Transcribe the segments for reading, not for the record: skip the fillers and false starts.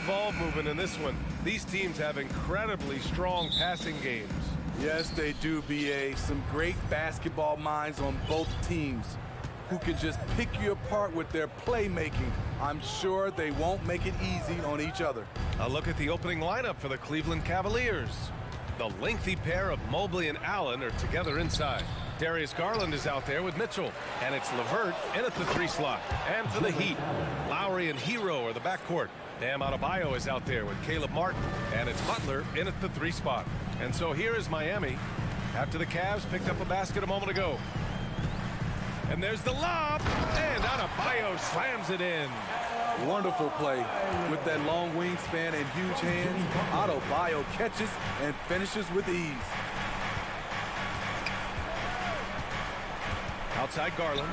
ball movement in this one. These teams have incredibly strong passing games. Yes, they do, B.A. Some great basketball minds on both teams who can just pick you apart with their playmaking. I'm sure they won't make it easy on each other. A look at the opening lineup for the Cleveland Cavaliers. The lengthy pair of Mobley and Allen are together inside. Darius Garland is out there with Mitchell. And it's LeVert in at the 3 slot. And for the Heat, Lowry and Hero are the backcourt. Bam Adebayo is out there with Caleb Martin. And it's Butler in at the 3 spot. And so here is Miami after the Cavs picked up a basket a moment ago. And there's the lob, and Adebayo slams it in. Wonderful play. With that long wingspan and huge hands, Adebayo catches and finishes with ease. Outside Garland.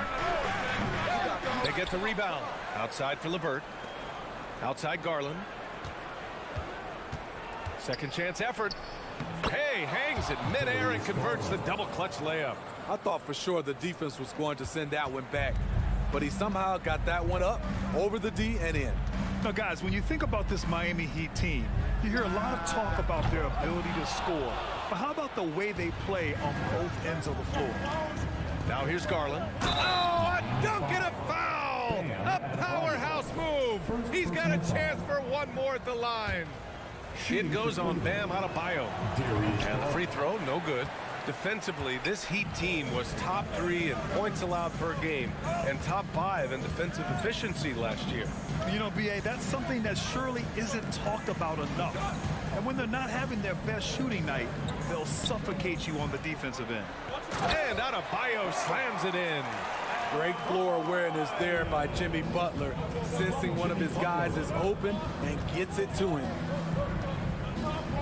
They get the rebound. Outside for LeVert. Outside Garland. Second chance effort. Hey, hangs it midair and converts the double clutch layup. I thought for sure the defense was going to send that one back, but he somehow got that one up, over the D and in. Now, guys, when you think about this Miami Heat team, you hear a lot of talk about their ability to score. But how about the way they play on both ends of the floor? Now here's Garland. Oh, a dunk and a foul! A powerhouse move! He's got a chance for one more at the line. It goes on Bam Adebayo. And the free throw, no good. Defensively, this Heat team was top 3 in points allowed per game and top 5 in defensive efficiency last year. You know, B.A., that's something that surely isn't talked about enough. And when they're not having their best shooting night, they'll suffocate you on the defensive end. And Adebayo slams it in. Great floor awareness there by Jimmy Butler, sensing one of his guys is open and gets it to him.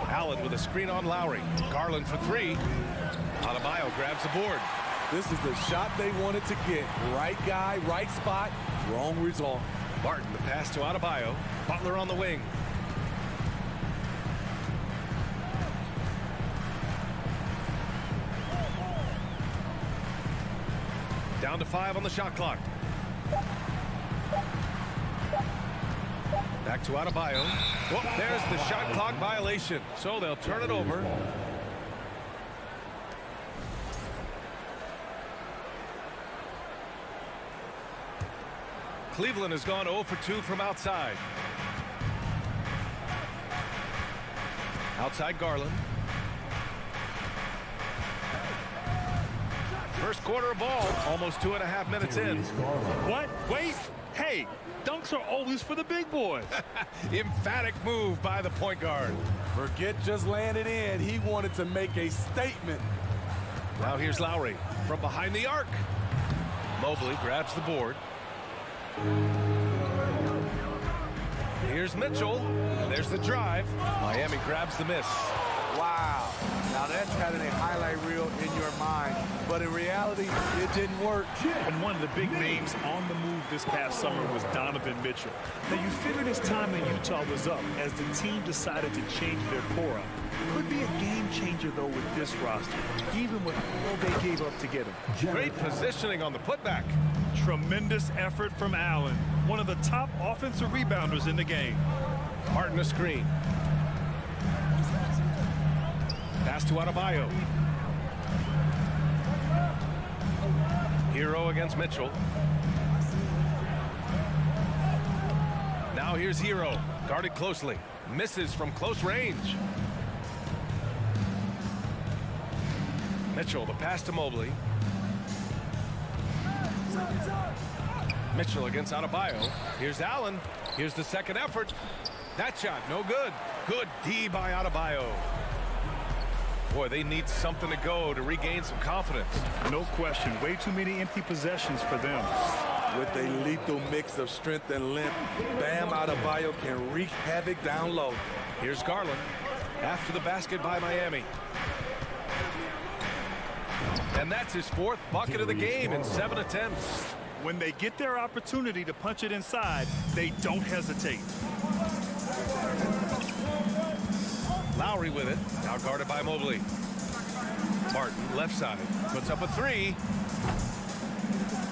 Allen with a screen on Lowry. Garland for 3. Adebayo grabs the board. This is the shot they wanted to get. Right guy, right spot, wrong result. Martin, the pass to Adebayo. Butler on the wing. Down to 5 on the shot clock. Back to Adebayo. Well, there's the shot clock violation. So they'll turn it over. Cleveland has gone 0 for 2 from outside. Outside Garland. First quarter of ball, almost 2.5 minutes in. What? Wait. Hey, dunks are always for the big boys. Emphatic move by the point guard. Forget just laying it in. He wanted to make a statement. Now here's Lowry from behind the arc. Mobley grabs the board. Here's Mitchell, and there's the drive. Miami grabs the miss. Wow. Now that's having a highlight reel in your mind, but in reality, it didn't work. And one of the big names on the move this past summer was Donovan Mitchell. Now you figured his time in Utah was up as the team decided to change their core up. Could be a game changer though with this roster, even with all they gave up to get him. Great positioning on the putback. Tremendous effort from Allen, one of the top offensive rebounders in the game. Martin a screen. Pass to Adebayo. Hero against Mitchell. Now here's Hero, guarded closely. Misses from close range. Mitchell, the pass to Mobley. Mitchell against Adebayo. Here's Allen. Here's the second effort. That shot, no good. Good D by Adebayo. Boy, they need something to go to regain some confidence. No question. Way too many empty possessions for them. With a lethal mix of strength and length, Bam Adebayo can wreak havoc down low. Here's Garland after the basket by Miami. And that's his 4th bucket of the game in 7 attempts. When they get their opportunity to punch it inside, they don't hesitate. Lowry with it, now guarded by Mobley. Martin, left side, puts up a 3.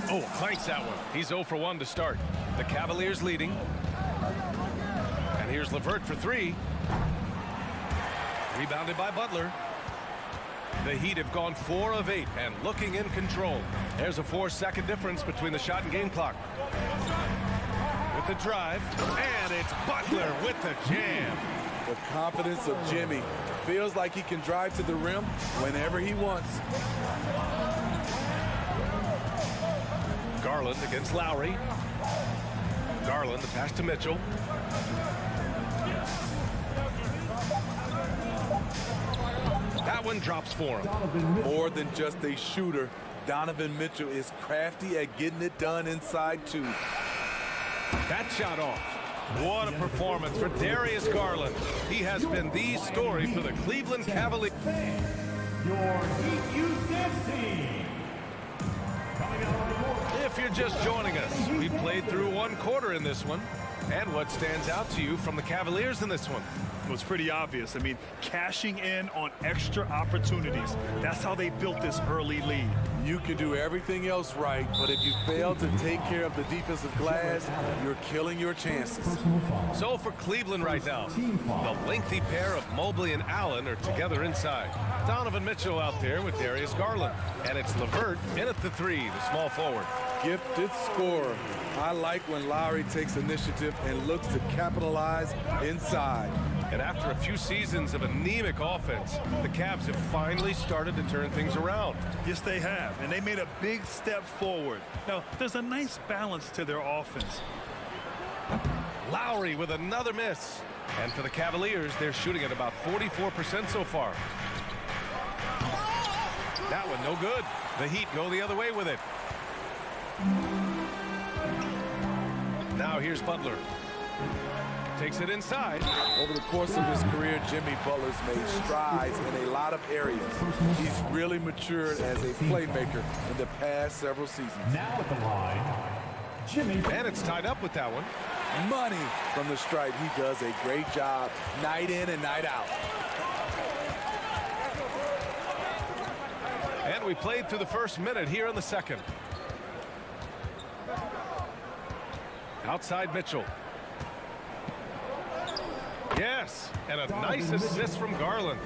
Oh, clanks that one. He's 0 for 1 to start. The Cavaliers leading. And here's LeVert for three. Rebounded by Butler. The Heat have gone 4 of 8 and looking in control. There's a 4-second difference between the shot and game clock. With the drive, and it's Butler with the jam. The confidence of Jimmy. Feels like he can drive to the rim whenever he wants. Garland against Lowry. Garland, the pass to Mitchell. That one drops for him. More than just a shooter, Donovan Mitchell is crafty at getting it done inside too. That shot off. What a performance for Darius Garland. He has been the story for the Cleveland Cavaliers. Your Heat Youth Dance Team. If you're just joining us, we played through 1 quarter in this one. And what stands out to you from the Cavaliers in this one? Well, it's pretty obvious. I mean, cashing in on extra opportunities. That's how they built this early lead. You can do everything else right, but if you fail to take care of the defensive glass, you're killing your chances. So for Cleveland right now, the lengthy pair of Mobley and Allen are together inside. Donovan Mitchell out there with Darius Garland. And it's LeVert in at the 3, the small forward. Gifted scorer. I like when Lowry takes initiative and looks to capitalize inside. And after a few seasons of anemic offense, the Cavs have finally started to turn things around. Yes, they have, and they made a big step forward. Now, there's a nice balance to their offense. Lowry with another miss. And for the Cavaliers, they're shooting at about 44% so far. That one no good. The Heat go the other way with it. Now here's Butler. Takes it inside. Over the course of his career, Jimmy Butler's made strides in a lot of areas. He's really matured as a playmaker in the past several seasons. Now at the line, Jimmy. And it's tied up with that one. Money from the stripe. He does a great job night in and night out. And we played through the first minute here in the second. Outside Mitchell. Yes, and a nice assist from Garland.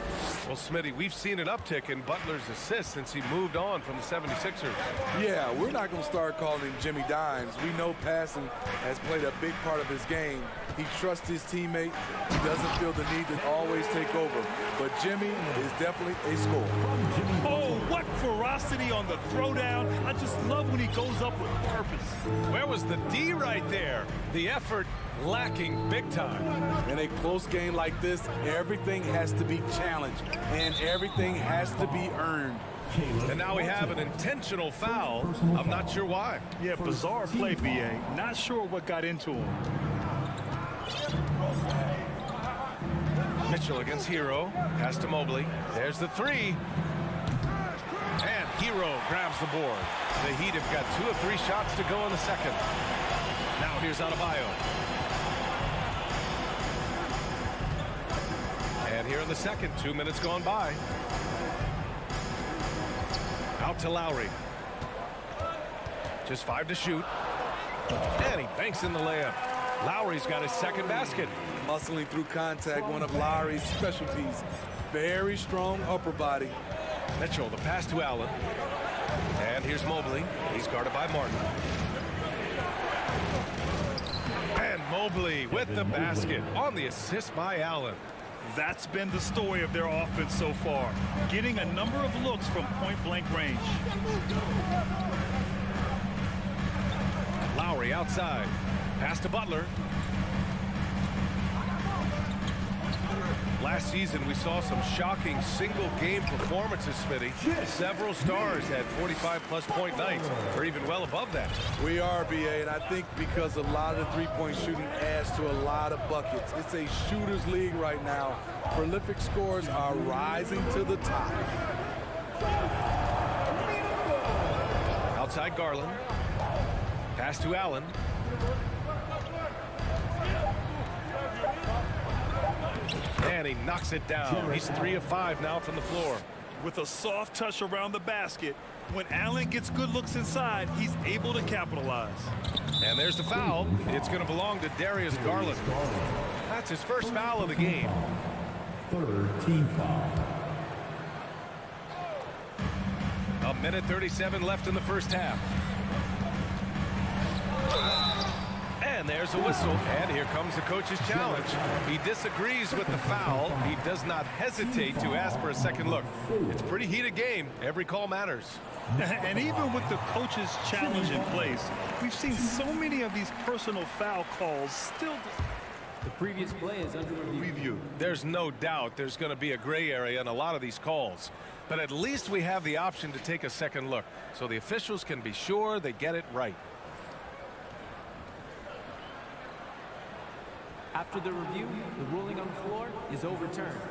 Well, Smitty, we've seen an uptick in Butler's assists since he moved on from the 76ers. Yeah, we're not going to start calling him Jimmy Dimes. We know passing has played a big part of his game. He trusts his teammate. He doesn't feel the need to always take over. But Jimmy is definitely a scorer. Oh, what ferocity on the throwdown. I just love when he goes up with purpose. Where was the D right there? The effort lacking big time. In a close game like this, everything has to be challenged and everything has to be earned. And now we have an intentional foul. I'm not sure why. Yeah, bizarre play, BA. Not sure what got into him. Mitchell against Hero. Pass to Mobley. There's the 3. And Hero grabs the board. The Heat have got 2 of 3 shots to go in the second. Now here's Adebayo. And here in the second, 2 minutes gone by. Out to Lowry. Just 5 to shoot. And he banks in the layup. Lowry's got his second basket. Muscling through contact, one of Lowry's specialties. Very strong upper body. Mitchell, the pass to Allen. And here's Mobley. He's guarded by Martin. And Mobley with the basket on the assist by Allen. That's been the story of their offense so far, getting a number of looks from point-blank range. Lowry outside. Pass to Butler. Last season, we saw some shocking single-game performances, Smitty. Several stars had 45-plus point nights, or even well above that. We are, BA, and I think because a lot of the three-point shooting adds to a lot of buckets. It's a shooter's league right now. Prolific scores are rising to the top. Outside Garland. Pass to Allen. And he knocks it down. He's 3 of 5 now from the floor. With a soft touch around the basket, when Allen gets good looks inside, he's able to capitalize. And there's the foul. It's going to belong to Darius Garland. That's his first foul of the game. Third team foul. A minute 37 left in the first half. And there's a whistle. And here comes the coach's challenge. He disagrees with the foul. He does not hesitate to ask for a second look. It's a pretty heated game. Every call matters. And even with the coach's challenge in place, we've seen so many of these personal foul calls still. The previous play is under review. There's no doubt there's going to be a gray area in a lot of these calls. But at least we have the option to take a second look, so the officials can be sure they get it right. After the review, the ruling on the floor is overturned.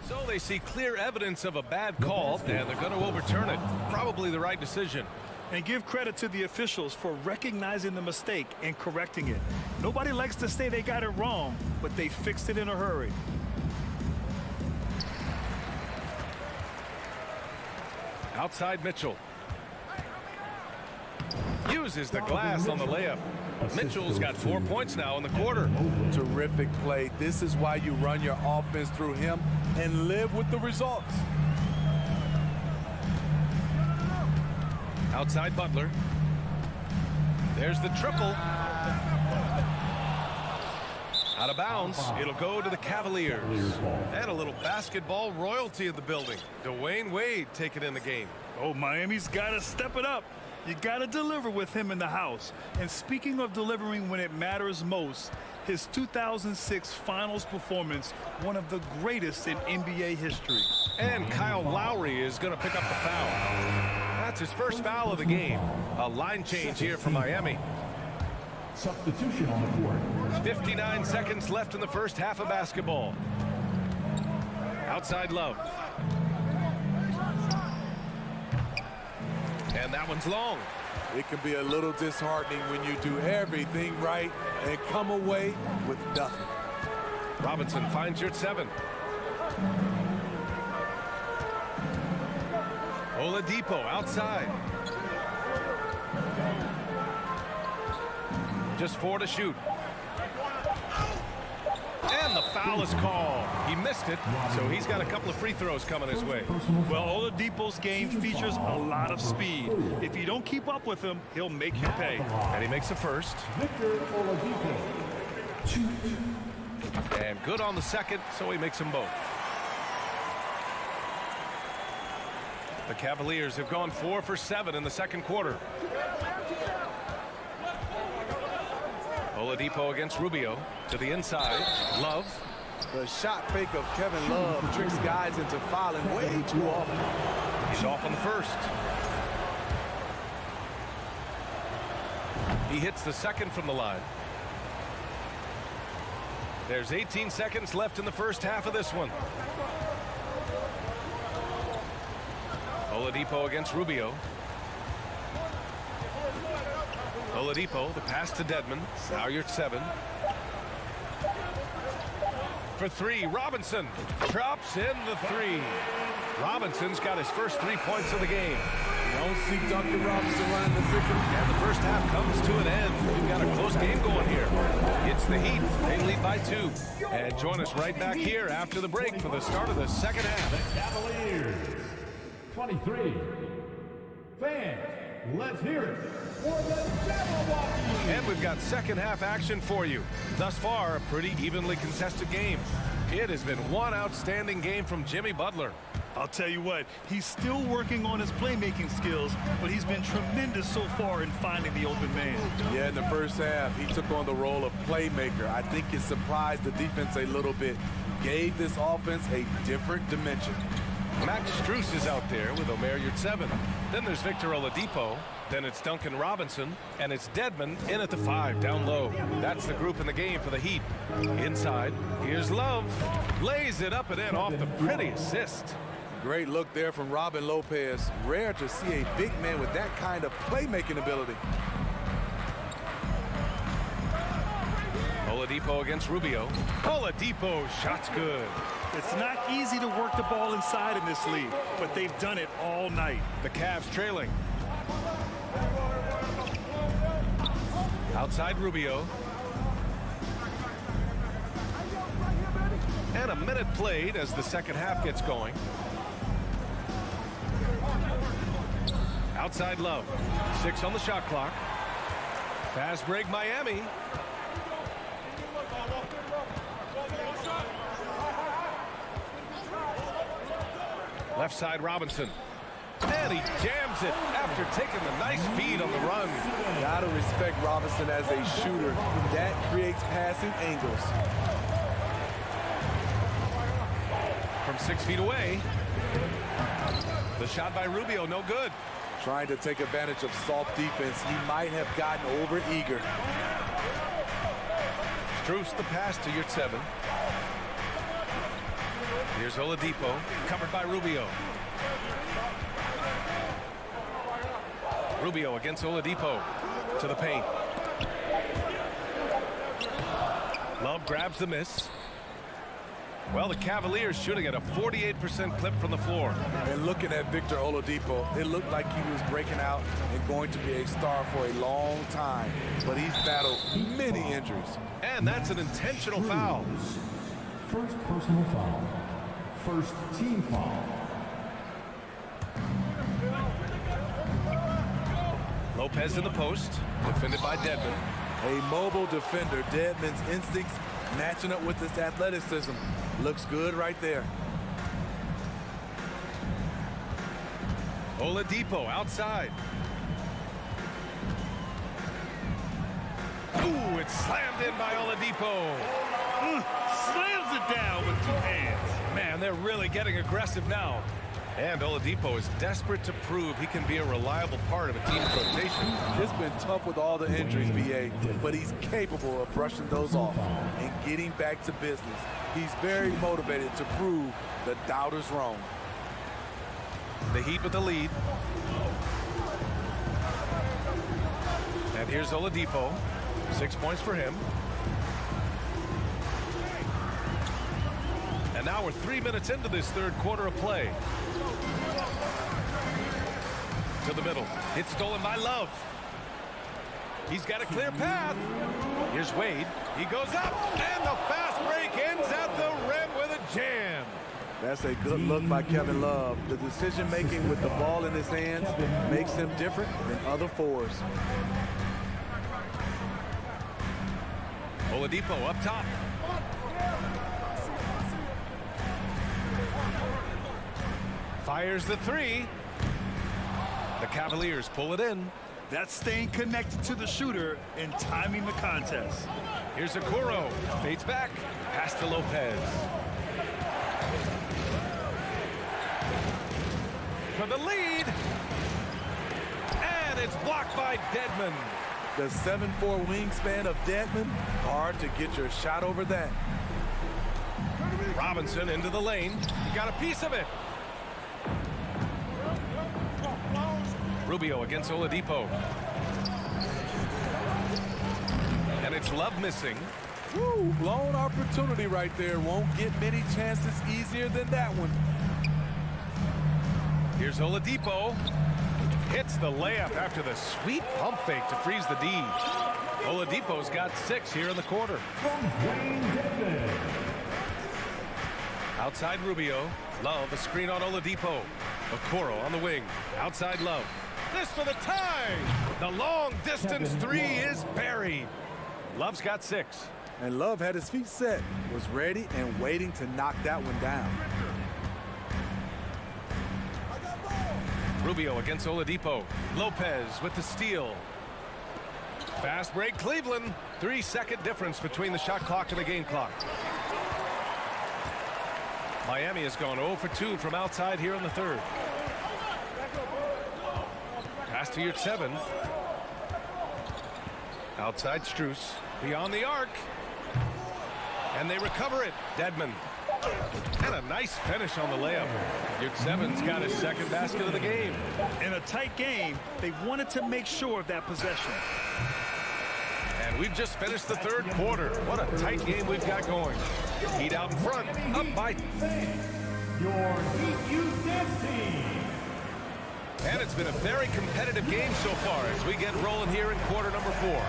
So they see clear evidence of a bad call, and they're going to overturn it. Probably the right decision. And give credit to the officials for recognizing the mistake and correcting it. Nobody likes to say they got it wrong, but they fixed it in a hurry. Outside Mitchell. Uses the glass on the layup. Mitchell's got 4 points now in the quarter. Terrific play. This is why you run your offense through him and live with the results. Outside Butler. There's the triple. Out of bounds. It'll go to the Cavaliers. And a little basketball royalty in the building. Dwayne Wade taking in the game. Oh, Miami's got to step it up. You got to deliver with him in the house. And speaking of delivering when it matters most, his 2006 Finals performance, one of the greatest in NBA history. And Kyle Lowry is going to pick up the foul. That's his first foul of the game. A line change here for Miami. Substitution on the court. 59 seconds left in the first half of basketball. Outside Love. And that one's long. It can be a little disheartening when you do everything right and come away with nothing. Robinson finds you at 7. Oladipo outside. Just 4 to shoot. And the foul is called. He missed it, so he's got a couple of free throws coming his way. Well, Oladipo's game features a lot of speed. If you don't keep up with him, he'll make you pay. And he makes the first. Victor Oladipo. And good on the second, so he makes them both. The Cavaliers have gone 4 for 7 in the second quarter. Oladipo against Rubio to the inside. Love. The shot fake of Kevin Love tricks guys into fouling way too often. He's off on the first. He hits the second from the line. There's 18 seconds left in the first half of this one. Oladipo against Rubio. Oladipo, the pass to Dedmon. Now you're at 7. For 3, Robinson drops in the 3. Robinson's got his first 3 points of the game. Don't see Duncan Robinson running the pick. And the first half comes to an end. We've got a close game going here. It's the Heat. They lead by 2. And join us right back here after the break for the start of the second half. The Cavaliers. 23. Fans, let's hear it for the Jabberwocky. And we've got second half action for you. Thus far, a pretty evenly contested game. It has been one outstanding game from Jimmy Butler. I'll tell you what, he's still working on his playmaking skills, but he's been tremendous so far in finding the open man. Yeah, in the first half, he took on the role of playmaker. I think it surprised the defense a little bit. Gave this offense a different dimension. Max Strus is out there with Omer Yurtseven. Then there's Victor Oladipo. Then it's Duncan Robinson. And it's Dedmon in at the 5, down low. That's the group in the game for the Heat. Inside, here's Love. Lays it up and in off the pretty assist. Great look there from Robin Lopez. Rare to see a big man with that kind of playmaking ability. Oladipo against Rubio. Oladipo, shot's good. It's not easy to work the ball inside in this league, but they've done it all night. The Cavs trailing. Outside Rubio. And a minute played as the second half gets going. Outside Love. 6 on the shot clock. Fast break Miami. Left side Robinson. And he jams it after taking the nice feed on the run. Gotta respect Robinson as a shooter. That creates passing angles. From 6 feet away. The shot by Rubio, no good. Trying to take advantage of soft defense. He might have gotten over eager. Strus the pass to your 7. Here's Oladipo, covered by Rubio. Rubio against Oladipo to the paint. Love grabs the miss. Well, the Cavaliers shooting at a 48% clip from the floor. And looking at Victor Oladipo, it looked like he was breaking out and going to be a star for a long time. But he's battled many injuries. And that's an intentional foul. First personal foul. First team foul. Lopez in the post, defended by Dedmon. A mobile defender. Dedmon's instincts matching up with his athleticism. Looks good right there. Oladipo outside. Ooh, it's slammed in by Oladipo. Slams it down with 2 hands. Man, they're really getting aggressive now. And Oladipo is desperate to prove he can be a reliable part of a team's rotation. It's been tough with all the injuries, BA, but he's capable of brushing those off and getting back to business. He's very motivated to prove the doubters wrong. The Heat with the lead. And here's Oladipo. 6 points for him. And now we're 3 minutes into this third quarter of play. To the middle. It's stolen by Love. He's got a clear path. Here's Wade. He goes up, and the fast break ends at the rim with a jam. That's a good look by Kevin Love. The decision-making with the ball in his hands makes him different than other fours. Oladipo up top. Fires the 3. The Cavaliers pull it in. That's staying connected to the shooter and timing the contest. Here's Okoro. Fades back. Pass to Lopez. For the lead. And it's blocked by Dedmon. The 7'4" wingspan of Dedmon, hard to get your shot over that. Robinson into the lane. He got a piece of it. Rubio against Oladipo. And it's Love missing. Woo, blown opportunity right there. Won't get many chances easier than that one. Here's Oladipo. Hits the layup after the sweet pump fake to freeze the D. Oladipo's got 6 here in the quarter. Outside Rubio. Love, a screen on Oladipo. Okoro on the wing. Outside Love. This for the tie. The long distance 3 is buried. Love's got 6. And Love had his feet set, was ready and waiting to knock that one down. Rubio against Oladipo. Lopez with the steal. Fast break Cleveland. 3-second difference between the shot clock and the game clock. Miami has gone 0 for 2 from outside here in the third. Pass to your 7. Outside Strus. Beyond the arc. And they recover it. Dedmon. And a nice finish on the layup. Your 7's got his second basket of the game. In a tight game, they wanted to make sure of that possession. And We've just finished the third quarter. What a tight game we've got going. Heat out in front, up by... Your Heat Youth Dance Team. And it's been a very competitive game so far as we get rolling here in quarter number 4.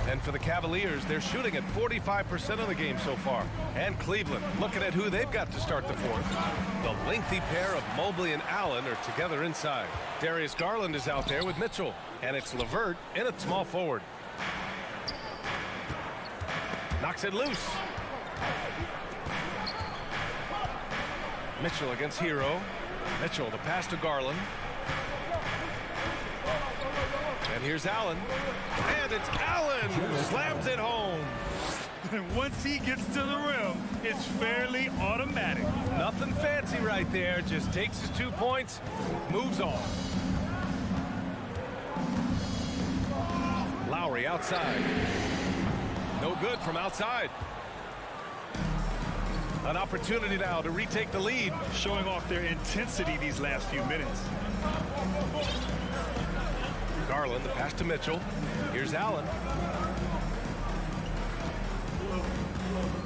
And for the Cavaliers, they're shooting at 45% of the game so far. And Cleveland, looking at who they've got to start the fourth. The lengthy pair of Mobley and Allen are together inside. Darius Garland is out there with Mitchell. And it's LeVert in at small forward. Knocks it loose. Mitchell against Hero. Mitchell, the pass to Garland. And here's Allen. And it's Allen who slams it home. And once he gets to the rim, it's fairly automatic. Nothing fancy right there. Just takes his 2 points, moves on. Lowry outside. No good from outside. An opportunity now to retake the lead. Showing off their intensity these last few minutes. Garland, the pass to Mitchell. Here's Allen.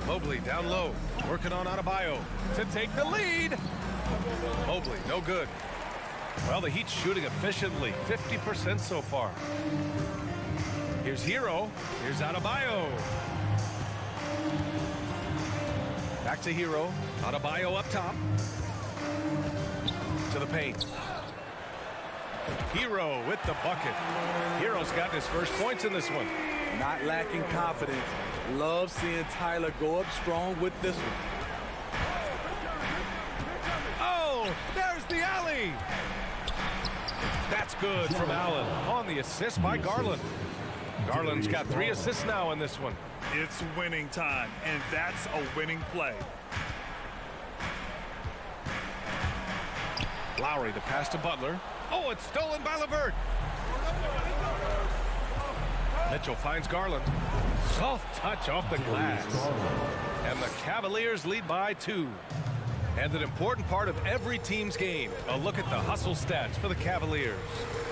Mobley down low, working on Adebayo to take the lead. Mobley, no good. Well, the Heat's shooting efficiently, 50% so far. Here's Hero. Here's Adebayo. Back to Hero. Adebayo up top. To the paint. Hero with the bucket. Hero's got his first points in this one. Not lacking confidence. Love seeing Tyler go up strong with this one. Oh, there's the alley. That's good from Allen on the assist by Garland. Garland's got 3 assists now in this one. It's winning time, and that's a winning play. Lowry, the pass to Butler. Oh, it's stolen by LeVert. Mitchell finds Garland. Soft touch off the glass. And the Cavaliers lead by 2. And an important part of every team's game. A look at the hustle stats for the Cavaliers.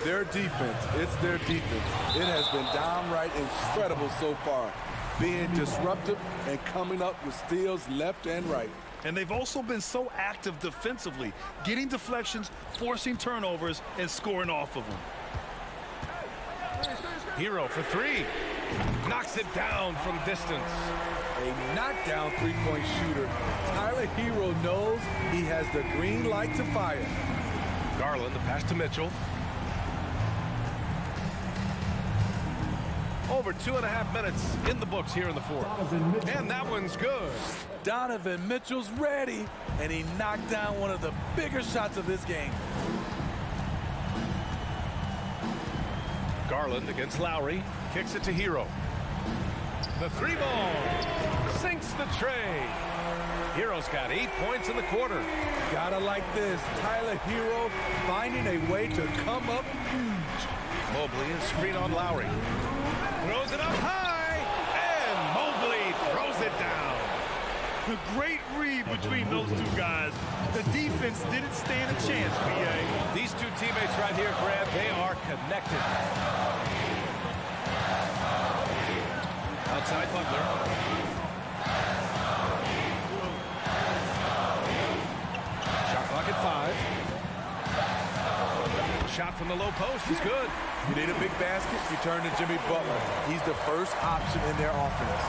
Their defense, it's their defense. It has been downright incredible so far. Being disruptive and coming up with steals left and right. And they've also been so active defensively, getting deflections, forcing turnovers, and scoring off of them. Hero for 3. Knocks it down from distance. A knockdown three-point shooter. Tyler Hero knows he has the green light to fire. Garland, the pass to Mitchell. Over 2.5 minutes in the books here in the fourth. And that one's good. Donovan Mitchell's ready, and he knocked down one of the bigger shots of this game. Garland against Lowry. Kicks it to Hero. The 3-ball. Sinks the tray. Hero's got 8 points in the quarter. Gotta like this. Tyler Hero finding a way to come up huge. Mobley and screen on Lowry. Throws it up high. And Mobley throws it down. A great read between those 2 guys. The defense didn't stand a chance, B.A. These 2 teammates right here, Grant, they are connected. Outside Butler. Shot clock at 5. Shot from the low post is good. You need a big basket, you turn to Jimmy Butler. He's the first option in their offense.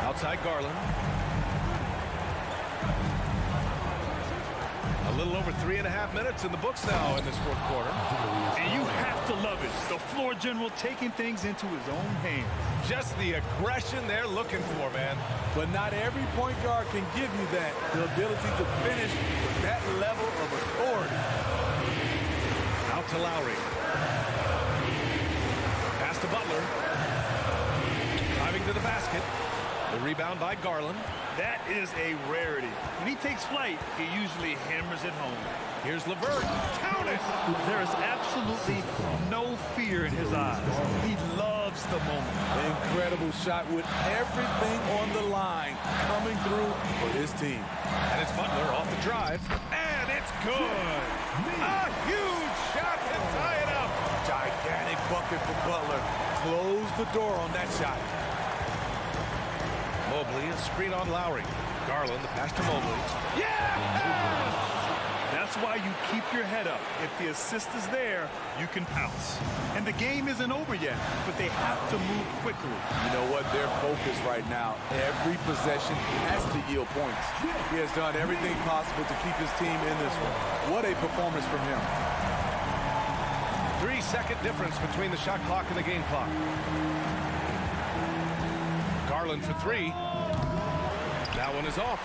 Outside Garland. A little over 3.5 minutes in the books now in this fourth quarter. And you have to love it. The floor general taking things into his own hands. Just the aggression they're looking for, man. But not every point guard can give you that. The ability to finish with that level of authority. Out to Lowry. Pass to Butler. Driving to the basket. The rebound by Garland. That is a rarity. When he takes flight, he usually hammers it home. Here's LeVert. Count it! There is absolutely no fear in his eyes. He loves the moment. Incredible shot with everything on the line coming through for his team. And it's Butler off the drive. And it's good! A huge shot to tie it up! Gigantic bucket for Butler. Close the door on that shot. Mobley, a screen on Lowry. Garland, the pass to Mobley. Yeah! That's why you keep your head up. If the assist is there, you can pounce. And the game isn't over yet, but they have to move quickly. You know what? Their focus right now, every possession has to yield points. He has done everything possible to keep his team in this one. What a performance from him. 3-second difference between the shot clock and the game clock. Garland for three. That one is off.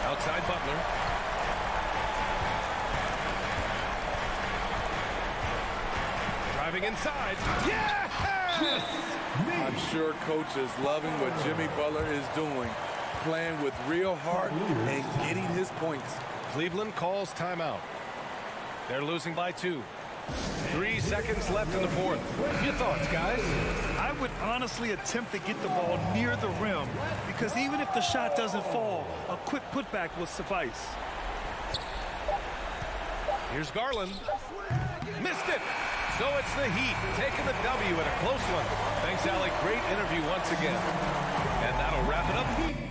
Outside Butler. Driving inside. Yes! I'm sure coach is loving what Jimmy Butler is doing, playing with real heart and getting his points. Cleveland calls timeout. They're losing by 2. 3 seconds left in the fourth. Your thoughts, guys? I would honestly attempt to get the ball near the rim because even if the shot doesn't fall, a quick putback will suffice. Here's Garland. Missed it. So it's the Heat taking the W at a close one. Thanks, Allie. Great interview once again. And that'll wrap it up.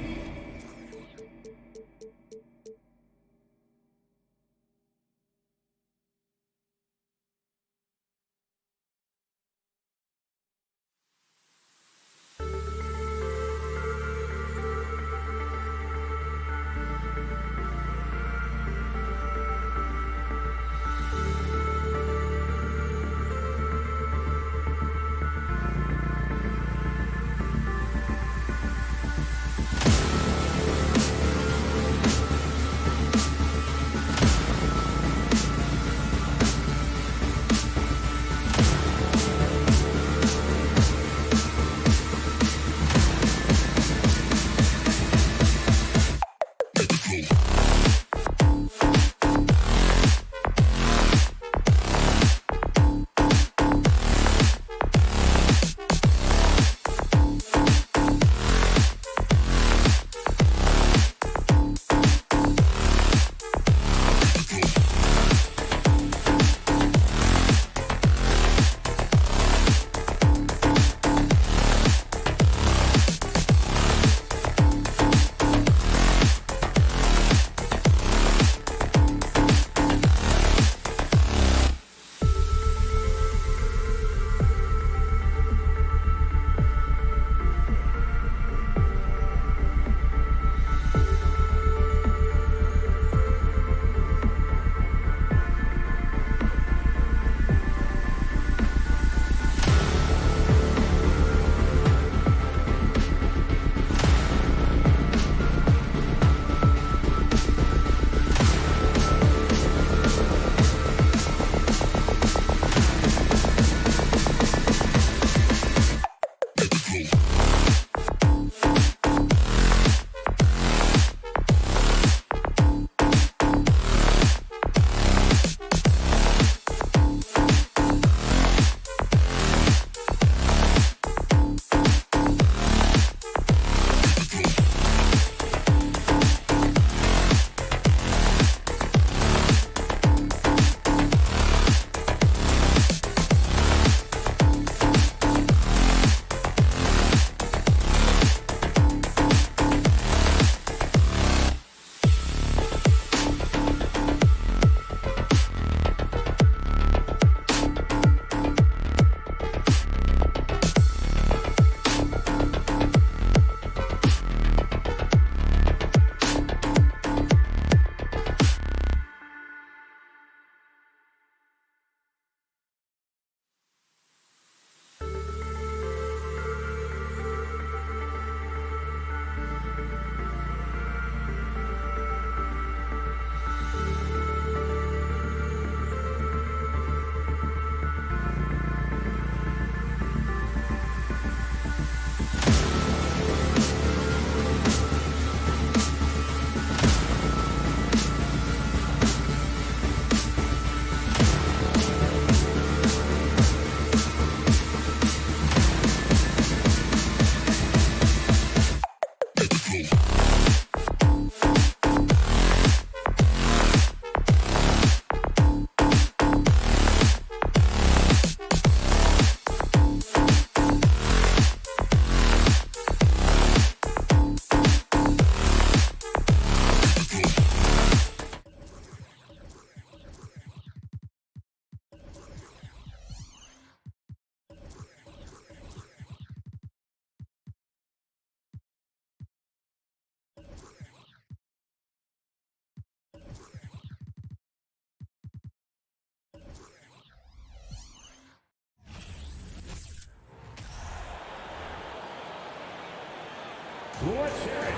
let's hear it.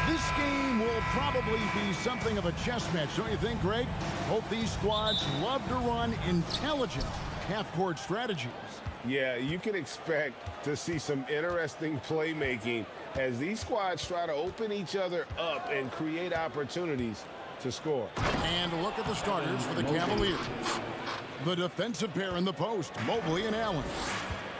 This game will probably be something of a chess match, don't you think, Greg? Both these squads love to run intelligent half-court strategies. Yeah, you can expect to see some interesting playmaking as these squads try to open each other up and create opportunities to score. And look at the starters for the Cavaliers. The defensive pair in the post, Mobley and Allen.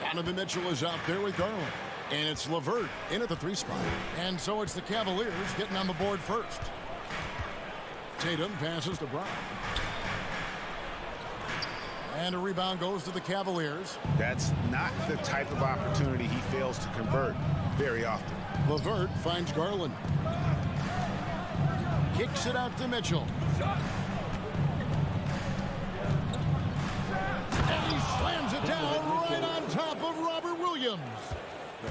Donovan Mitchell is out there with Garland. And it's LeVert in at the 3 spot. And so it's the Cavaliers getting on the board first. Tatum passes to Brown. And a rebound goes to the Cavaliers. That's not the type of opportunity he fails to convert very often. LeVert finds Garland. Kicks it out to Mitchell. And he slams it down right on top of Robert Williams.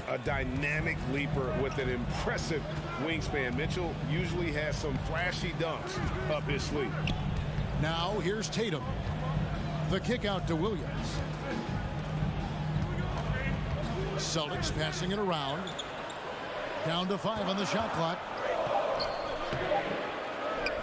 A dynamic leaper with an impressive wingspan. Mitchell usually has some flashy dunks up his sleeve. Now here's Tatum. The kick out to Williams. Celtics passing it around. Down to 5 on the shot clock.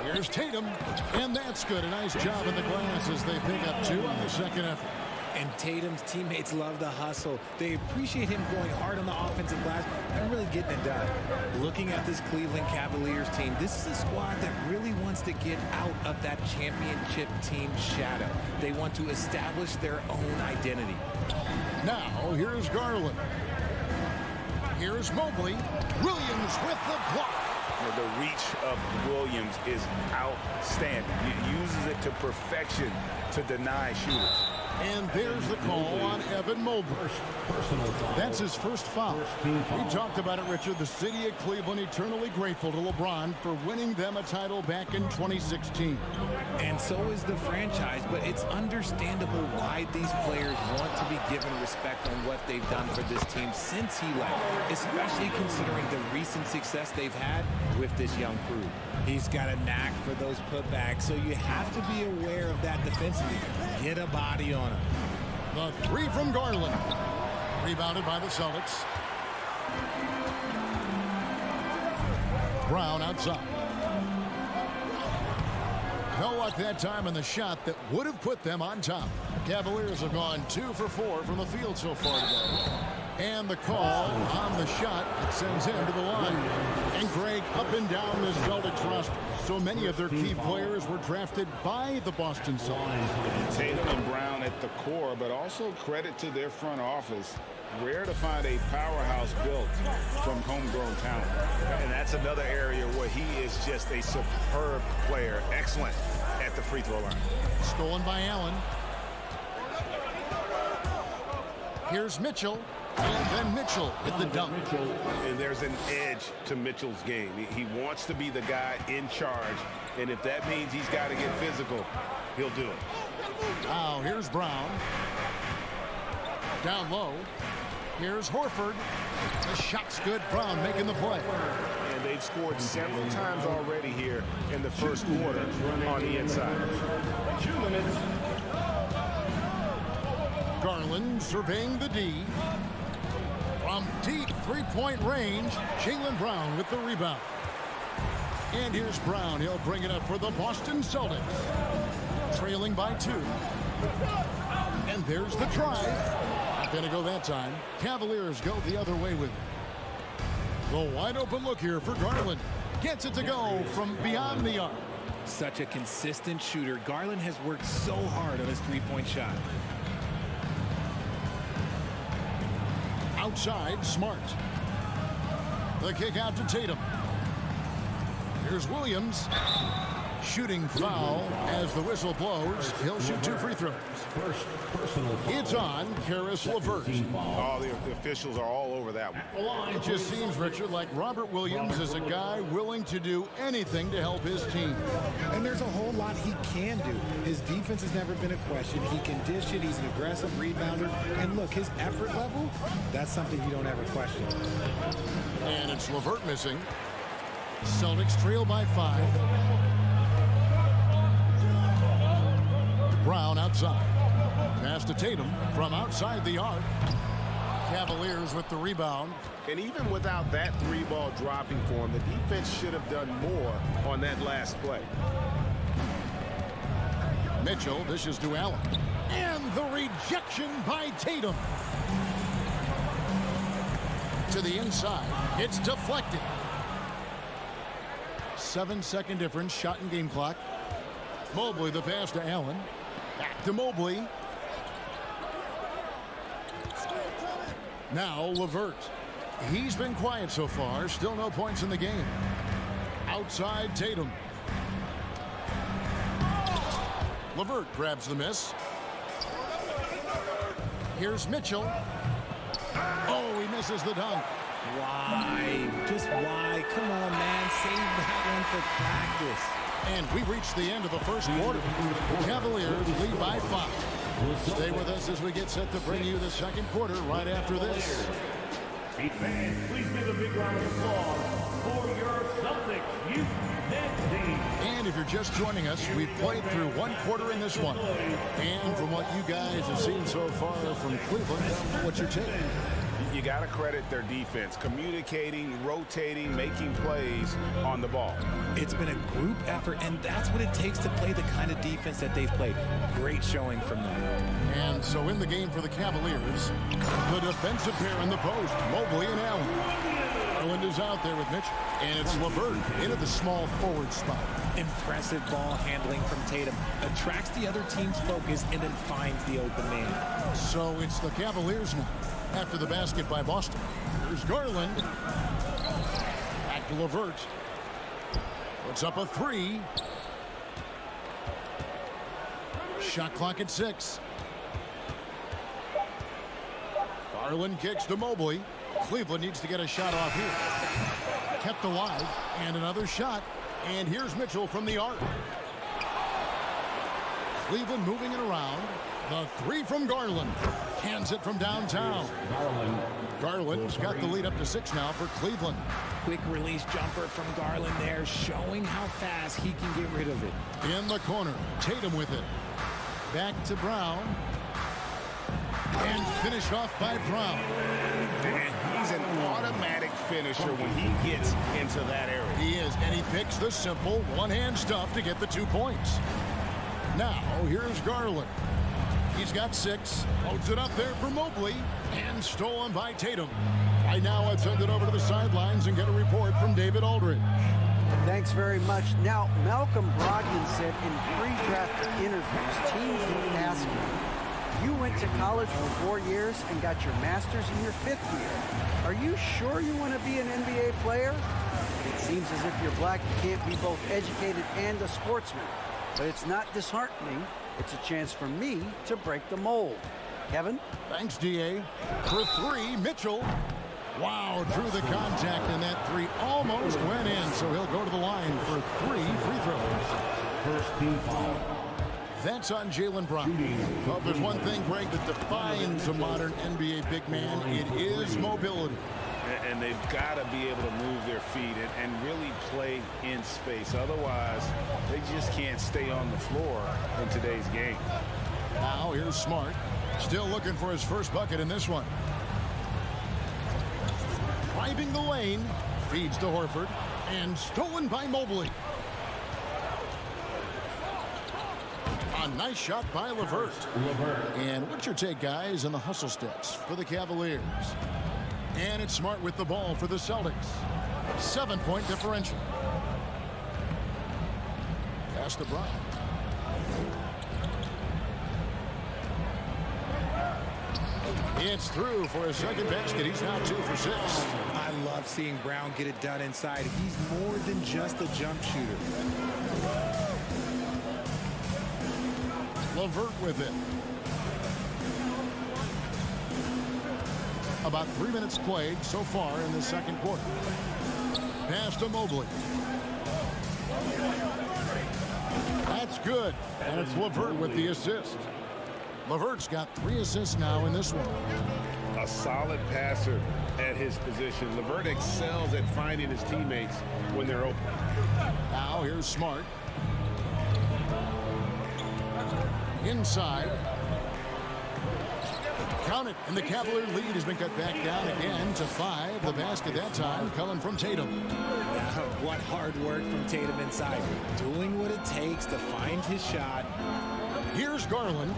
Here's Tatum, and that's good. A nice job in the glass as they pick up 2 on the second effort. And Tatum's teammates love the hustle. They appreciate him going hard on the offensive glass and really getting it done. Looking at this Cleveland Cavaliers team, this is a squad that really wants to get out of that championship team shadow. They want to establish their own identity. Now, here's Garland. Here's Mobley. Williams with the block. The reach of Williams is outstanding. He uses it to perfection to deny shooters. And there's the call on Evan Mobley. That's his first foul. We talked about it, Richard. The city of Cleveland eternally grateful to LeBron for winning them a title back in 2016. And so is the franchise, but it's understandable why these players want to be given respect on what they've done for this team since he left, especially considering the recent success they've had with this young crew. He's got a knack for those putbacks, so you have to be aware of that defensively. Get a body on him. The 3 from Garland. Rebounded by the Celtics. Brown outside. No luck that time on the shot that would have put them on top. Cavaliers have gone 2 for 4 from the field so far today. And the call on the shot that sends him to the line. And Greg, up and down this Celtics roster, so many of their key players were drafted by the Boston Celtics. Tatum and Brown at the core, but also credit to their front office. Rare to find a powerhouse built from homegrown talent. And that's another area where he is just a superb player. Excellent at the free throw line. Stolen by Allen. Here's Mitchell. And then Mitchell with the dunk. And there's an edge to Mitchell's game. He wants to be the guy in charge. And if that means he's got to get physical, he'll do it. Now here's Brown. Down low. Here's Horford. The shot's good. Brown making the play. And they've scored several times already here in the first quarter on the inside. 2 minutes. Garland surveying the D. From deep three-point range, Jaylen Brown with the rebound. And here's Brown. He'll bring it up for the Boston Celtics. Trailing by 2. And there's the drive. Not going to go that time. Cavaliers go the other way with it. The wide open look here for Garland. Gets it to go from beyond the arc. Such a consistent shooter. Garland has worked so hard on his three-point shot. Outside, Smart. The kick out to Tatum. Here's Williams. Shooting foul as the whistle blows. He'll shoot 2 free throws. It's on Caris LeVert. Oh, the officials are all over that one. It just seems, Richard, like Robert Williams is a guy willing to do anything to help his team. And there's a whole lot he can do. His defense has never been a question. He can dish it. He's an aggressive rebounder. And look, his effort level, that's something you don't ever question. And it's LeVert missing. Celtics trail by 5. Brown outside. Pass to Tatum from outside the arc. Cavaliers with the rebound. And even without that three-ball dropping for him, the defense should have done more on that last play. Mitchell dishes to Allen. And the rejection by Tatum. To the inside. It's deflected. 7-second difference. Shot and game clock. Mobley the pass to Allen. Back to Mobley. Now LeVert. He's been quiet so far. Still no points in the game. Outside Tatum. LeVert grabs the miss. Here's Mitchell. Oh, he misses the dunk. Why? Just why? Come on, man. Save that one for practice. And we reached the end of the first quarter. Cavaliers lead by 5. Stay with us as we get set to bring you the second quarter right after this. Hey fans, please give a big round of applause for your Celtics youth dance team. And if you're just joining us, we've played through one quarter in this one. And from what you guys have seen so far from Cleveland, what's your take? You got to credit their defense, communicating, rotating, making plays on the ball. It's been a group effort, and that's what it takes to play the kind of defense that they've played. Great showing from them. And so in the game for the Cavaliers, the defensive pair in the post, Mobley and Allen. Garland is out there with Mitch, and it's LeVert into the small forward spot. Impressive ball handling from Tatum. Attracts the other team's focus and then finds the open man. So it's the Cavaliers now. After the basket by Boston. Here's Garland. Back to LeVert. Puts up a 3. Shot clock at 6. Garland kicks to Mobley. Cleveland needs to get a shot off here. Kept alive. And another shot. And here's Mitchell from the arc. Cleveland moving it around. The 3 from Garland. Hands it from downtown. Garland's got the lead up to 6 now for Cleveland. Quick release jumper from Garland there, showing how fast he can get rid of it. In the corner, Tatum with it. Back to Brown. And finished off by Brown. And he's an automatic finisher when he gets into that area. He is, and he picks the simple one-hand stuff to get the 2 points. Now, here's Garland. He's got 6. Holds it up there for Mobley. And stolen by Tatum. Right now, let's send it over to the sidelines and get a report from David Aldridge. Thanks very much. Now, Malcolm Brogdon said in pre-draft interviews, teams will ask him, you went to college for 4 years and got your master's in your 5th year. Are you sure you want to be an NBA player? It seems as if you're black, you can't be both educated and a sportsman. But it's not disheartening. It's a chance for me to break the mold. Kevin? Thanks, D.A. For 3, Mitchell. Wow, drew the contact, and that 3 almost went in, so he'll go to the line for 3 free throws. First team foul. That's on Jaylen Brown. Well, if there's one thing, Greg, that defines a modern NBA big man, it is mobility. And they've got to be able to move their feet and really play in space. Otherwise, they just can't stay on the floor in today's game. Now here's Smart. Still looking for his first bucket in this one. Driving the lane. Feeds to Horford. And stolen by Mobley. A nice shot by LeVert. And what's your take, guys, on the hustle steps for the Cavaliers? And it's Smart with the ball for the Celtics. 7-point differential. Pass to Brown. It's through for his second basket. He's now 2 for 6. I love seeing Brown get it done inside. He's more than just a jump shooter. LeVert with it. About 3 minutes played so far in the second quarter. Pass to Mobley. That's good. And it's LeVert with the assist. LeVert's got 3 assists now in this one. A solid passer at his position. LeVert excels at finding his teammates when they're open. Now here's Smart. Inside. Count it, and the Cavalier lead has been cut back down again to 5. The basket that time coming from Tatum. What hard work from Tatum inside. Doing what it takes to find his shot. Here's Garland.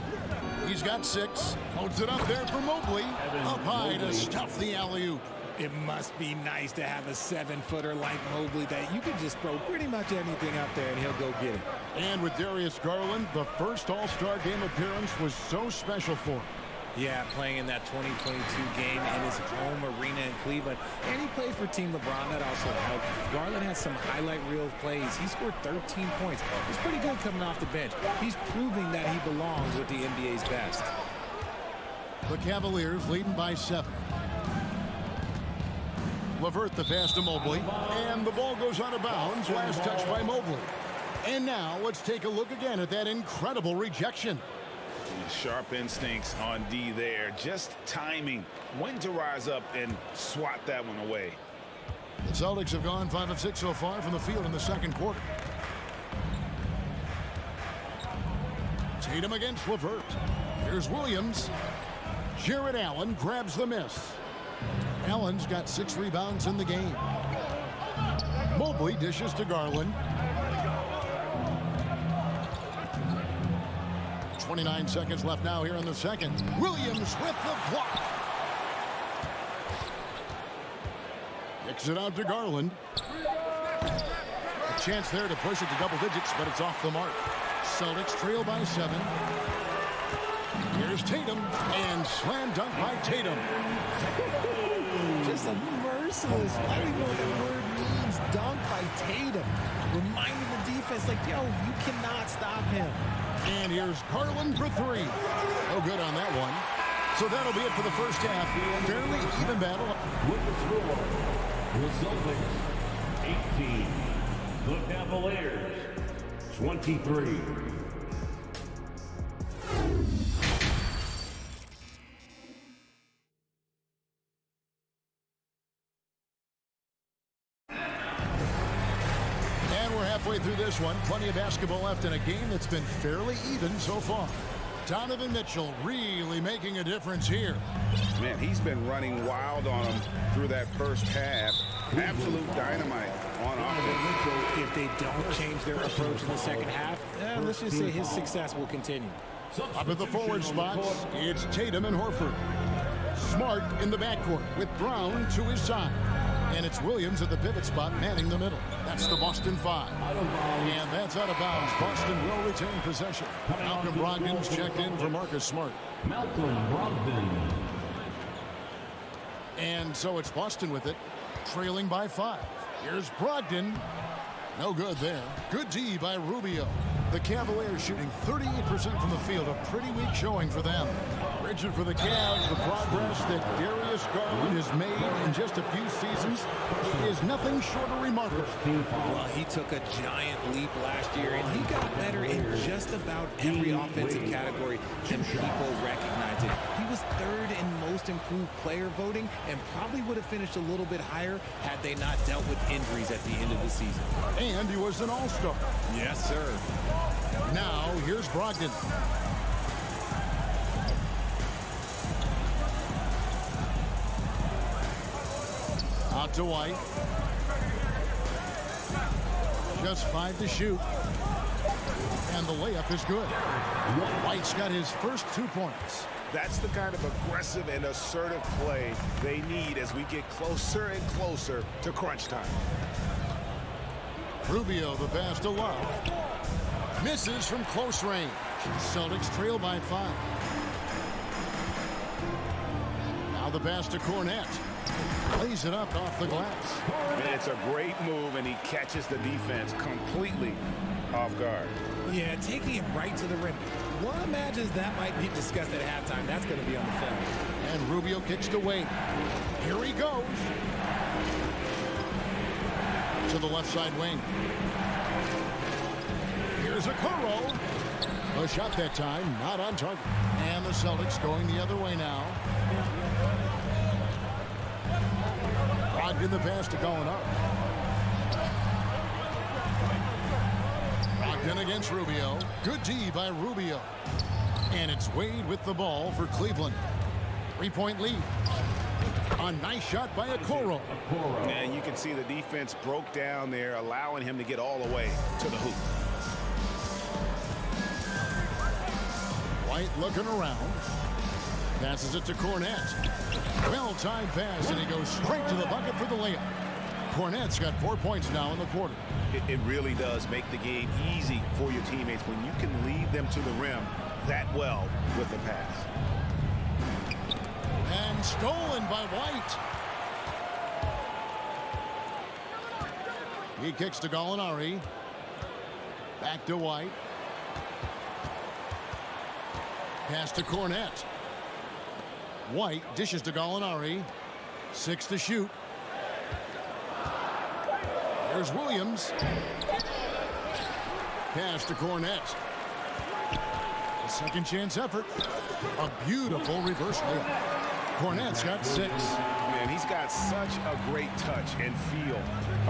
He's got 6. Holds it up there for Mobley. Up high to stuff the alley-oop. It must be nice to have a 7-footer like Mobley that you can just throw pretty much anything up there and he'll go get it. And with Darius Garland, the first All-Star game appearance was so special for him. Yeah, playing in that 2022 game in his home arena in Cleveland. And he played for Team LeBron. That also helped. Garland had some highlight reel plays. He scored 13 points. He's pretty good coming off the bench. He's proving that he belongs with the NBA's best. The Cavaliers leading by 7. LeVert the pass to Mobley, and the ball goes out of bounds. Last touch by Mobley. And now let's take a look again at that incredible rejection. Sharp instincts on D there. Just timing when to rise up and swat that one away. The Celtics have gone 5 of 6 so far from the field in the second quarter. Tatum against LeVert. Here's Williams. Jarrett Allen grabs the miss. Allen's got 6 rebounds in the game. Mobley dishes to Garland. 29 seconds left now here in the second. Williams with the block. Kicks it out to Garland. A chance there to push it to double digits, but it's off the mark. Celtics trail by 7. Here's Tatum, and slam dunk by Tatum. Just a merciless, I don't even know what that word means, dunk by Tatum. Reminding the defense, like, yo, you cannot stop him. And here's Garland for 3. No good on that one. So that'll be it for the first half. Fairly even battle. With the score, the Celtics 18, the Cavaliers 23. Through this one, plenty of basketball left in a game that's been fairly even so far. Donovan Mitchell really making a difference here. Man, he's been running wild on him through that first half. Absolute dynamite on offense. If they don't change their approach in the second half, let's just say his success will continue. Up at the forward spots, it's Tatum and Horford. Smart in the backcourt with Brown to his side. And it's Williams at the pivot spot manning the middle. That's the Boston 5. And that's out of bounds. Boston will retain possession. Malcolm Brogdon's checked in for Marcus Smart. Malcolm Brogdon. And so it's Boston with it, trailing by 5. Here's Brogdon. No good there. Good D by Rubio. The Cavaliers shooting 38% from the field. A pretty weak showing for them. Rigid for the Cavs. The progress that Darius Garland has made in just a few seasons is nothing short of remarkable. Well, he took a giant leap last year, and he got better in just about every offensive category, and people recognize it. He was 3rd in most improved player voting, and probably would have finished a little bit higher had they not dealt with injuries at the end of the season. And he was an all-star. Yes, sir. Now, here's Brogdon. Out to White. Just 5 to shoot. And the layup is good. White's got his first 2 points. That's the kind of aggressive and assertive play they need as we get closer and closer to crunch time. Rubio, the pass to Love. Misses from close range. Celtics trail by 5. Now the pass to Cornette. Lays it up off the glass. And it's a great move, and he catches the defense completely off guard. Yeah, taking it right to the rim. One imagines that might be discussed at halftime. That's going to be on the film. And Rubio kicks to Wade. Here he goes. To the left side wing. Here's a Okoro. A shot that time, not on target. And the Celtics going the other way now. Brogdon the pass to going up. Brogdon against Rubio. Good D by Rubio. And it's Wade with the ball for Cleveland. 3-point lead. A nice shot by Okoro. And you can see the defense broke down there, allowing him to get all the way to the hoop. White looking around. Passes it to Cornette. Well-timed pass, and he goes straight to the bucket for the layup. Cornette's got 4 points now in the quarter. It really does make the game easy for your teammates when you can lead them to the rim that well with the pass. And stolen by White. He kicks to Gallinari. Back to White. Pass to Cornette. White dishes to Gallinari. 6 to shoot. There's Williams. Pass to Cornette. A second chance effort. A beautiful reverse layup. Cornette's got 6. Man, he's got such a great touch and feel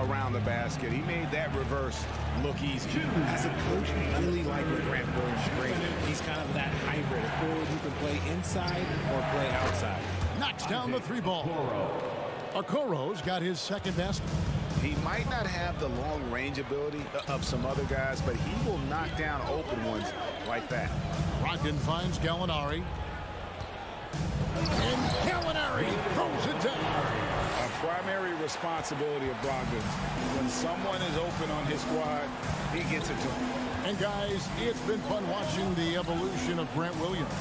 around the basket. He made that reverse look easy. As a coach, I really like what Grant Williams brings. He's kind of that hybrid, a forward who can play inside or play outside. Knocks down the 3 ball. Okoro's got his second best. He might not have the long range ability of some other guys, but he will knock down open ones like that. Brogdon finds Gallinari. And Gallinari throws it down. A primary responsibility of Brogdon. When someone is open on his squad, he gets it to him. And guys, it's been fun watching the evolution of Grant Williams.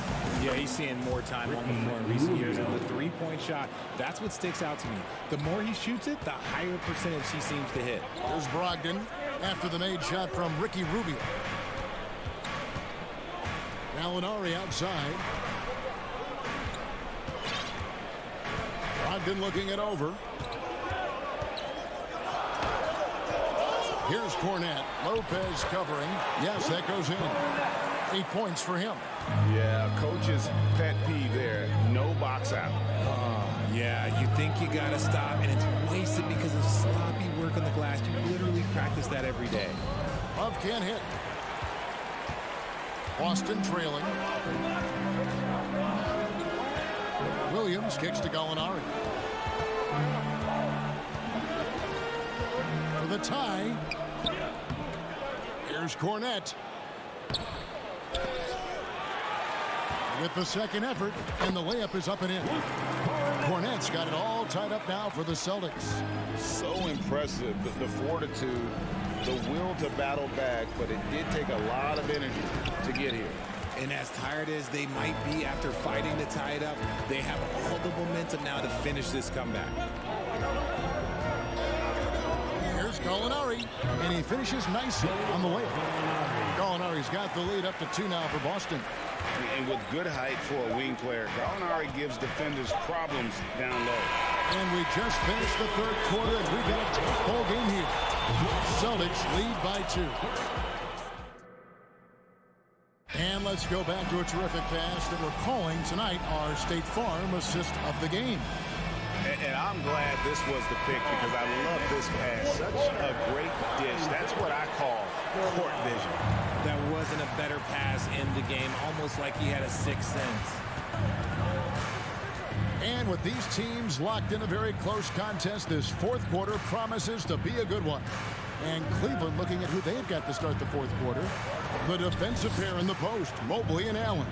Yeah, he's seeing more time on the floor in recent years. And the 3-point shot, that's what sticks out to me. The more he shoots it, the higher percentage he seems to hit. There's Brogdon after the made shot from Ricky Rubio. Gallinari outside. Brogdon looking it over. Here's Cornette. Lopez covering. Yes, that goes in. 8 points for him. Yeah, coach's pet peeve there. No box out. Yeah, you think you got to stop, and it's wasted because of sloppy work on the glass. You literally practice that every day. Love can't hit. Boston trailing. Williams kicks to Gallinari. For the tie. Here's Cornette. With the second effort, and the layup is up and in. Cornette's got it all tied up now for the Celtics. So impressive, the fortitude, the will to battle back, but it did take a lot of energy to get here. And as tired as they might be after fighting to tie it up, they have all the momentum now to finish this comeback. Here's Gallinari, and he finishes nicely on the layup. Gallinari's got the lead up to 2 now for Boston. And with good height for a wing player, Gallinari gives defenders problems down low. And we just finished the third quarter, and we got a tight ball game here. Celtics lead by 2. And let's go back to a terrific pass that we're calling tonight our State Farm assist of the game. And I'm glad this was the pick because I love this pass. Such a great dish. That's what I call court vision. That wasn't a better pass in the game, almost like he had a sixth sense. And with these teams locked in a very close contest, this fourth quarter promises to be a good one. And Cleveland looking at who they've got to start the fourth quarter. The defensive pair in the post, Mobley and Allen.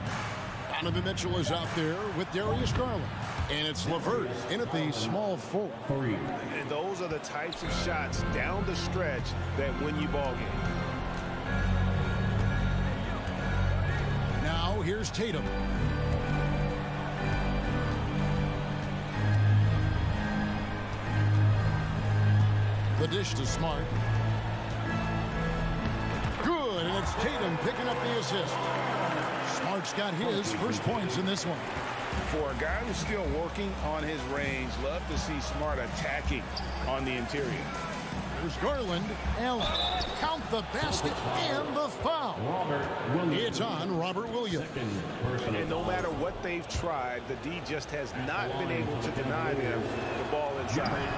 Donovan Mitchell is out there with Darius Garland. And it's LeVert in at the small forward. And those are the types of shots down the stretch that win you ball games. Now here's Tatum. The dish to Smart. Good, and it's Tatum picking up the assist. Smart's got his first points in this one. For a guy who's still working on his range, love to see Smart attacking on the interior. There's Garland. Allen. Count the basket and the foul. It's on Robert Williams. And no matter what they've tried, the D just has not been able to deny them the ball inside.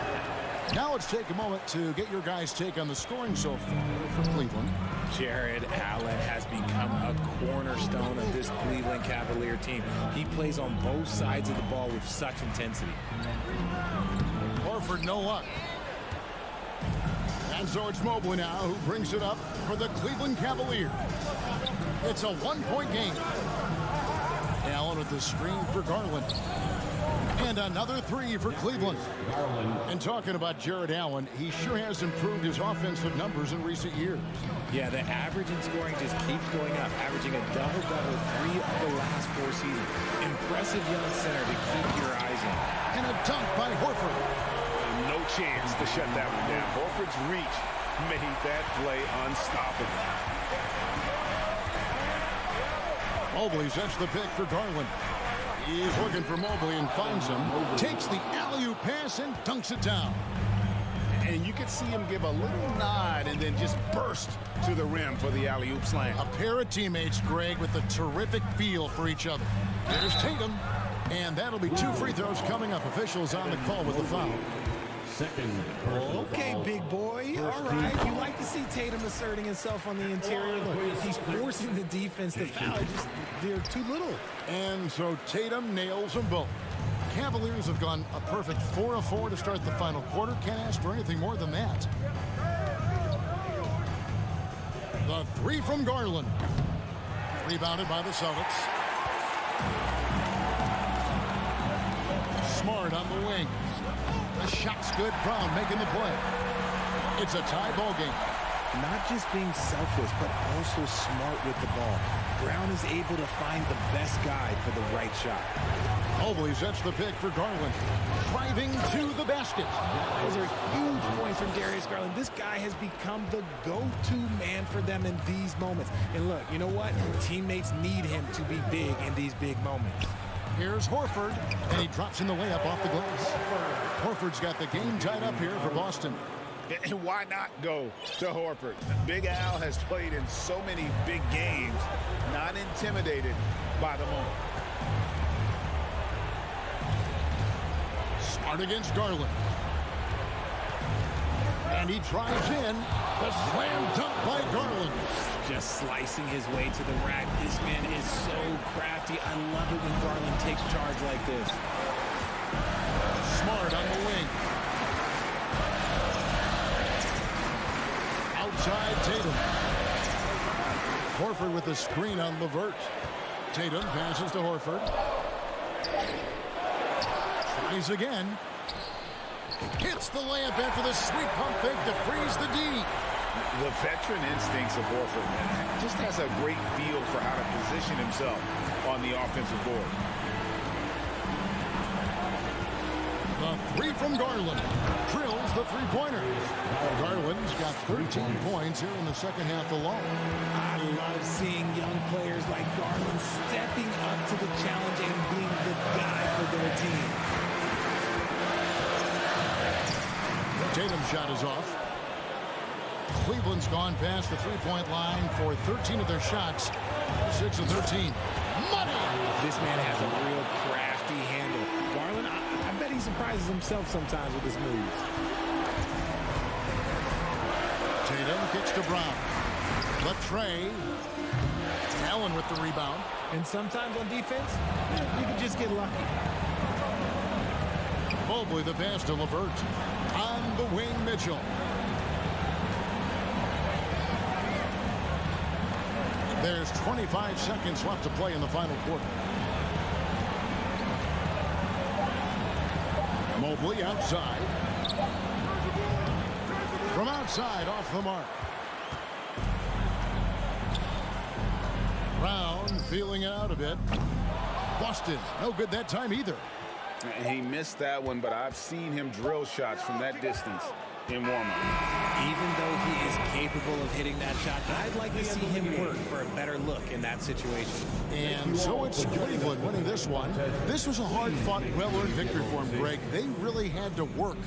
Now let's take a moment to get your guys' take on the scoring so far for Cleveland. Jared Allen has become a cornerstone of this Cleveland Cavalier team. He plays on both sides of the ball with such intensity. Horford, no luck. And so it's Mobley now who brings it up for the Cleveland Cavaliers. It's a one-point game. Allen with the screen for Garland. And another three for Cleveland. And talking about Jared Allen, he sure has improved his offensive numbers in recent years. Yeah, the average in scoring just keeps going up, averaging a double-double 3 of the last 4 seasons. Impressive young center to keep your eyes on. And a dunk by Horford. No chance to shut that one down. Horford's reach made that play unstoppable. Mobley sets the pick for Garland. He's looking for Mobley and finds him. Takes the alley-oop pass and dunks it down. And you could see him give a little nod and then just burst to the rim for the alley-oop slam. A pair of teammates, Greg, with a terrific feel for each other. There's Tatum. And that'll be 2 free throws coming up. Officials on the call with the foul. Okay, big boy. All right. You like to see Tatum asserting himself on the interior. Look, he's forcing the defense to foul. They're too little. And so Tatum nails them both. Cavaliers have gone a perfect 4 of 4 to start the final quarter. Can't ask for anything more than that. The three from Garland. Rebounded by the Celtics. Smart on the wing. The shot's good. Brown making the play. It's a tie ball game. Not just being selfless, but also smart with the ball. Brown is able to find the best guy for the right shot. Mobley sets the pick for Garland. Driving to the basket. Those are huge points from Darius Garland. This guy has become the go-to man for them in these moments. And look, you know what? Teammates need him to be big in these big moments. Here's Horford, and he drops in the layup off the glass. Horford's got the game tied up here for Boston. And why not go to Horford? Big Al has played in so many big games, not intimidated by the moment. Smart against Garland. And he drives in. The slam dunk by Garland. Just slicing his way to the rack. This man is so crafty. I love it when Garland takes charge like this. Smart on the wing. Outside Tatum. Horford with the screen on LeVert. Tatum passes to Horford. Tries again. Hits the layup after the sweet pump fake to freeze the D. The veteran instincts of Horford, man, just has a great feel for how to position himself on the offensive board. The three from Garland. Drills the three-pointer. Garland's got 13 points here in the second half alone. I love seeing young players like Garland stepping up to the challenge and being the guy for their team. Tatum's shot is off. Cleveland's gone past the three-point line for 13 of their shots. 6 of 13. Money! This man has a real crafty handle. Garland, I bet he surprises himself sometimes with his moves. Tatum kicks to Brown. Latrey. Allen with the rebound. And sometimes on defense, you can just get lucky. Mobley the pass to LeVert. On the wing, Mitchell. There's 25 seconds left to play in the final quarter. Mobley outside. From outside, off the mark. Brown feeling it out a bit. Boston, no good that time either. He missed that one, but I've seen him drill shots from that distance in warm-up. Even though he is capable of hitting that shot, I'd like to see him work for a better look in that situation. And so it's Cleveland winning this one. This was a hard-fought, well-earned victory for him, Greg. They really had to work.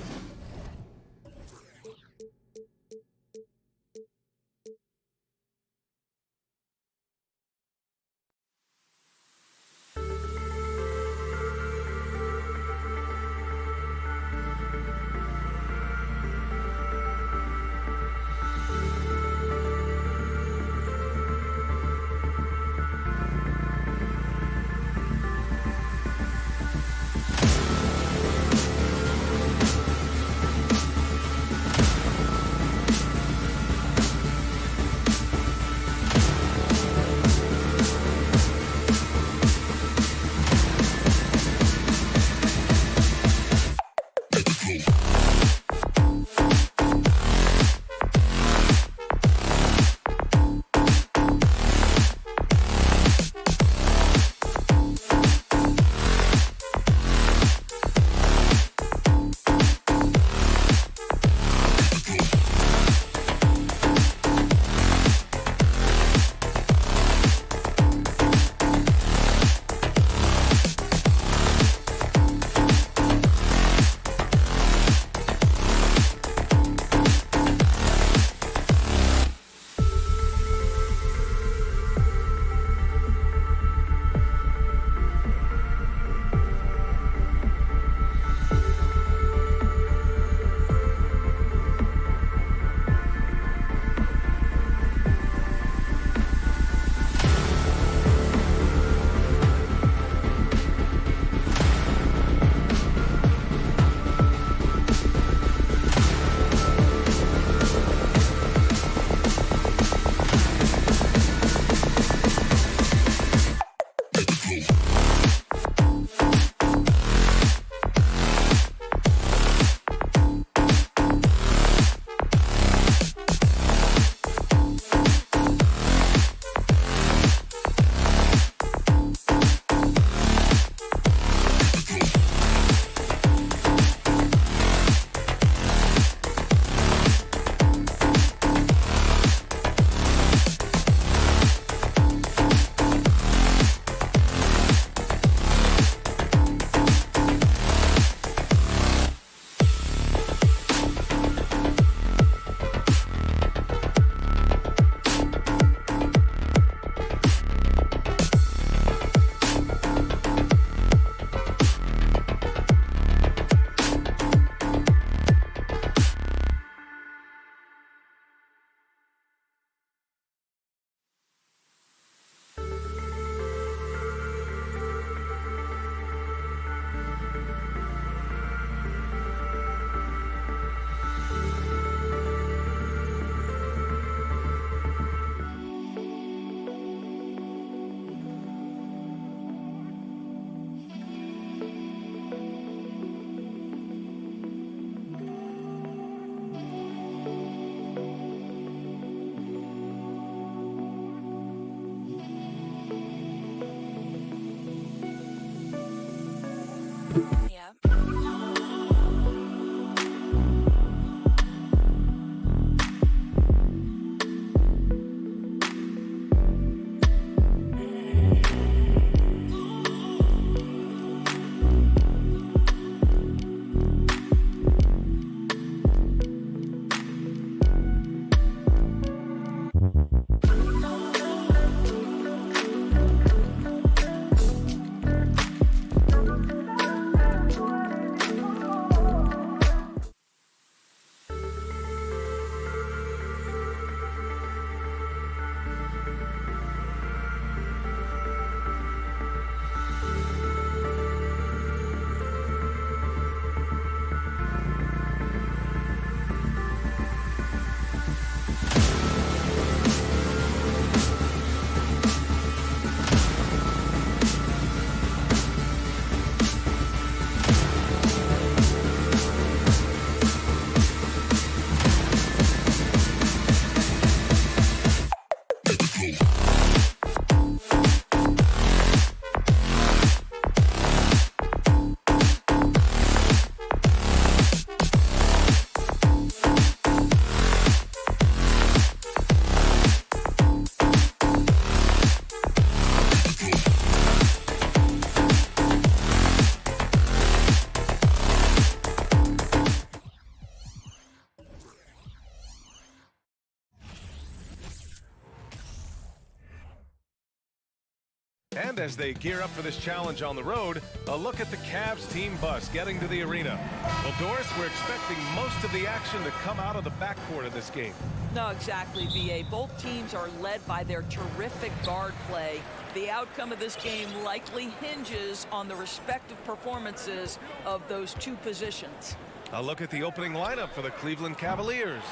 And as they gear up for this challenge on the road, a look at the Cavs team bus getting to the arena. Well, Doris, we're expecting most of the action to come out of the backcourt of this game. No, exactly, VA. Both teams are led by their terrific guard play. The outcome of this game likely hinges on the respective performances of those two positions. A look at the opening lineup for the Cleveland Cavaliers.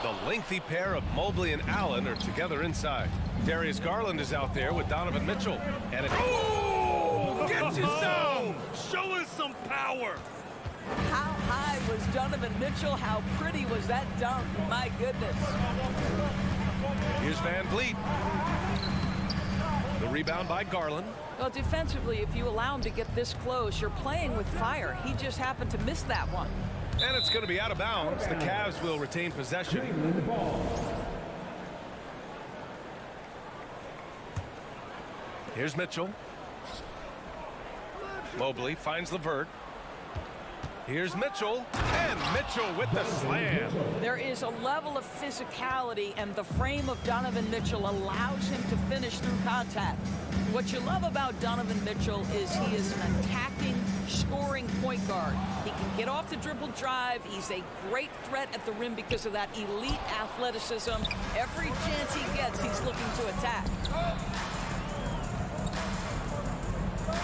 The lengthy pair of Mobley and Allen are together inside. Darius Garland is out there with Donovan Mitchell. And Get you some! Show us some power! How high was Donovan Mitchell? How pretty was that dunk? My goodness. Here's Van Vliet. The rebound by Garland. Well, defensively, if you allow him to get this close, you're playing with fire. He just happened to miss that one. And it's going to be out of bounds. The Cavs will retain possession. Here's Mitchell. Mobley finds LeVert. Here's Mitchell, and Mitchell with the slam. There is a level of physicality, and the frame of Donovan Mitchell allows him to finish through contact. What you love about Donovan Mitchell is he is an attacking, scoring point guard. He can get off the dribble drive. He's a great threat at the rim because of that elite athleticism. Every chance he gets, he's looking to attack.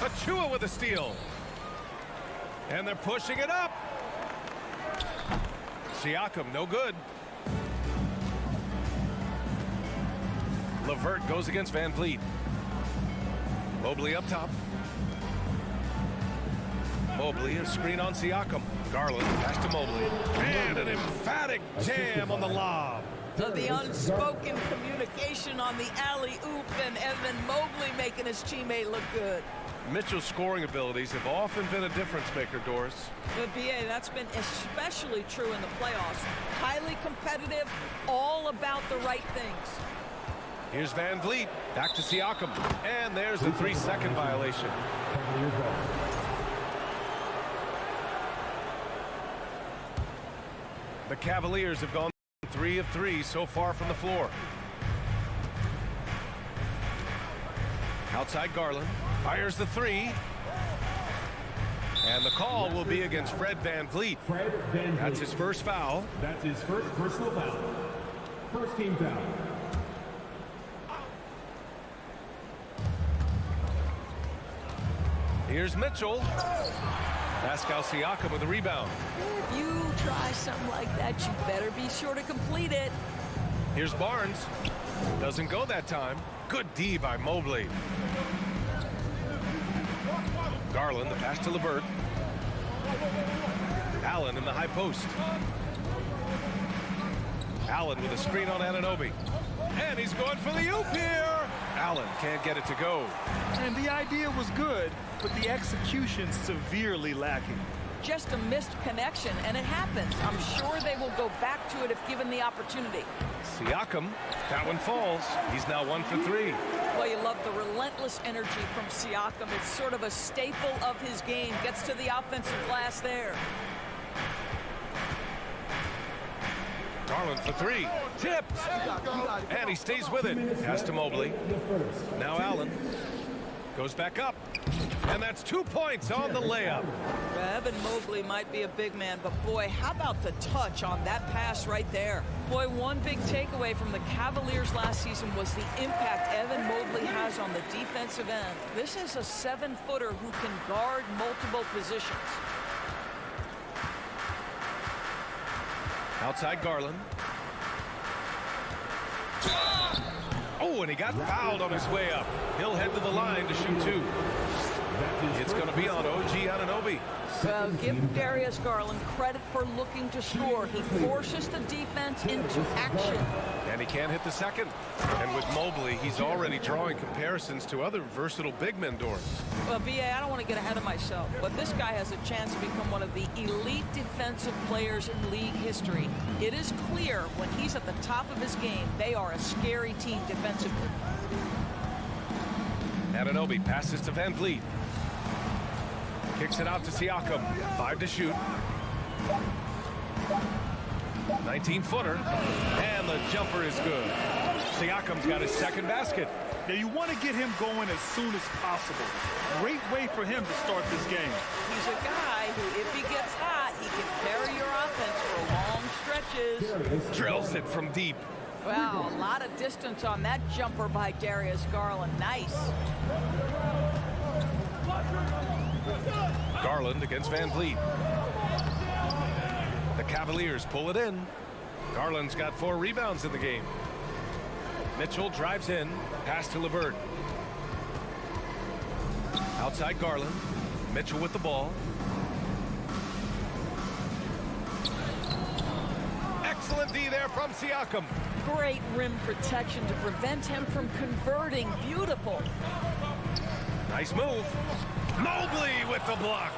Achua with a steal. And they're pushing it up. Siakam, no good. LeVert goes against Van Vliet. Mobley up top. Mobley, a screen on Siakam. Garland, pass to Mobley. And an emphatic jam on the lob. The unspoken communication on the alley-oop, and then Mobley making his teammate look good. Mitchell's scoring abilities have often been a difference maker, Doris. But BA, that's been especially true in the playoffs. Highly competitive, all about the right things. Here's Van Vliet, back to Siakam, and there's the 3-second violation. The Cavaliers have gone 3 of 3 so far from the floor. Outside Garland, fires the 3. And the call will be against Fred Van Vliet. That's his first foul. That's his first personal foul. First team foul. Here's Mitchell. Pascal Siakam with the rebound. If you try something like that, you better be sure to complete it. Here's Barnes. Doesn't go that time. Good D by Mobley. Garland, the pass to LeVert. Allen in the high post. Allen with a screen on Anunoby. And he's going for the oop here. Allen can't get it to go. And the idea was good, but the execution severely lacking. Just a missed connection, and it happens. I'm sure they will go back to it if given the opportunity. Siakam, that one falls. He's now 1 for 3. Well, you love the relentless energy from Siakam. It's sort of a staple of his game. Gets to the offensive glass there. Garland for 3. Tipped. And he stays with it. Pass to Mobley. Now Allen goes back up. And that's 2 points on the layup. Evan Mobley might be a big man, but boy, how about the touch on that pass right there? Boy, one big takeaway from the Cavaliers last season was the impact Evan Mobley has on the defensive end. This is a 7-footer who can guard multiple positions. Outside Garland. Oh, and he got fouled on his way up. He'll head to the line to shoot 2. It's going to be on OG Anunoby. Well, give Darius Garland credit for looking to score. He forces the defense into action. And he can't hit the second. And with Mobley, he's already drawing comparisons to other versatile big men, Doris. Well, B.A., I don't want to get ahead of myself, but this guy has a chance to become one of the elite defensive players in league history. It is clear when he's at the top of his game, they are a scary team defensively. Anunoby passes to Van Vliet. Kicks it out to Siakam. 5 to shoot. 19-footer. And the jumper is good. Siakam's got his second basket. Now you want to get him going as soon as possible. Great way for him to start this game. He's a guy who, if he gets hot, he can carry your offense for long stretches. Drills it from deep. Wow, a lot of distance on that jumper by Darius Garland. Nice. Garland against Van Vliet. The Cavaliers pull it in. Garland's got 4 rebounds in the game. Mitchell drives in. Pass to LeVert. Outside Garland. Mitchell with the ball. Excellent D there from Siakam. Great rim protection to prevent him from converting. Beautiful. Nice move. Mobley with the block.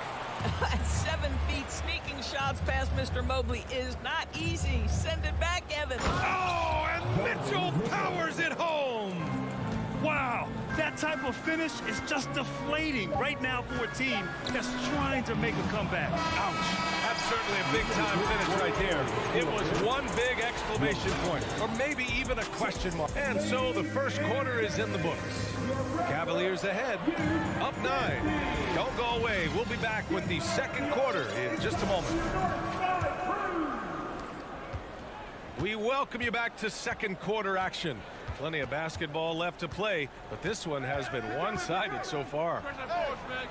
At 7 feet, sneaking shots past Mr. Mobley is not easy. Send it back, Evan. Oh, and Mitchell powers it home. Wow, that type of finish is just deflating right now for a team that's trying to make a comeback. Ouch. That's certainly a big-time finish right there. It was one big exclamation point, or maybe even a question mark. And so the first quarter is in the books. Cavaliers ahead, up 9. Don't go away. We'll be back with the second quarter in just a moment. We welcome you back to second quarter action. Plenty of basketball left to play, but this one has been one-sided so far.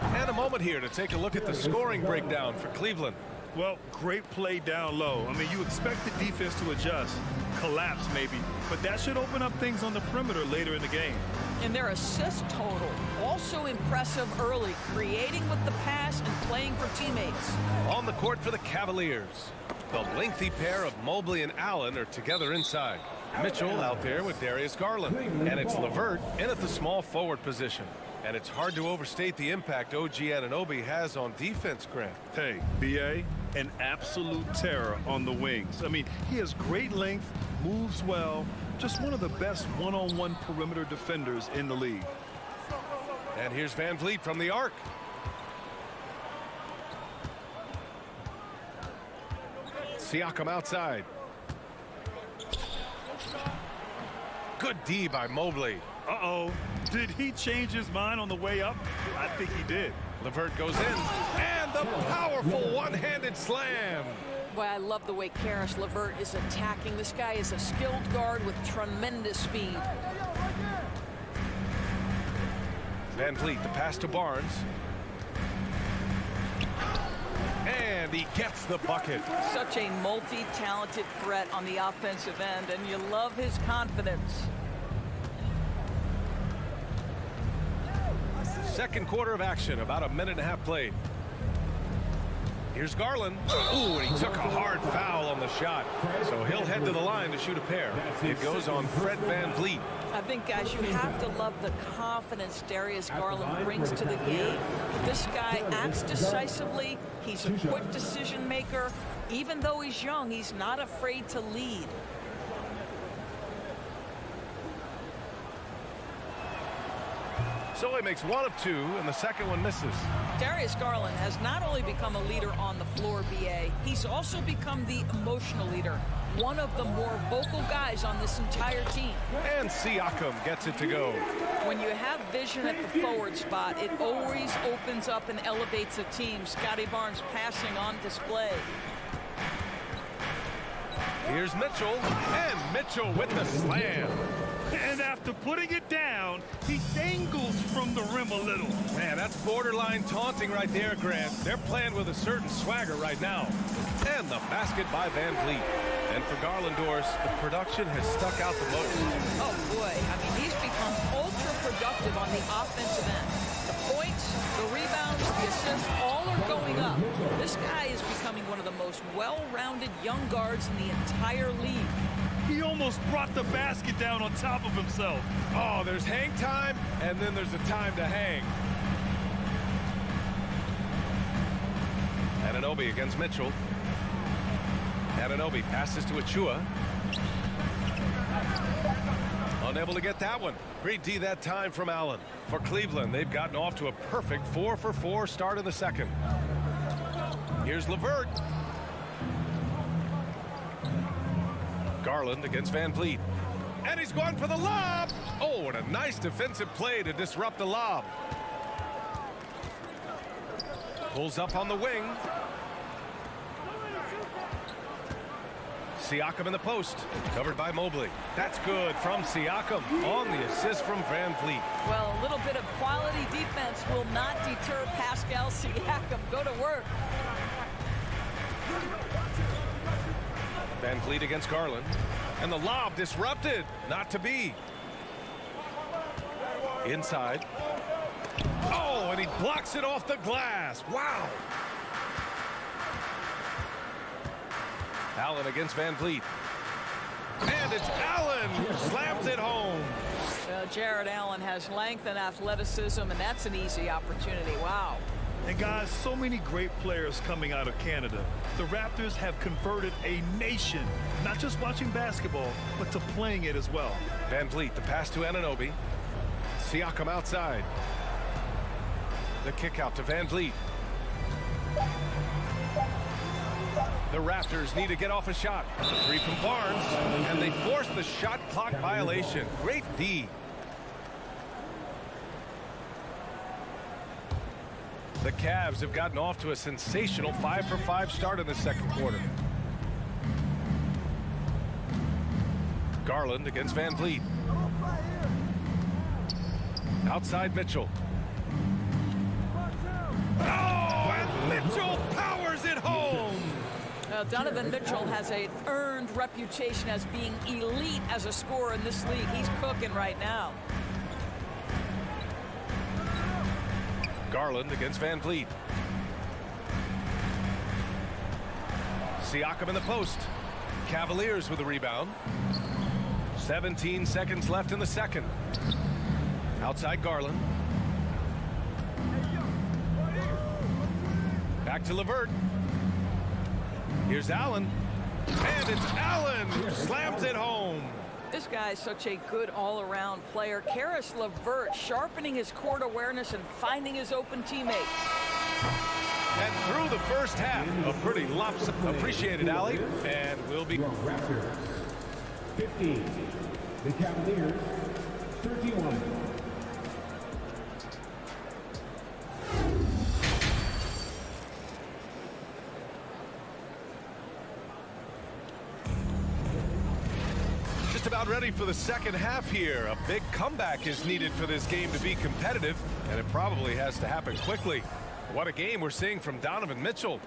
And a moment here to take a look at the scoring breakdown for Cleveland. Well, great play down low. I mean, you expect the defense to adjust, collapse maybe, but that should open up things on the perimeter later in the game. And their assist total, also impressive early, creating with the pass and playing for teammates. On the court for the Cavaliers, the lengthy pair of Mobley and Allen are together inside. Mitchell out there with Darius Garland, and it's LeVert in at the small forward position. And it's hard to overstate the impact OG Anunoby has on defense, Grant. Hey, B.A., an absolute terror on the wings. I mean, he has great length, moves well, just one of the best one-on-one perimeter defenders in the league. And here's Van Vliet from the arc. Siakam outside. Good D by Mobley. Uh-oh. Did he change his mind on the way up? I think he did. LeVert goes in, and the powerful one-handed slam. Boy, I love the way Karis LeVert is attacking. This guy is a skilled guard with tremendous speed. Van Vliet, the pass to Barnes. And he gets the bucket. Such a multi-talented threat on the offensive end, and you love his confidence. Second quarter of action, about a minute and a half played. Here's Garland. Ooh, and he took a hard foul on the shot. So he'll head to the line to shoot a pair. It goes on Fred Van Vliet. I think, guys, you have to love the confidence Darius Garland brings to the game. This guy acts decisively. He's a quick decision maker. Even though he's young, he's not afraid to lead. So he makes one of two, and the second one misses. Darius Garland has not only become a leader on the floor, BA, he's also become the emotional leader. One of the more vocal guys on this entire team. And Siakam gets it to go. When you have vision at the forward spot, it always opens up and elevates a team. Scotty Barnes passing on display. Here's Mitchell, and Mitchell with the slam. And after putting it down, he dangles from the rim a little. Man, that's borderline taunting right there, Grant. They're playing with a certain swagger right now. And the basket by Van Vliet. And for Garland, Doris, the production has stuck out the most. Oh, boy. I mean, he's become ultra-productive on the offensive end. The points, the rebounds, the assists, all are going up. This guy is becoming one of the most well-rounded young guards in the entire league. He almost brought the basket down on top of himself. Oh, there's hang time, and then there's a time to hang. Anunoby against Mitchell. Anunoby passes to Achua. Unable to get that one. Great D that time from Allen. For Cleveland, they've gotten off to a perfect 4-for-4 start in the second. Here's LeVert. Garland against Van Vliet. And he's going for the lob. Oh, and a nice defensive play to disrupt the lob. Pulls up on the wing. Siakam in the post. Covered by Mobley. That's good from Siakam on the assist from Van Vliet. Well, a little bit of quality defense will not deter Pascal Siakam. Go to work. Van Vliet against Garland. And the lob disrupted. Not to be. Inside. Oh, and he blocks it off the glass. Wow. Allen against Van Vliet. And it's Allen who slams it home. Jared Allen has length and athleticism, and that's an easy opportunity. Wow. And guys, so many great players coming out of Canada. The Raptors have converted a nation, not just watching basketball, but to playing it as well. Van Vliet, the pass to Anunoby. Siakam outside. The kick out to Van Vliet. The Raptors need to get off a shot. Three from Barnes, and they force the shot clock violation. Great D. The Cavs have gotten off to a sensational 5-for-5 start in the second quarter. Garland against Van Vliet. Outside Mitchell. Oh, and Mitchell powers it home. Donovan Mitchell has an earned reputation as being elite as a scorer in this league. He's cooking right now. Garland against Van Vliet. Siakam in the post. Cavaliers with the rebound. 17 seconds left in the second. Outside Garland. Back to LeVert. Here's Allen. And it's Allen who slams it home. This guy is such a good all-around player. Karis LeVert sharpening his court awareness and finding his open teammate. And through the first half, a pretty appreciated alley, and we'll be Raptors 15, the Cavaliers 31. About ready for the second half here. A big comeback is needed for this game to be competitive, and it probably has to happen quickly. What a game we're seeing from Donovan Mitchell.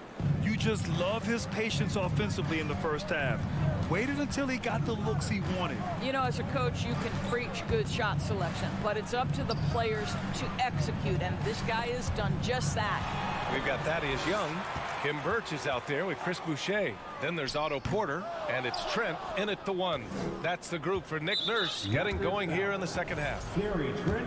You just love his patience offensively in the first half. Waited until he got the looks he wanted. You know, as a coach, you can preach good shot selection, but it's up to the players to execute, and this guy has done just that. We've got Thaddeus Young. Kim Birch is out there with Chris Boucher. Then there's Otto Porter, and it's Trent in at the 1. That's the group for Nick Nurse getting going here in the second half.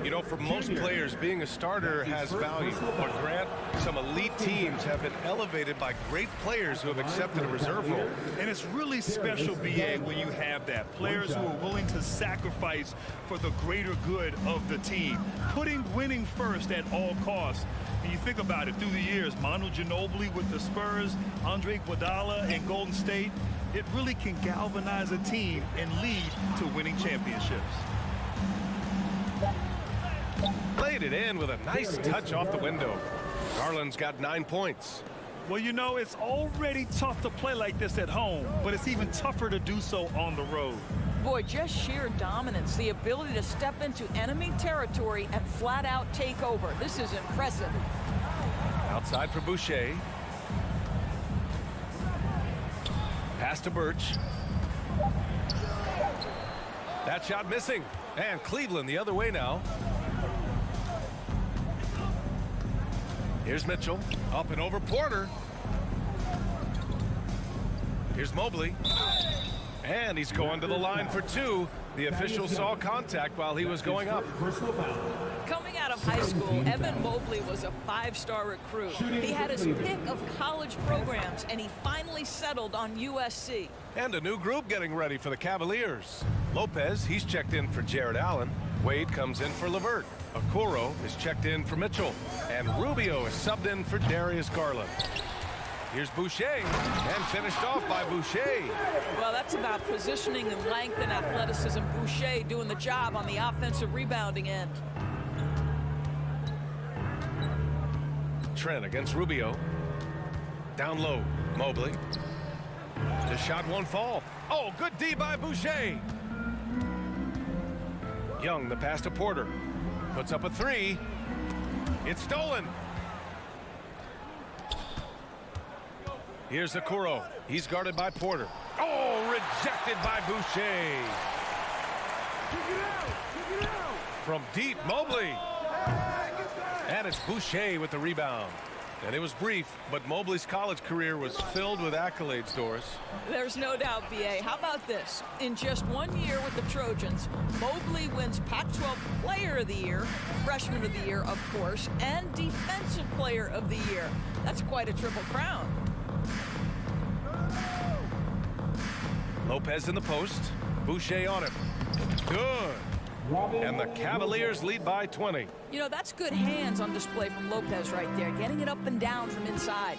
You know, for most players, being a starter has value. But Grant, some elite teams have been elevated by great players who have accepted a reserve role. And it's really special, BA, when you have that. Players who are willing to sacrifice for the greater good of the team. Putting winning first at all costs. And you think about it, through the years, Manu Ginobili with the Spurs, Andre Iguodala in Golden State, it really can galvanize a team and lead to winning championships. Played it in with a nice touch off the window. Garland's got 9 points. Well, you know, it's already tough to play like this at home, but it's even tougher to do so on the road. Boy, just sheer dominance, the ability to step into enemy territory and flat out take over. This is impressive. Outside for Boucher. Pass to Birch. That shot missing. And Cleveland the other way now. Here's Mitchell. Up and over Porter. Here's Mobley. And he's going to the line for 2. The official saw contact while he was going up. Coming out of high school, Evan Mobley was a 5-star recruit. He had his pick of college programs, and he finally settled on USC. And a new group getting ready for the Cavaliers. Lopez, he's checked in for Jared Allen. Wade comes in for LeVert. Okoro is checked in for Mitchell. And Rubio is subbed in for Darius Garland. Here's Boucher, and finished off by Boucher. Well, that's about positioning and length and athleticism. Boucher doing the job on the offensive rebounding end. Trent against Rubio. Down low, Mobley. The shot won't fall. Oh, good D by Boucher. Young, the pass to Porter. Puts up a 3. It's stolen. Here's Okoro. He's guarded by Porter. Oh, rejected by Boucher. From deep, Mobley. And it's Boucher with the rebound. And it was brief, but Mobley's college career was filled with accolades, Doris. There's no doubt, B.A. How about this? In just 1 year with the Trojans, Mobley wins Pac-12 Player of the Year, Freshman of the Year, of course, and Defensive Player of the Year. That's quite a triple crown. Lopez in the post. Boucher on him. Good. And the Cavaliers lead by 20. You know, that's good hands on display from Lopez right there, getting it up and down from inside.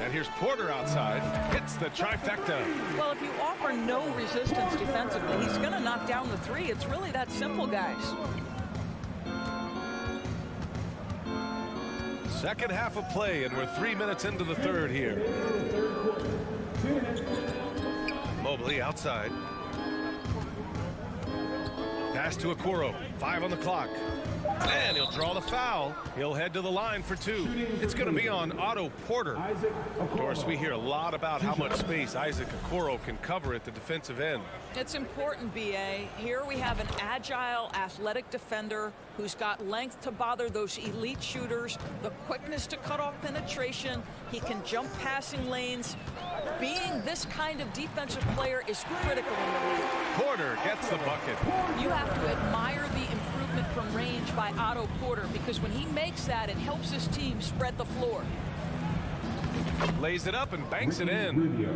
And here's Porter outside. Hits the trifecta. Well, if you offer no resistance defensively, he's going to knock down the 3. It's really that simple, guys. Second half of play, and we're 3 minutes into the third here. Mobley outside. Pass to Okoro. 5 on the clock. And he'll draw the foul. He'll head to the line for 2. It's going to be on Otto Porter. Of course, we hear a lot about how much space Isaac Okoro can cover at the defensive end. It's important, B.A. Here we have an agile, athletic defender who's got length to bother those elite shooters, the quickness to cut off penetration. He can jump passing lanes. Being this kind of defensive player is critical in the league. Porter gets the bucket. You have to admire the improvement from range by Otto Porter, because when he makes that, it helps his team spread the floor. Lays it up and banks it in.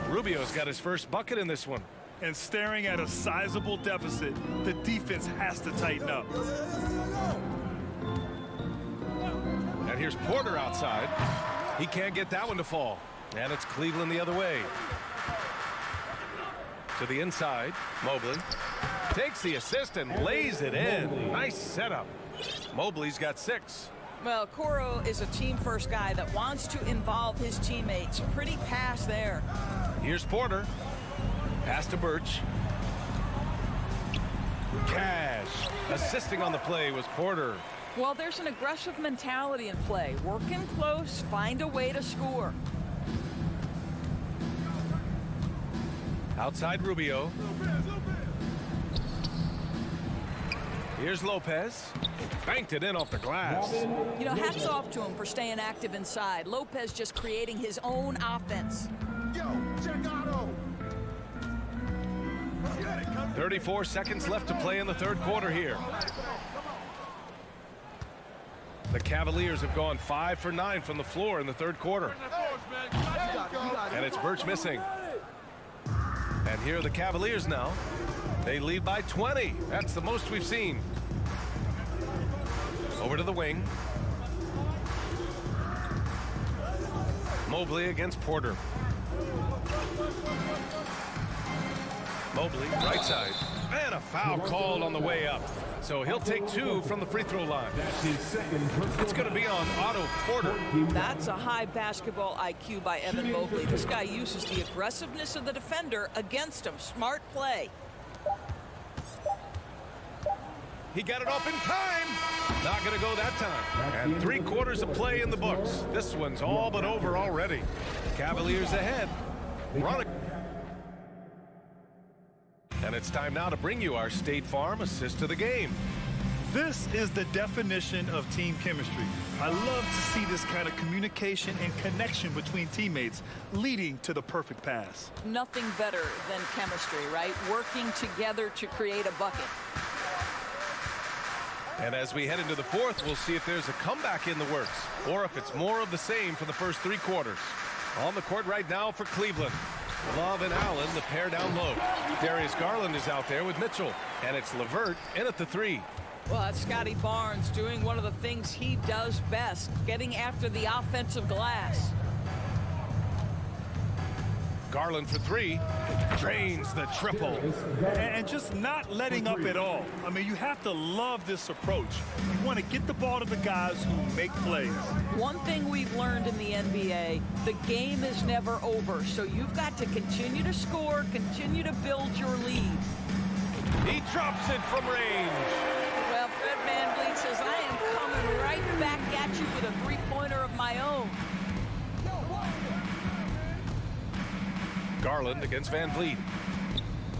Rubio's got his first bucket in this one. And staring at a sizable deficit, the defense has to tighten up. And here's Porter outside. He can't get that one to fall. And it's Cleveland the other way. To the inside, Mobley takes the assist and lays it in. Nice setup. Mobley's got 6. Well, Okoro is a team-first guy that wants to involve his teammates. Pretty pass there. Here's Porter. Pass to Birch. Cash. Assisting on the play was Porter. Well, there's an aggressive mentality in play. Working close, find a way to score. Outside Rubio. Here's Lopez. Banked it in off the glass. You know, hats off to him for staying active inside. Lopez just creating his own offense. 34 seconds left to play in the third quarter here. The Cavaliers have gone 5 for 9 from the floor in the third quarter. And it's Birch missing. And here are the Cavaliers now. They lead by 20. That's the most we've seen. Over to the wing. Mobley against Porter. Mobley, right side. And a foul called on the way up. So he'll take 2 from the free throw line. It's going to be on Otto Porter. That's a high basketball IQ by Evan Mobley. This guy uses the aggressiveness of the defender against him. Smart play. He got it off in time. Not going to go that time. And 3 quarters of play in the books. This one's all but over already. Cavaliers ahead. And it's time now to bring you our State Farm assist of the game. This is the definition of team chemistry. I love to see this kind of communication and connection between teammates leading to the perfect pass. Nothing better than chemistry, right? Working together to create a bucket. And as we head into the fourth, we'll see if there's a comeback in the works or if it's more of the same for the first 3 quarters. On the court right now for Cleveland. Love and Allen, the pair down low. Darius Garland is out there with Mitchell. And it's LeVert in at the 3. Well, that's Scotty Barnes doing one of the things he does best, getting after the offensive glass. Garland for 3. Drains the triple. And just not letting up at all. I mean, you have to love this approach. You want to get the ball to the guys who make plays. One thing we've learned in the NBA, the game is never over. So you've got to continue to score, continue to build your lead. He drops it from range. Well, Fred VanVleet says, I am coming right back at you with a 3-pointer of my own. Garland against VanVleet.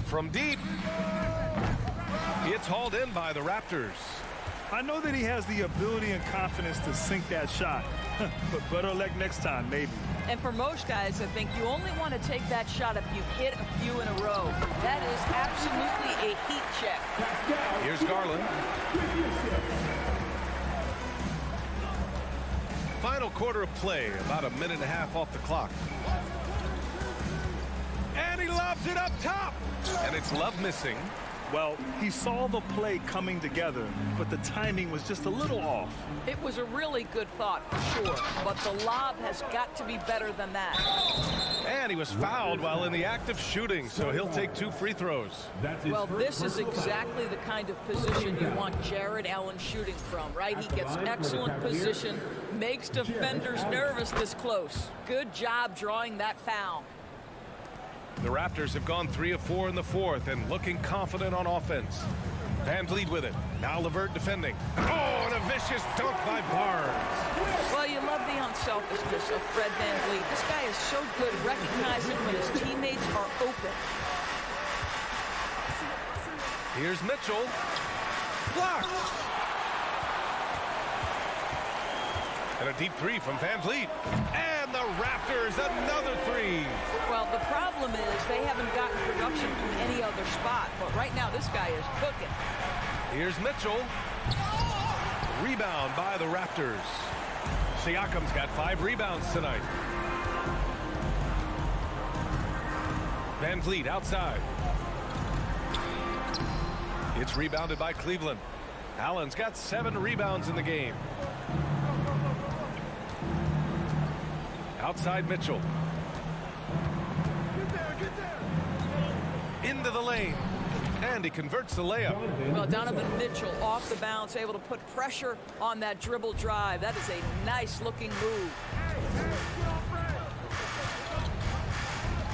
From deep. It's hauled in by the Raptors. I know that he has the ability and confidence to sink that shot, but better luck next time, maybe. And for most guys, I think you only want to take that shot if you've hit a few in a row. That is absolutely a heat check. Here's Garland. Final quarter of play, about a minute and a half off the clock. And he lobs it up top. And it's Love missing. Well, he saw the play coming together, but the timing was just a little off. It was a really good thought, for sure, but the lob has got to be better than that. And he was fouled while in the act of shooting, so he'll take 2 free throws. Well, this is exactly the kind of position you want Jared Allen shooting from, right? He gets excellent position, makes defenders nervous this close. Good job drawing that foul. The Raptors have gone 3 of 4 in the fourth and looking confident on offense. VanVleet with it. Now LeVert defending. Oh, and a vicious dunk by Barnes. Well, you love the unselfishness of Fred VanVleet. This guy is so good recognizing when his teammates are open. Here's Mitchell. Blocked. And a deep 3 from VanVleet. And the Raptors, another 3. Well, the problem is they haven't gotten production from any other spot. But right now, this guy is cooking. Here's Mitchell. Rebound by the Raptors. Siakam's got 5 rebounds tonight. VanVleet outside. It's rebounded by Cleveland. Allen's got 7 rebounds in the game. Outside Mitchell. Get there. Into the lane. And he converts the layup. Well, Donovan Mitchell off the bounce, able to put pressure on that dribble drive. That is a nice-looking move.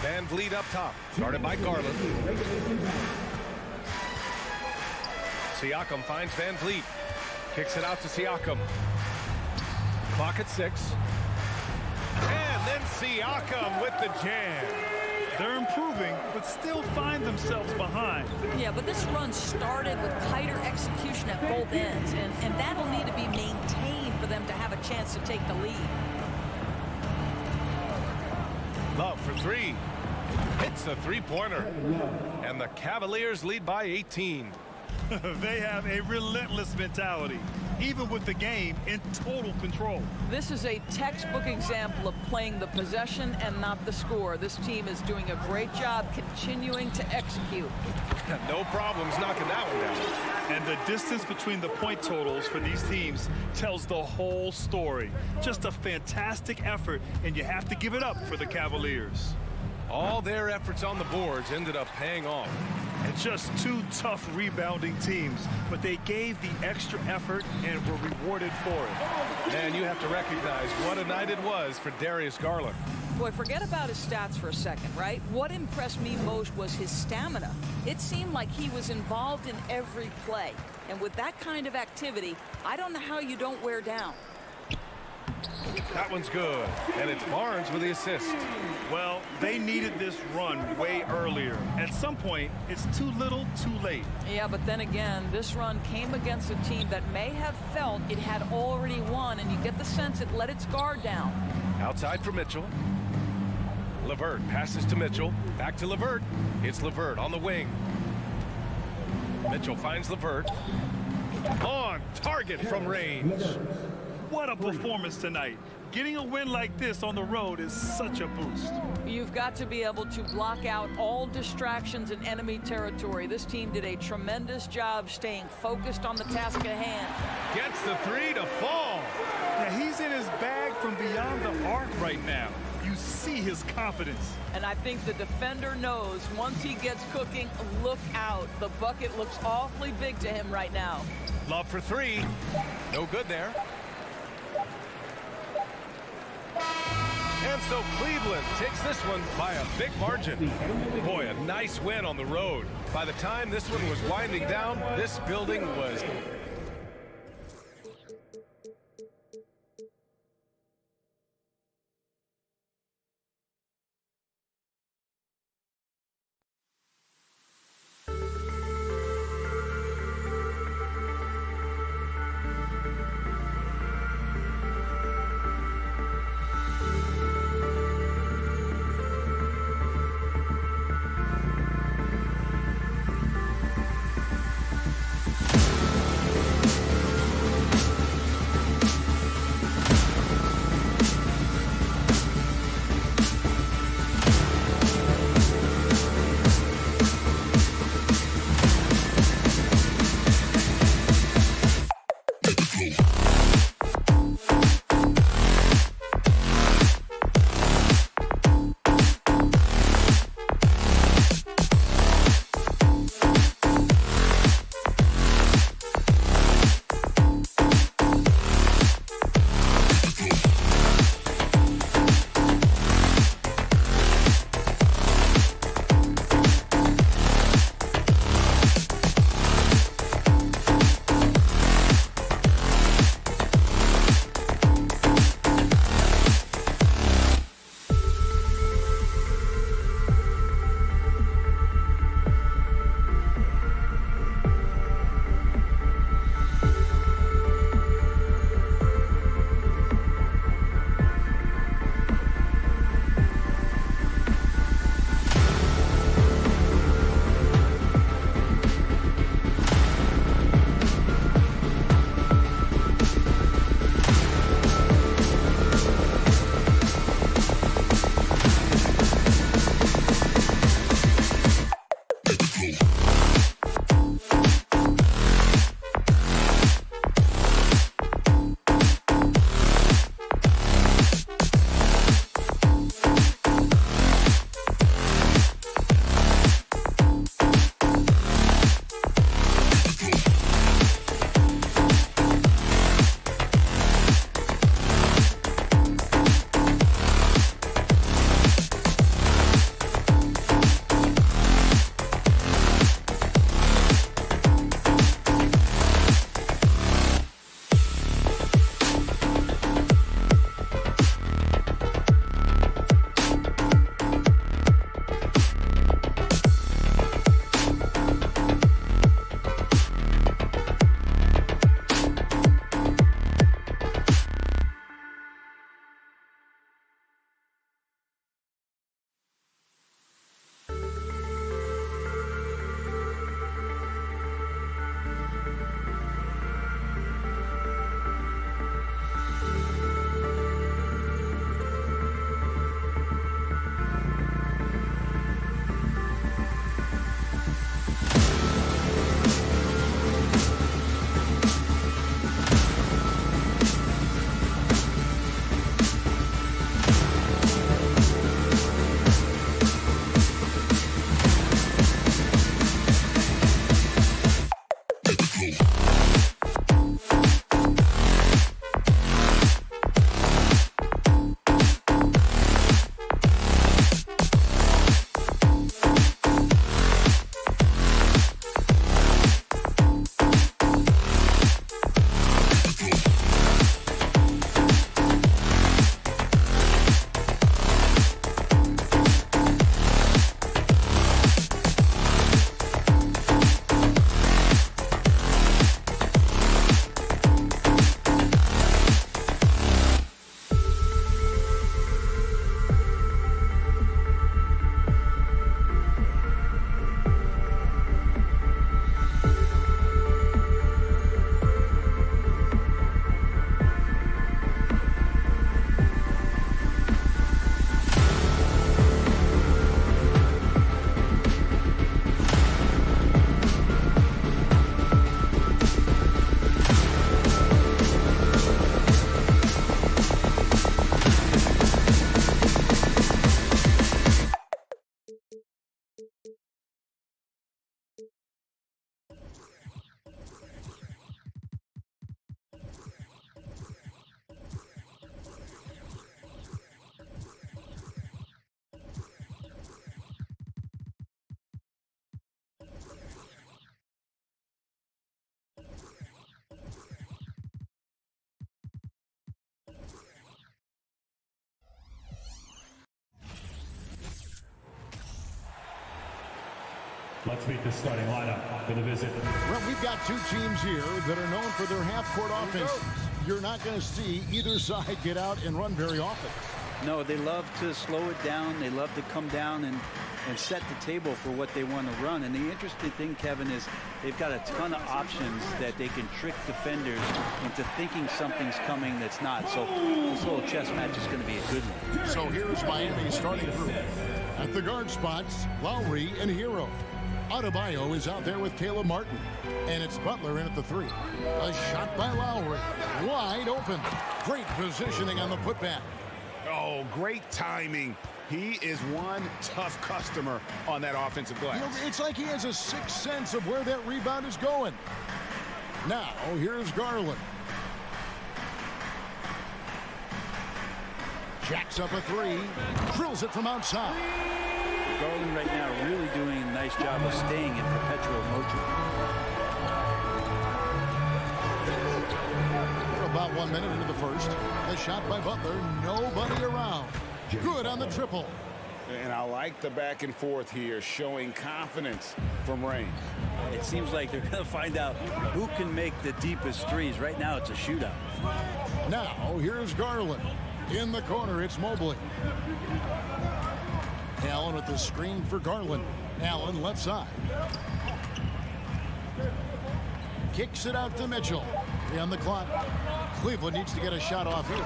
VanVleet up top. Started by Garland. Siakam finds VanVleet. Kicks it out to Siakam. Clock at 6. And then Siakam with the jam. They're improving, but still find themselves behind. Yeah, but this run started with tighter execution at both ends, and that'll need to be maintained for them to have a chance to take the lead. Love for three. Hits the three-pointer. And the Cavaliers lead by 18. They have a relentless mentality, even with the game in total control. This is a textbook example of playing the possession and not the score. This team is doing a great job continuing to execute. No problems knocking that one down. And the distance between the point totals for these teams tells the whole story. Just a fantastic effort, and you have to give it up for the Cavaliers. All their efforts on the boards ended up paying off. And just two tough rebounding teams, but they gave the extra effort and were rewarded for it. And you have to recognize what a night it was for Darius Garland. Boy, forget about his stats for a second, right? What impressed me most was his stamina. It seemed like he was involved in every play. And with that kind of activity, I don't know how you don't wear down. That one's good. And it's Barnes with the assist. Well, they needed this run way earlier. At some point, it's too little, too late. Yeah, but then again, this run came against a team that may have felt it had already won, and you get the sense it let its guard down. Outside for Mitchell. LeVert passes to Mitchell. Back to LeVert. It's LeVert on the wing. Mitchell finds LeVert. On target from range. What a performance tonight. Getting a win like this on the road is such a boost. You've got to be able to block out all distractions in enemy territory. This team did a tremendous job staying focused on the task at hand. Gets the three to fall. Now, he's in his bag from beyond the arc right now. You see his confidence. And I think the defender knows once he gets cooking, look out. The bucket looks awfully big to him right now. Love for three. No good there. And so Cleveland takes this one by a big margin. Boy, a nice win on the road. By the time this one was winding down, this building was... Let's meet the starting lineup for the visit. Well, we've got two teams here that are known for their half-court offenses. You're not going to see either side get out and run very often. No, they love to slow it down. They love to come down and set the table for what they want to run. And the interesting thing, Kevin, is they've got a ton of options that they can trick defenders into thinking something's coming that's not. So this little chess match is going to be a good one. So here's Miami's starting group. At the guard spots, Lowry and Hero. Adebayo is out there with Caleb Martin. And it's Butler in at the 3. A shot by Lowry. Wide open. Great positioning on the putback. Oh, great timing. He is one tough customer on that offensive glass. You know, it's like he has a sixth sense of where that rebound is going. Now, here's Garland. Jacks up a 3. Drills it from outside. Garland right now really doing a nice job of staying in perpetual motion. About 1 minute into the first. The shot by Butler. Nobody around. Good on the triple. And I like the back and forth here, showing confidence from range. It seems like they're going to find out who can make the deepest threes. Right now, it's a shootout. Now, here's Garland. In the corner, it's Mobley. Allen with the screen for Garland. Allen left side. Kicks it out to Mitchell. 3 on the clock. Cleveland needs to get a shot off here.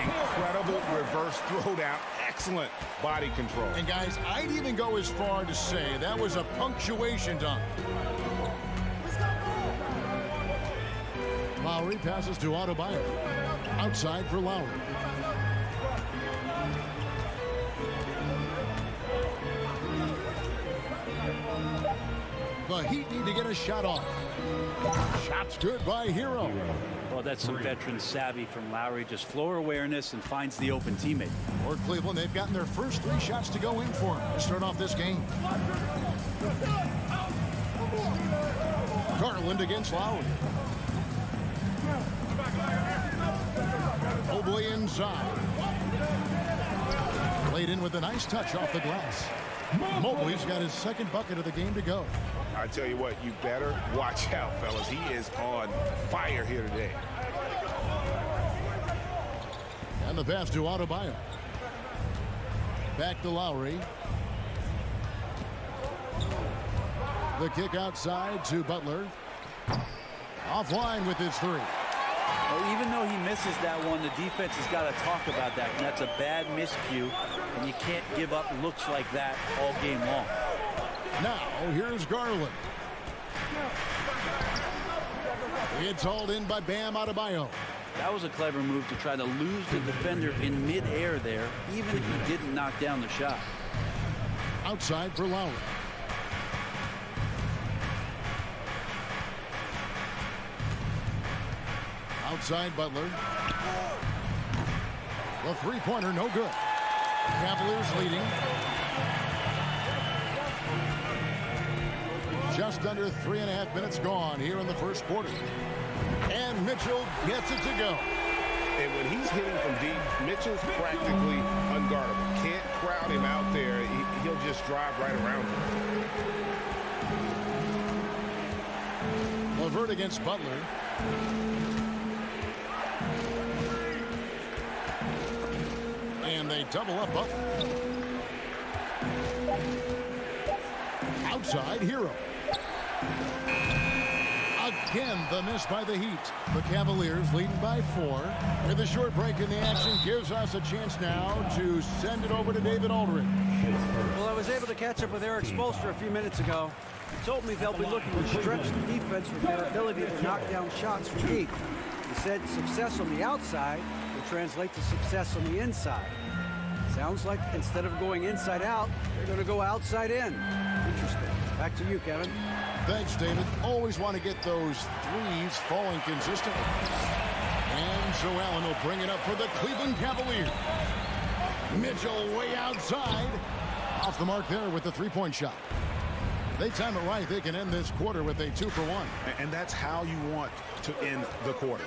Incredible reverse throwdown. Excellent body control. And guys, I'd even go as far to say that was a punctuation dunk. Lowry passes to Adebayo. Outside for Lowry. The Heat need to get a shot off. Shot's good by Hero. Well, that's some veteran savvy from Lowry. Just floor awareness and finds the open teammate. For Cleveland, they've gotten their first 3 shots to go in for him to start off this game. Garland against Lowry. Mobley inside. Played in with a nice touch off the glass. Mobley's got his second bucket of the game to go. I tell you what, you better watch out, fellas. He is on fire here today. And the pass to Adebayo. Back to Lowry. The kick outside to Butler. Offline with his 3. Well, even though he misses that one, the defense has got to talk about that. And that's a bad miscue, and you can't give up looks like that all game long. Now, here's Garland. It's hauled in by Bam Adebayo. That was a clever move to try to lose the defender in midair there, even if he didn't knock down the shot. Outside for Lowry. Outside Butler. The three-pointer, no good. Cavaliers leading. Just under 3.5 minutes gone here in the first quarter. And Mitchell gets it to go. And when he's hitting from deep, Mitchell's practically unguardable. Can't crowd him out there. He'll just drive right around him. LeVert against Butler. And they double up Butler. Outside, Hero. Again, the miss by the Heat. The Cavaliers leading by 4. With a short break in the action gives us a chance now to send it over to David Aldridge. Well, I was able to catch up with Eric Spoelstra a few minutes ago. He told me they'll be looking to stretch the defense with their ability to knock down shots from deep. He said success on the outside will translate to success on the inside. Sounds like instead of going inside out, they're going to go outside in. Interesting. Back to you, Kevin. Thanks, David. Always want to get those threes falling consistently. And Joe Allen will bring it up for the Cleveland Cavaliers. Mitchell way outside. Off the mark there with the three-point shot. They time it right. They can end this quarter with a 2-for-1. And that's how you want to end the quarter.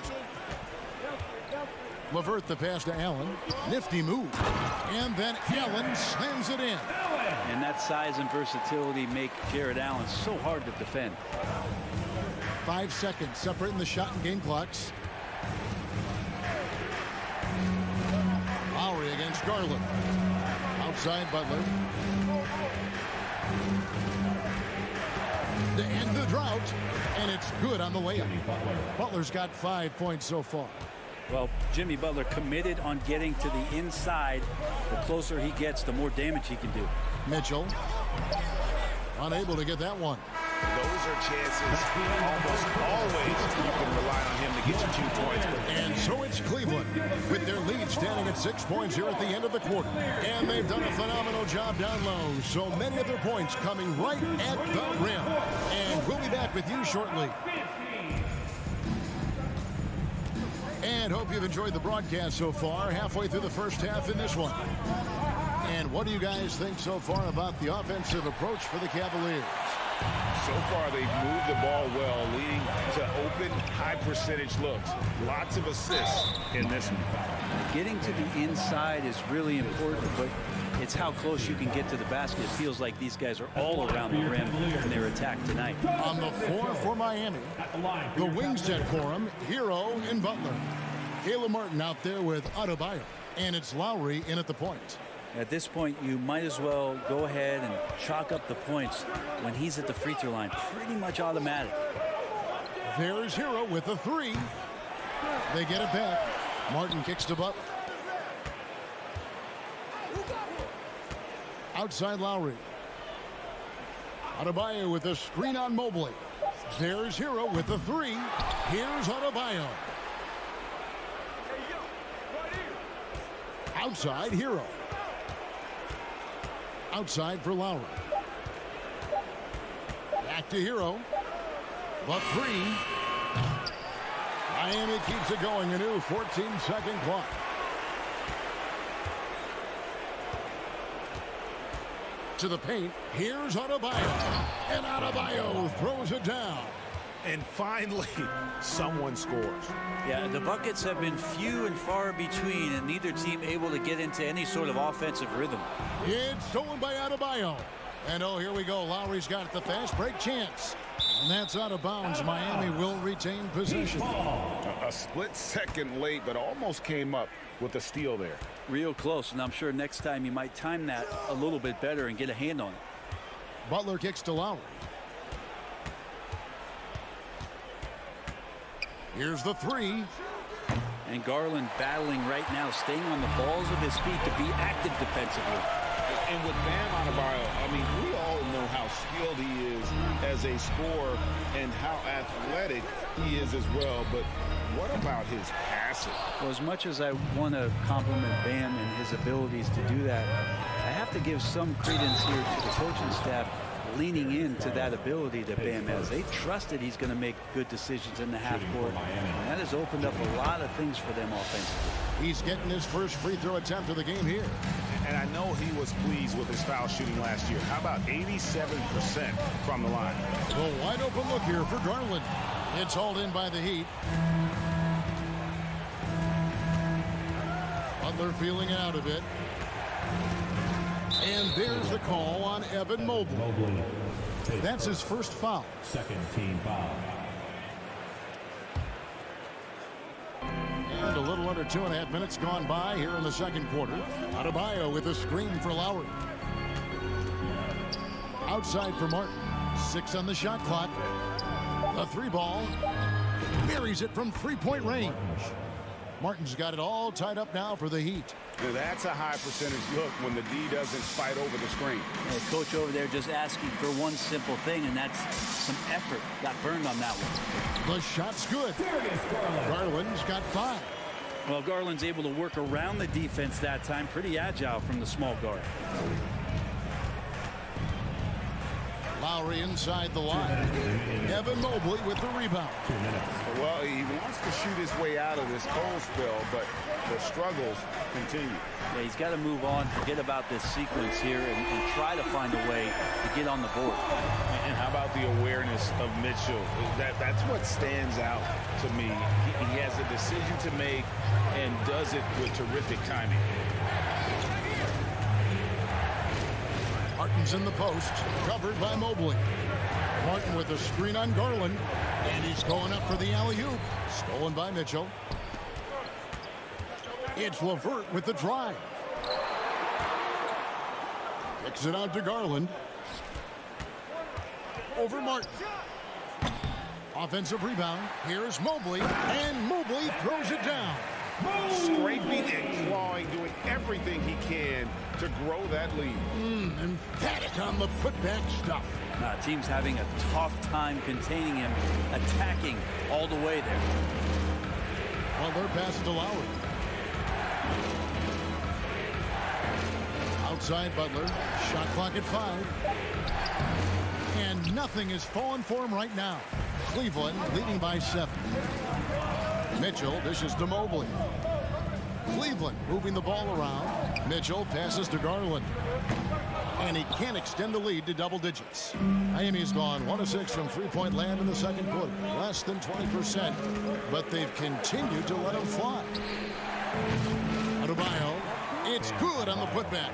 LeVert the pass to Allen. Nifty move. And then Allen slams it in. And that size and versatility make Jared Allen so hard to defend. 5 seconds separating the shot and game clocks. Lowry against Garland. Outside Butler. To end the drought, and it's good on the layup. Butler's got 5 points so far. Well, Jimmy Butler committed on getting to the inside. The closer he gets, the more damage he can do. Mitchell unable to get that one. Those are chances almost always you can rely on him to get you 2 points. And so it's Cleveland with their lead standing at 6 points here at the end of the quarter. And they've done a phenomenal job down low. So many of their points coming right at the rim. And we'll be back with you shortly. And hope you've enjoyed the broadcast so far. Halfway through the first half in this one. And what do you guys think so far about the offensive approach for the Cavaliers? So far, they've moved the ball well, leading to open, high-percentage looks. Lots of assists in this one. Getting to the inside is really important, but it's how close you can get to the basket. It feels like these guys are all around the rim in their attack tonight. On the floor for Miami, the wing set for him, Hero and Butler. Caleb Martin out there with Adebayo, and it's Lowry in at the point. At this point, you might as well go ahead and chalk up the points when he's at the free throw line. Pretty much automatic. There's Hero with a 3. They get it back. Martin kicks to Butler. Outside Lowry. Adebayo with a screen on Mobley. There's Hero with a 3. Here's Adebayo. Outside Hero. Outside for Lowry. Back to Hero. The 3. Miami keeps it going. A new 14-second clock. To the paint. Here's Adebayo. And Adebayo throws it down. And finally, someone scores. Yeah, the buckets have been few and far between, and neither team able to get into any sort of offensive rhythm. It's stolen by Adebayo. And oh, here we go. Lowry's got the fast break chance. And that's out of bounds. Miami will retain possession. A split second late, but almost came up with a steal there. Real close, and I'm sure next time you might time that a little bit better and get a hand on it. Butler kicks to Lowry. Here's the 3. And Garland battling right now, staying on the balls of his feet to be active defensively. And with Bam Adebayo, I mean, we all know how skilled he is as a scorer and how athletic he is as well. But what about his passing? Well, as much as I want to compliment Bam and his abilities to do that, I have to give some credence here to the coaching staff leaning into that ability that Bam has. They trusted he's going to make good decisions in the half court. And that has opened up a lot of things for them offensively. He's getting his first free throw attempt of the game here. And I know he was pleased with his foul shooting last year. How about 87% from the line? A wide open look here for Garland. It's hauled in by the Heat. Butler feeling out of it. And there's the call on Evan Mobley. That's his first foul. Second team foul. And a little under 2.5 minutes gone by here in the second quarter. Adebayo with a screen for Lowry. Outside for Martin. 6 on the shot clock. The 3 ball. Buries it from 3-point range. Martin's got it all tied up now for the Heat. Now that's a high percentage look when the D doesn't fight over the screen. The coach over there just asking for one simple thing, and that's some effort. Got burned on that one. The shot's good. Garland's got 5. Well, Garland's able to work around the defense that time. Pretty agile from the small guard. Lowry inside the line. Evan Mobley with the rebound. Well, he wants to shoot his way out of this cold spell, but the struggles continue. Yeah, he's got to move on, forget about this sequence here, and try to find a way to get on the board. And how about the awareness of Mitchell? That's what stands out to me. He has a decision to make and does it with terrific timing. Martin's in the post, covered by Mobley. Martin with a screen on Garland, and he's going up for the alley-oop. Stolen by Mitchell. It's LeVert with the drive. Kicks it out to Garland. Over Martin. Offensive rebound. Here's Mobley, and Mobley throws it down. Scraping and clawing, doing everything he can to grow that lead. Emphatic on the putback stuff. Team's having a tough time containing him, attacking all the way there. Well, their pass to Lowry. Outside Butler. Shot clock at 5. And nothing is falling for him right now. Cleveland leading by 7. Mitchell dishes to Mobley. Cleveland moving the ball around. Mitchell passes to Garland. And he can't extend the lead to double digits. Miami's gone 1 of 6 from three-point land in the second quarter. Less than 20%, but they've continued to let him fly. Adebayo, it's good on the putback.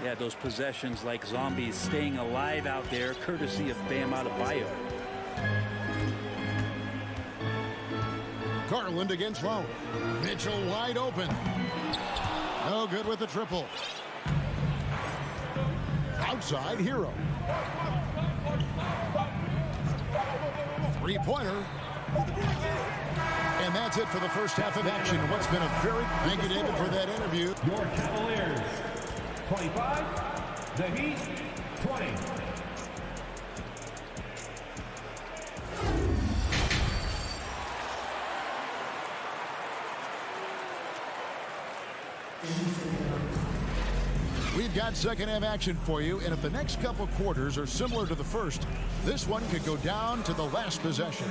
Yeah, those possessions like zombies staying alive out there, courtesy of Bam Adebayo. Garland against Lowry. Mitchell wide open. No good with the triple. Outside Hero. Three-pointer. And that's it for the first half of action. What's been a very thank you, David, for that interview. Your Cavaliers, 25. The Heat, 20. We've got second half action for you, and if the next couple quarters are similar to the first, this one could go down to the last possession.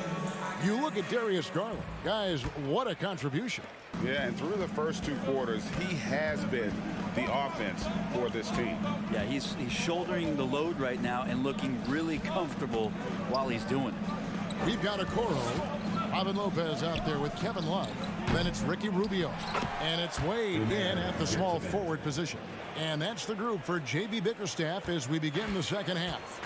You look at Darius Garland. Guys, what a contribution. Yeah, and through the first 2 quarters, he has been the offense for this team. Yeah, he's shouldering the load right now and looking really comfortable while he's doing it. We've got Okoro. Robin Lopez out there with Kevin Love. Then it's Ricky Rubio. And it's Wade in at the small forward position. And that's the group for J.B. Bickerstaff as we begin the second half.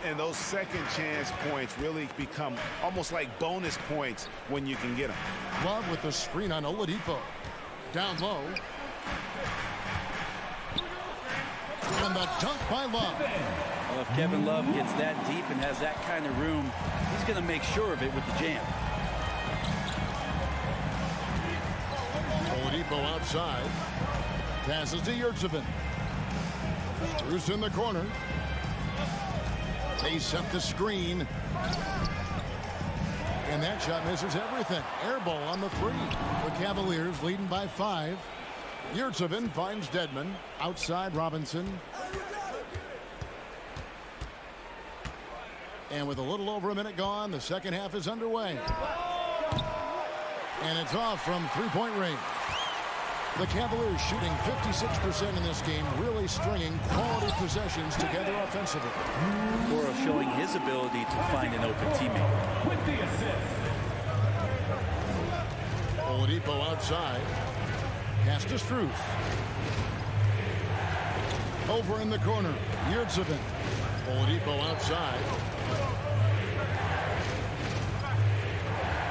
And those second chance points really become almost like bonus points when you can get them. Love with the screen on Oladipo. Down low. And the dunk by Love. Well, if Kevin Love gets that deep and has that kind of room, he's going to make sure of it with the jam. Oladipo outside. Passes to Yurtsevin. Bruce in the corner. They set the screen. And that shot misses everything. Air ball on the 3. The Cavaliers leading by 5. Yurtsevin finds Dedmon. Outside Robinson. And with a little over a minute gone, the second half is underway. And it's off from three-point range. The Cavaliers shooting 56% in this game, really stringing quality possessions together offensively. Okoro showing his ability to find an open teammate. With the assist. Oladipo outside. Pass to Strus. Over in the corner, Yurtsevin. Oladipo outside.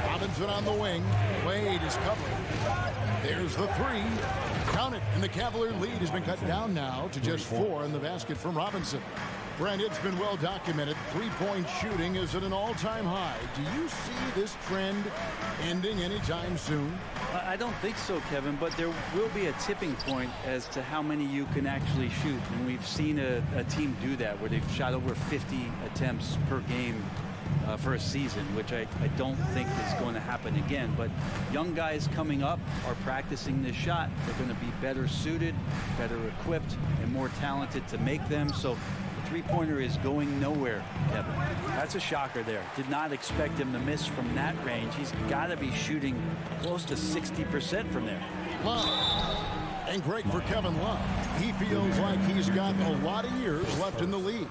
Robinson on the wing. Wade is covering. There's the 3. Count it. And the Cavalier lead has been cut down now to just 4 in the basket from Robinson. Brent, it's been well documented. Three-point shooting is at an all-time high. Do you see this trend ending anytime soon? I don't think so, Kevin, but there will be a tipping point as to how many you can actually shoot. And we've seen a team do that where they've shot over 50 attempts per game for a season, which I don't think is going to happen again. But young guys coming up are practicing this shot. They're going to be better suited, better equipped, and more talented to make them. So three-pointer is going nowhere, Kevin. That's a shocker there. Did not expect him to miss from that range. He's got to be shooting close to 60% from there. Love. And great for Kevin Love. He feels like he's got a lot of years left in the league.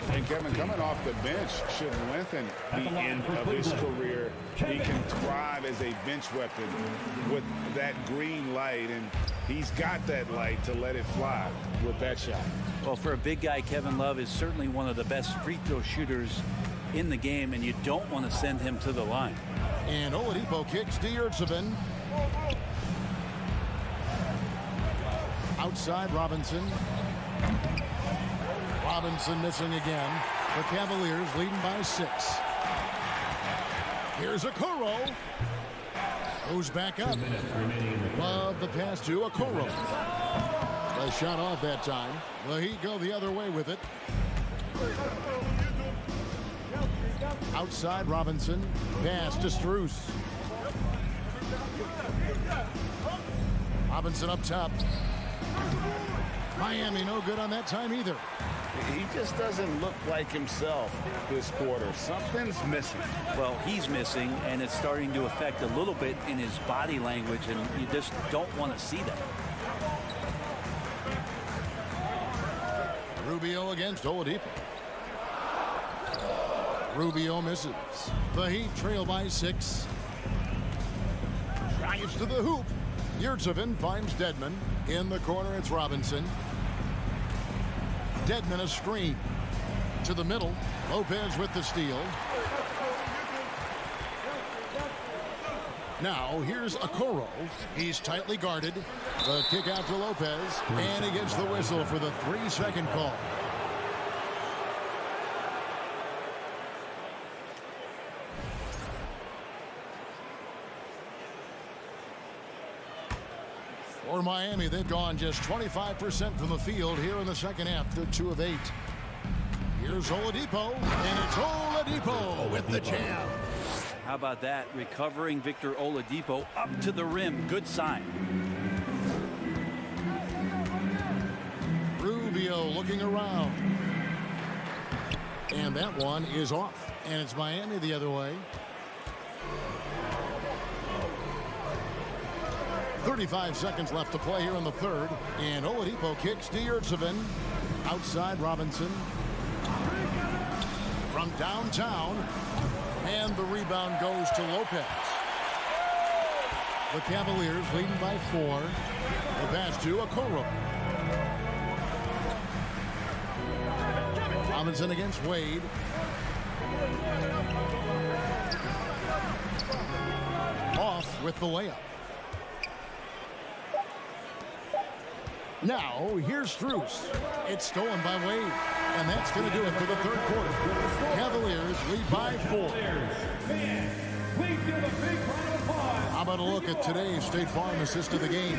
And Kevin, coming off the bench should lengthen the end of his career. He can thrive as a bench weapon with that green light, and he's got that light to let it fly with that shot. Well, for a big guy, Kevin Love is certainly one of the best free throw shooters in the game, and you don't want to send him to the line. And Oladipo kicks to Yurtseven. Outside Robinson. Robinson missing again. The Cavaliers leading by 6. Here's Okoro. Goes back up. Love the pass to Okoro. The shot off that time. The Heat go the other way with it. Outside Robinson. Pass to Strus. Robinson up top. Miami no good on that time either. He just doesn't look like himself this quarter. Something's missing. Well, he's missing, and it's starting to affect a little bit in his body language, and you just don't want to see that. Rubio against Oladipo. Rubio misses. The Heat trail by 6. Drives to the hoop. Yurtseven finds Dedmon. In the corner, it's Robinson. Dedmon a screen. To the middle. Lopez with the steal. Now, here's Okoro. He's tightly guarded. The kick out to Lopez. And he gets the whistle for the 3-second call. For Miami, they've gone just 25% from the field here in the second half. They're 2 of 8. Here's Oladipo, and it's Oladipo with the jam. How about that? Recovering Victor Oladipo up to the rim. Good sign. Rubio looking around. And that one is off. And it's Miami the other way. 35 seconds left to play here in the third. And Oladipo kicks to Yurtseven. Outside Robinson. From downtown. And the rebound goes to Lopez. The Cavaliers leading by 4. The pass to Okoro. Robinson against Wade. Off with the layup. Now, here's Strus. It's stolen by Wade. And that's going to do it for the third quarter. Cavaliers lead by 4. How about a look at today's State Farm assist of the game?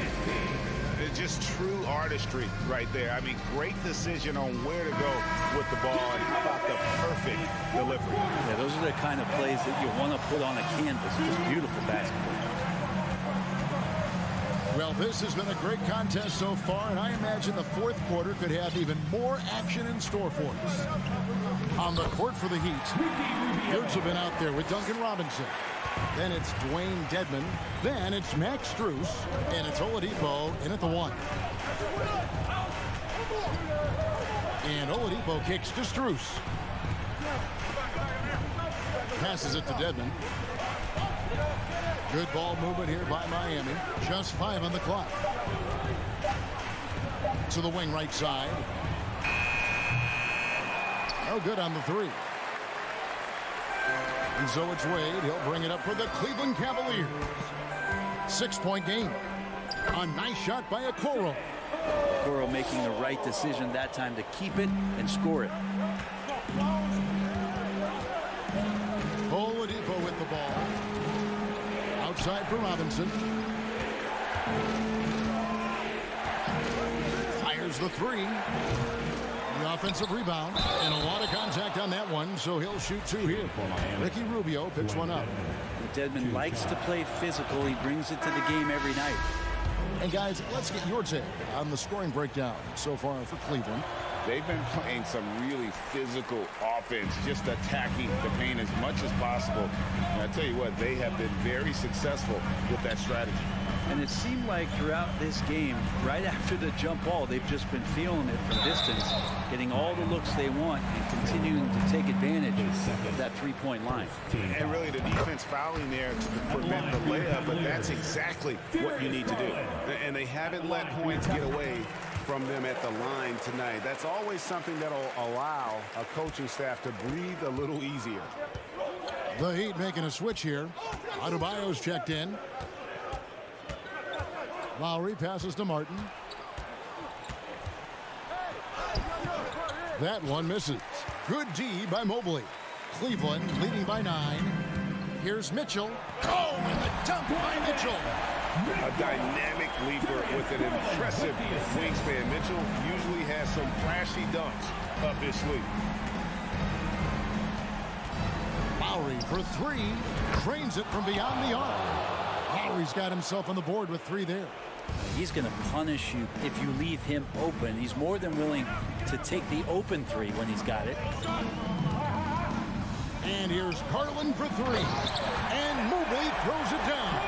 It's just true artistry right there. I mean, great decision on where to go with the ball. And how about the perfect delivery? Yeah, those are the kind of plays that you want to put on a canvas. Just beautiful basketball. Well, this has been a great contest so far, and I imagine the fourth quarter could have even more action in store for us. On the court for the Heat, Yurtseven out there with Duncan Robinson. Then it's Dwayne Dedmon. Then it's Max Strus, and it's Oladipo in at the 1. And Oladipo kicks to Strus. Passes it to Dedmon. Good ball movement here by Miami. Just 5 on the clock. To the wing right side. No good on the 3. And so it's Wade. He'll bring it up for the Cleveland Cavaliers. 6-point game. A nice shot by Okoro. Okoro making the right decision that time to keep it and score it. Oladipo with the ball. Outside for Robinson. Fires the 3. The offensive rebound. And a lot of contact on that one, so he'll shoot 2 here. Ricky Rubio picks one up. Dedmon likes to play physical. He brings it to the game every night. And guys, let's get your take on the scoring breakdown so far for Cleveland. They've been playing some really physical offense, just attacking the paint as much as possible. And I tell you what, they have been very successful with that strategy. And it seemed like throughout this game, right after the jump ball, they've just been feeling it from distance, getting all the looks they want and continuing to take advantage of that three-point line. And really the defense fouling there to prevent the layup, but that's exactly what you need to do. And they haven't let points get away from them at the line tonight. That's always something that'll allow a coaching staff to breathe a little easier. The Heat making a switch here. Adebayo's checked in. Lowry passes to Martin. That one misses. Good D by Mobley. Cleveland leading by 9. Here's Mitchell. Oh, and the dunk by Mitchell. A dynamic leaper with an impressive wingspan. Mitchell usually has some flashy dunks up his sleeve. Lowry for 3. Drains it from beyond the arc. Lowry's got himself on the board with 3 there. He's going to punish you if you leave him open. He's more than willing to take the open 3 when he's got it. And here's Garland for 3. And Mobley throws it down.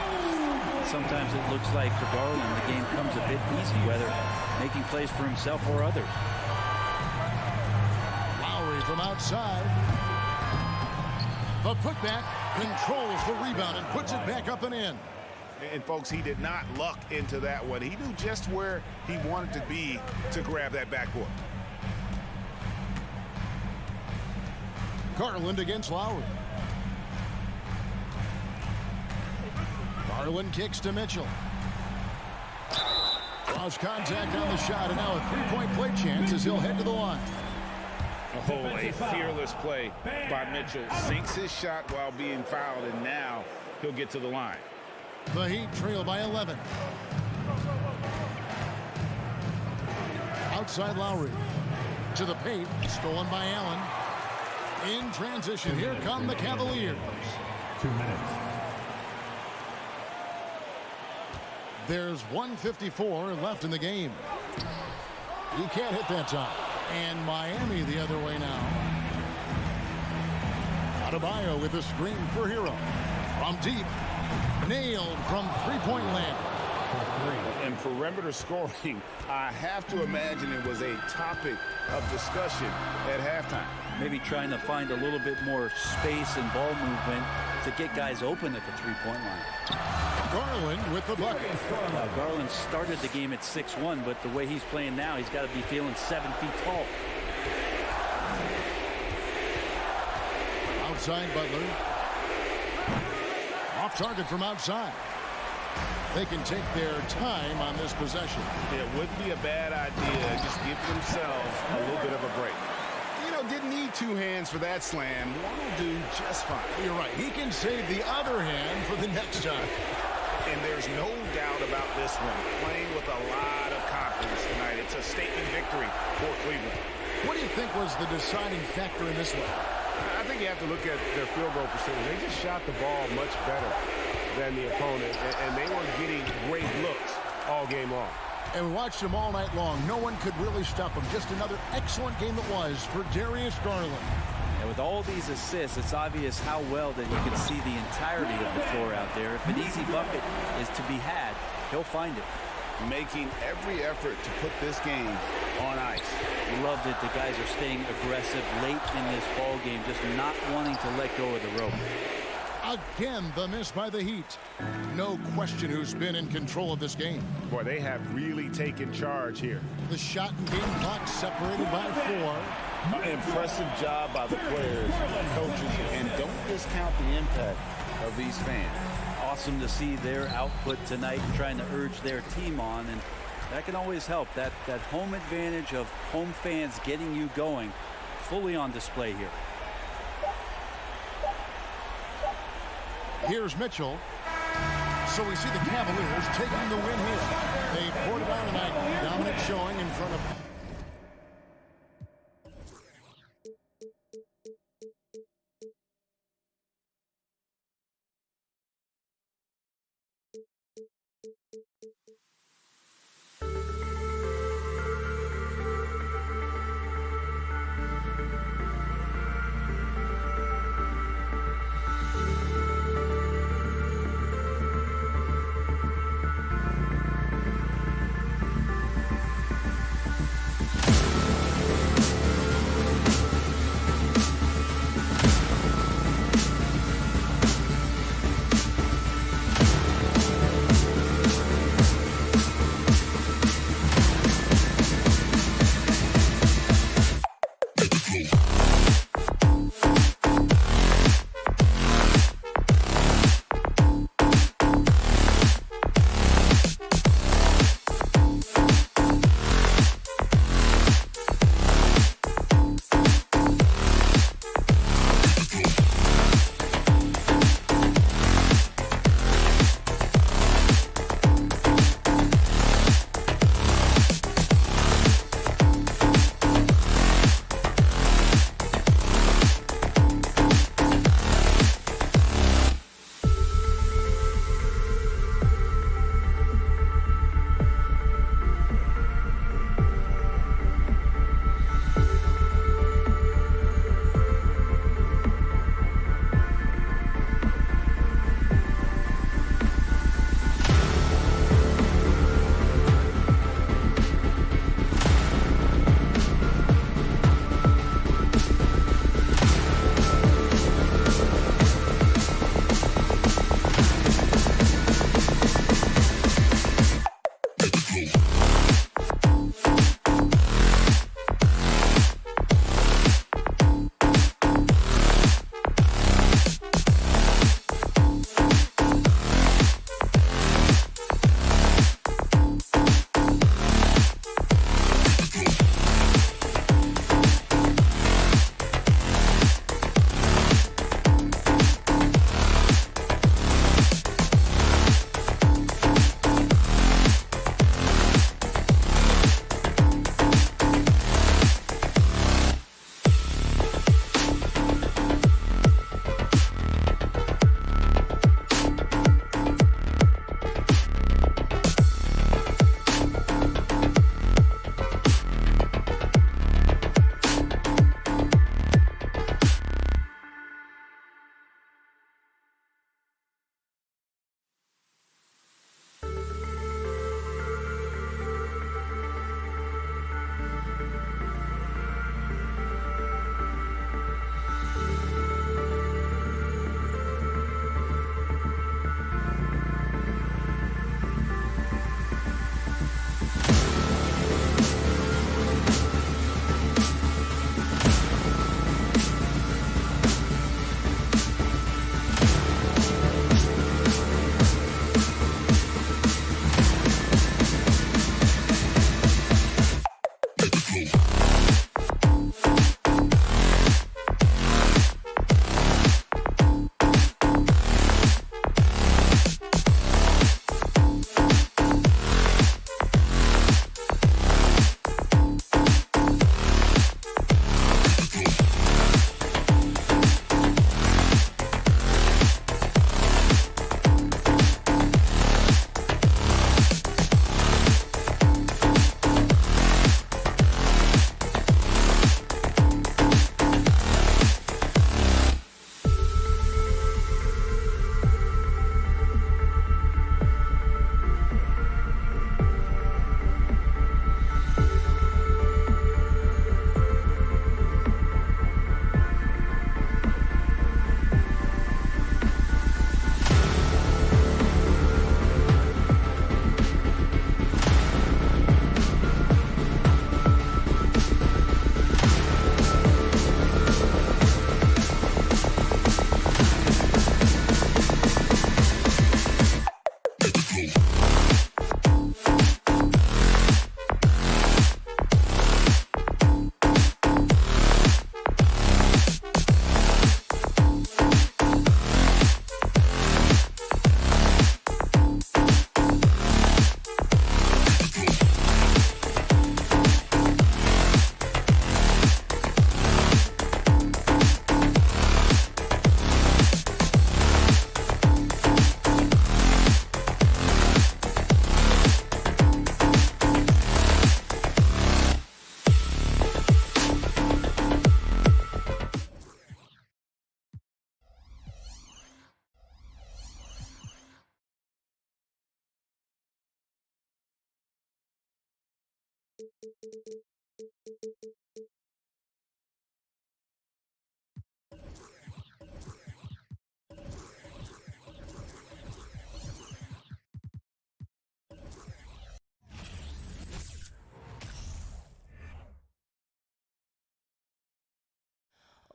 Sometimes it looks like for Garland the game comes a bit easy, whether making plays for himself or others. Lowry from outside. The putback controls the rebound and puts it back up and in. And folks, he did not luck into that one. He knew just where he wanted to be to grab that backboard. Garland against Lowry. Garland kicks to Mitchell. Lost contact on the shot, and now a three-point play chance as he'll head to the line. Oh, a fearless play by Mitchell. Sinks his shot while being fouled, and now he'll get to the line. The Heat trail by 11. Outside Lowry. To the paint. Stolen by Allen. In transition, here come the Cavaliers. 2 minutes. There's 1:54 left in the game. He can't hit that time. And Miami the other way now. Adebayo with a screen for Hero. From deep. Nailed from three-point land. And perimeter scoring, I have to imagine it was a topic of discussion at halftime. Maybe trying to find a little bit more space and ball movement to get guys open at the three-point line. Garland with the bucket. Garland started the game at 6'1", but the way he's playing now, he's got to be feeling 7 feet tall. Outside Butler. Off target from outside. They can take their time on this possession. It wouldn't be a bad idea. Just give themselves a little bit of a break. You know, didn't need 2 hands for that slam. One will do just fine. You're right. He can save the other hand for the next time. And there's no doubt about this one. Playing with a lot of confidence tonight. It's a statement victory for Cleveland. What do you think was the deciding factor in this one? I think you have to look at their field goal percentage. They just shot the ball much better than the opponent, and they were getting great looks all game long. And we watched him all night long. No one could really stop him. Just another excellent game it was for Darius Garland. And with all these assists, it's obvious how well that he can see the entirety of the floor out there. If an easy bucket is to be had, he'll find it. Making every effort to put this game on ice. Love that the guys are staying aggressive late in this ball game, just not wanting to let go of the rope. Again, the miss by the Heat. No question who's been in control of this game. Boy, they have really taken charge here. The shot and game clock separated by 4. Impressive job by the players, coaches, and don't discount the impact of these fans. Awesome to see their output tonight, trying to urge their team on, and that can always help. That home advantage of home fans getting you going, fully on display here. Here's Mitchell. So we see the Cavaliers taking the win here. They poured it on tonight. Dominant showing in front of...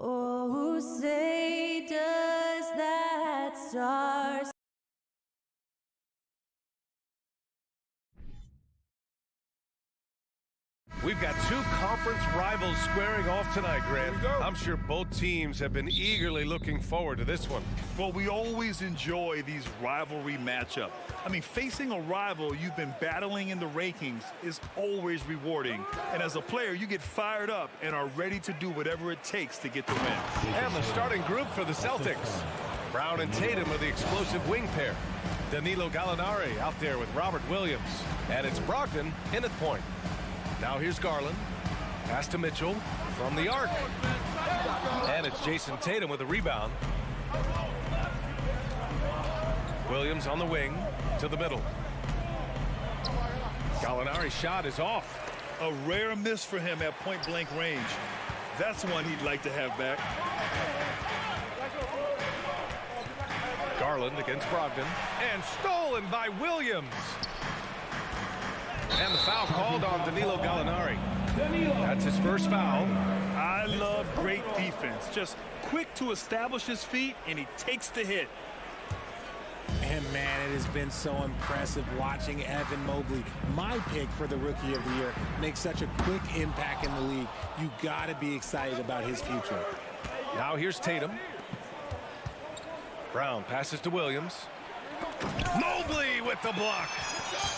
Oh, say does that star We've got two conference rivals squaring off tonight, Grant. I'm sure both teams have been eagerly looking forward to this one. Well, we always enjoy these rivalry matchups. I mean, facing a rival you've been battling in the rankings is always rewarding. And as a player, you get fired up and are ready to do whatever it takes to get the win. And the starting group for the Celtics. Brown and Tatum are the explosive wing pair. Danilo Gallinari out there with Robert Williams. And it's Brogdon in at point. Now here's Garland. Pass to Mitchell from the arc. And it's Jason Tatum with a rebound. Williams on the wing to the middle. Gallinari's shot is off. A rare miss for him at point-blank range. That's one he'd like to have back. Garland against Brogdon. And stolen by Williams. And the foul called on Danilo Gallinari. That's his first foul. I love great defense. Just quick to establish his feet, and he takes the hit. And man, it has been so impressive watching Evan Mobley, my pick for the Rookie of the Year, make such a quick impact in the league. You got to be excited about his future. Now here's Tatum. Brown passes to Williams. Mobley with the block.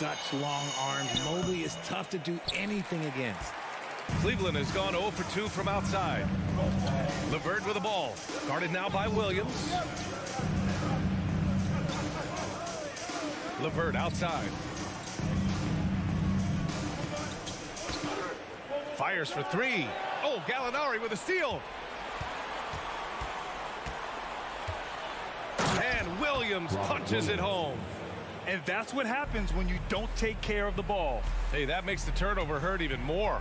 Such long arms. Mobley is tough to do anything against. Cleveland has gone 0 for 2 from outside. LeVert with the ball. Guarded now by Williams. LeVert outside. Fires for three. Oh, Gallinari with a steal. And Williams punches it home. And that's what happens when you don't take care of the ball. Hey, that makes the turnover hurt even more.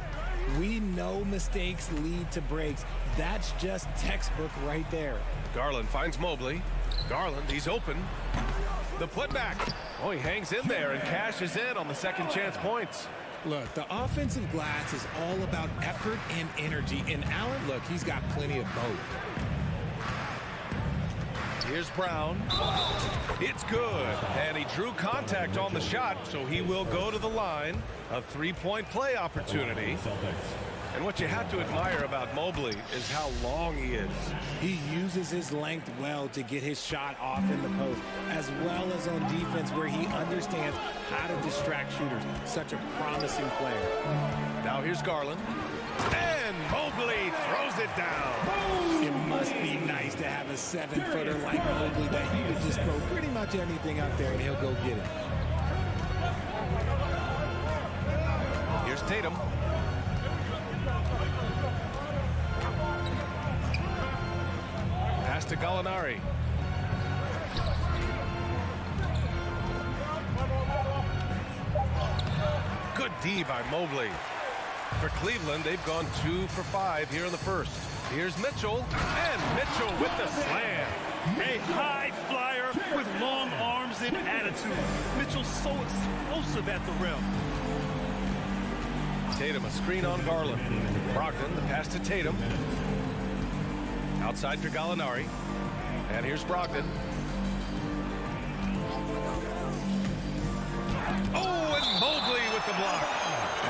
We know mistakes lead to breaks. That's just textbook right there. Garland finds Mobley. Garland, he's open. The putback. Oh, he hangs in there and cashes in on the second chance points. Look, the offensive glass is all about effort and energy. And Allen, look, he's got plenty of both. Here's Brown. It's good. And he drew contact on the shot, so he will go to the line. A three-point play opportunity. And what you have to admire about Mobley is how long he is. He uses his length well to get his shot off in the post, as well as on defense where he understands how to distract shooters. Such a promising player. Now here's Garland. And Mobley throws it down. It must be nice to have a 7-footer like Mobley that you can just throw pretty much anything up there and he'll go get it. Here's Tatum. Pass to Gallinari. Good D by Mobley. For Cleveland, they've gone 2 for 5 here in the first. Here's Mitchell, and Mitchell with the slam. A high flyer with long arms and attitude. Mitchell's so explosive at the rim. Tatum, a screen on Garland. Brogdon, the pass to Tatum. Outside for Gallinari. And here's Brogdon. Oh, and Mobley with the block.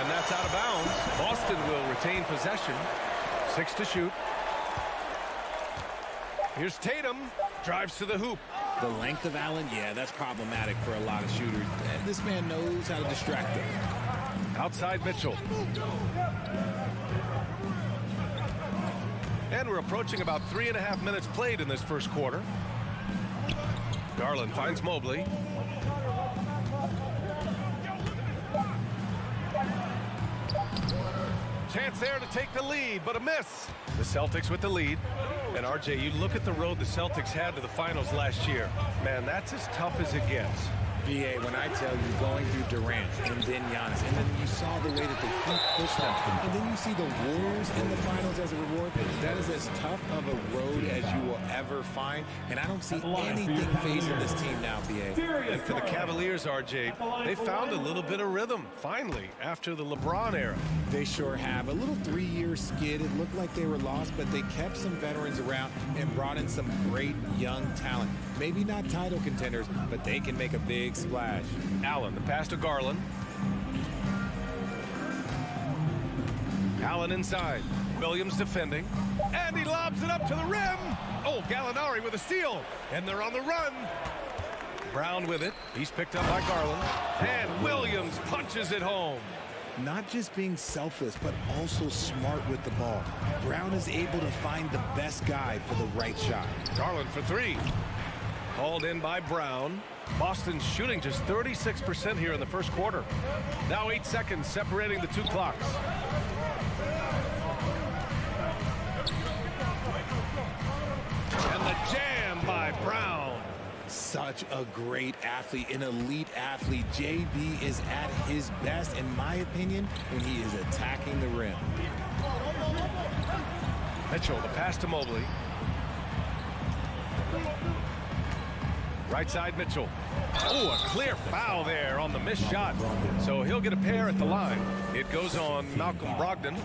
And that's out of bounds. Boston will retain possession. 6 to shoot. Here's Tatum. Drives to the hoop. The length of Allen, yeah, that's problematic for a lot of shooters. This man knows how to distract them. Outside Mitchell. And we're approaching about 3.5 minutes played in this first quarter. Garland finds Mobley. Chance there to take the lead, but a miss. The Celtics with the lead. And RJ, you look at the road the Celtics had to the finals last year. Man, that's as tough as it gets. BA, when I tell you going through Durant and then Giannis, and then you saw the way that the Heat pushed them, and then you see the Warriors in the finals as a reward, that is as tough of a road as you will ever find, and I don't see anything phasing this team now, BA. And for the Cavaliers, RJ, they found a little bit of rhythm, finally, after the LeBron era. They sure have. A little 3-year skid. It looked like they were lost, but they kept some veterans around and brought in some great young talent. Maybe not title contenders, but they can make a big splash. Allen, the pass to Garland. Allen inside. Williams defending. And he lobs it up to the rim. Oh, Gallinari with a steal. And they're on the run. Brown with it. He's picked up by Garland. And Williams punches it home. Not just being selfless, but also smart with the ball. Brown is able to find the best guy for the right shot. Garland for three. Hauled in by Brown. Boston's shooting just 36% here in the first quarter. Now 8 seconds separating the two clocks. And the jam by Brown. Such a great athlete, an elite athlete. JB is at his best, in my opinion, when he is attacking the rim. Mitchell, the pass to Mobley. Right side, Mitchell. Oh, a clear foul there on the missed shot. So he'll get a pair at the line. It goes on Malcolm Brogdon.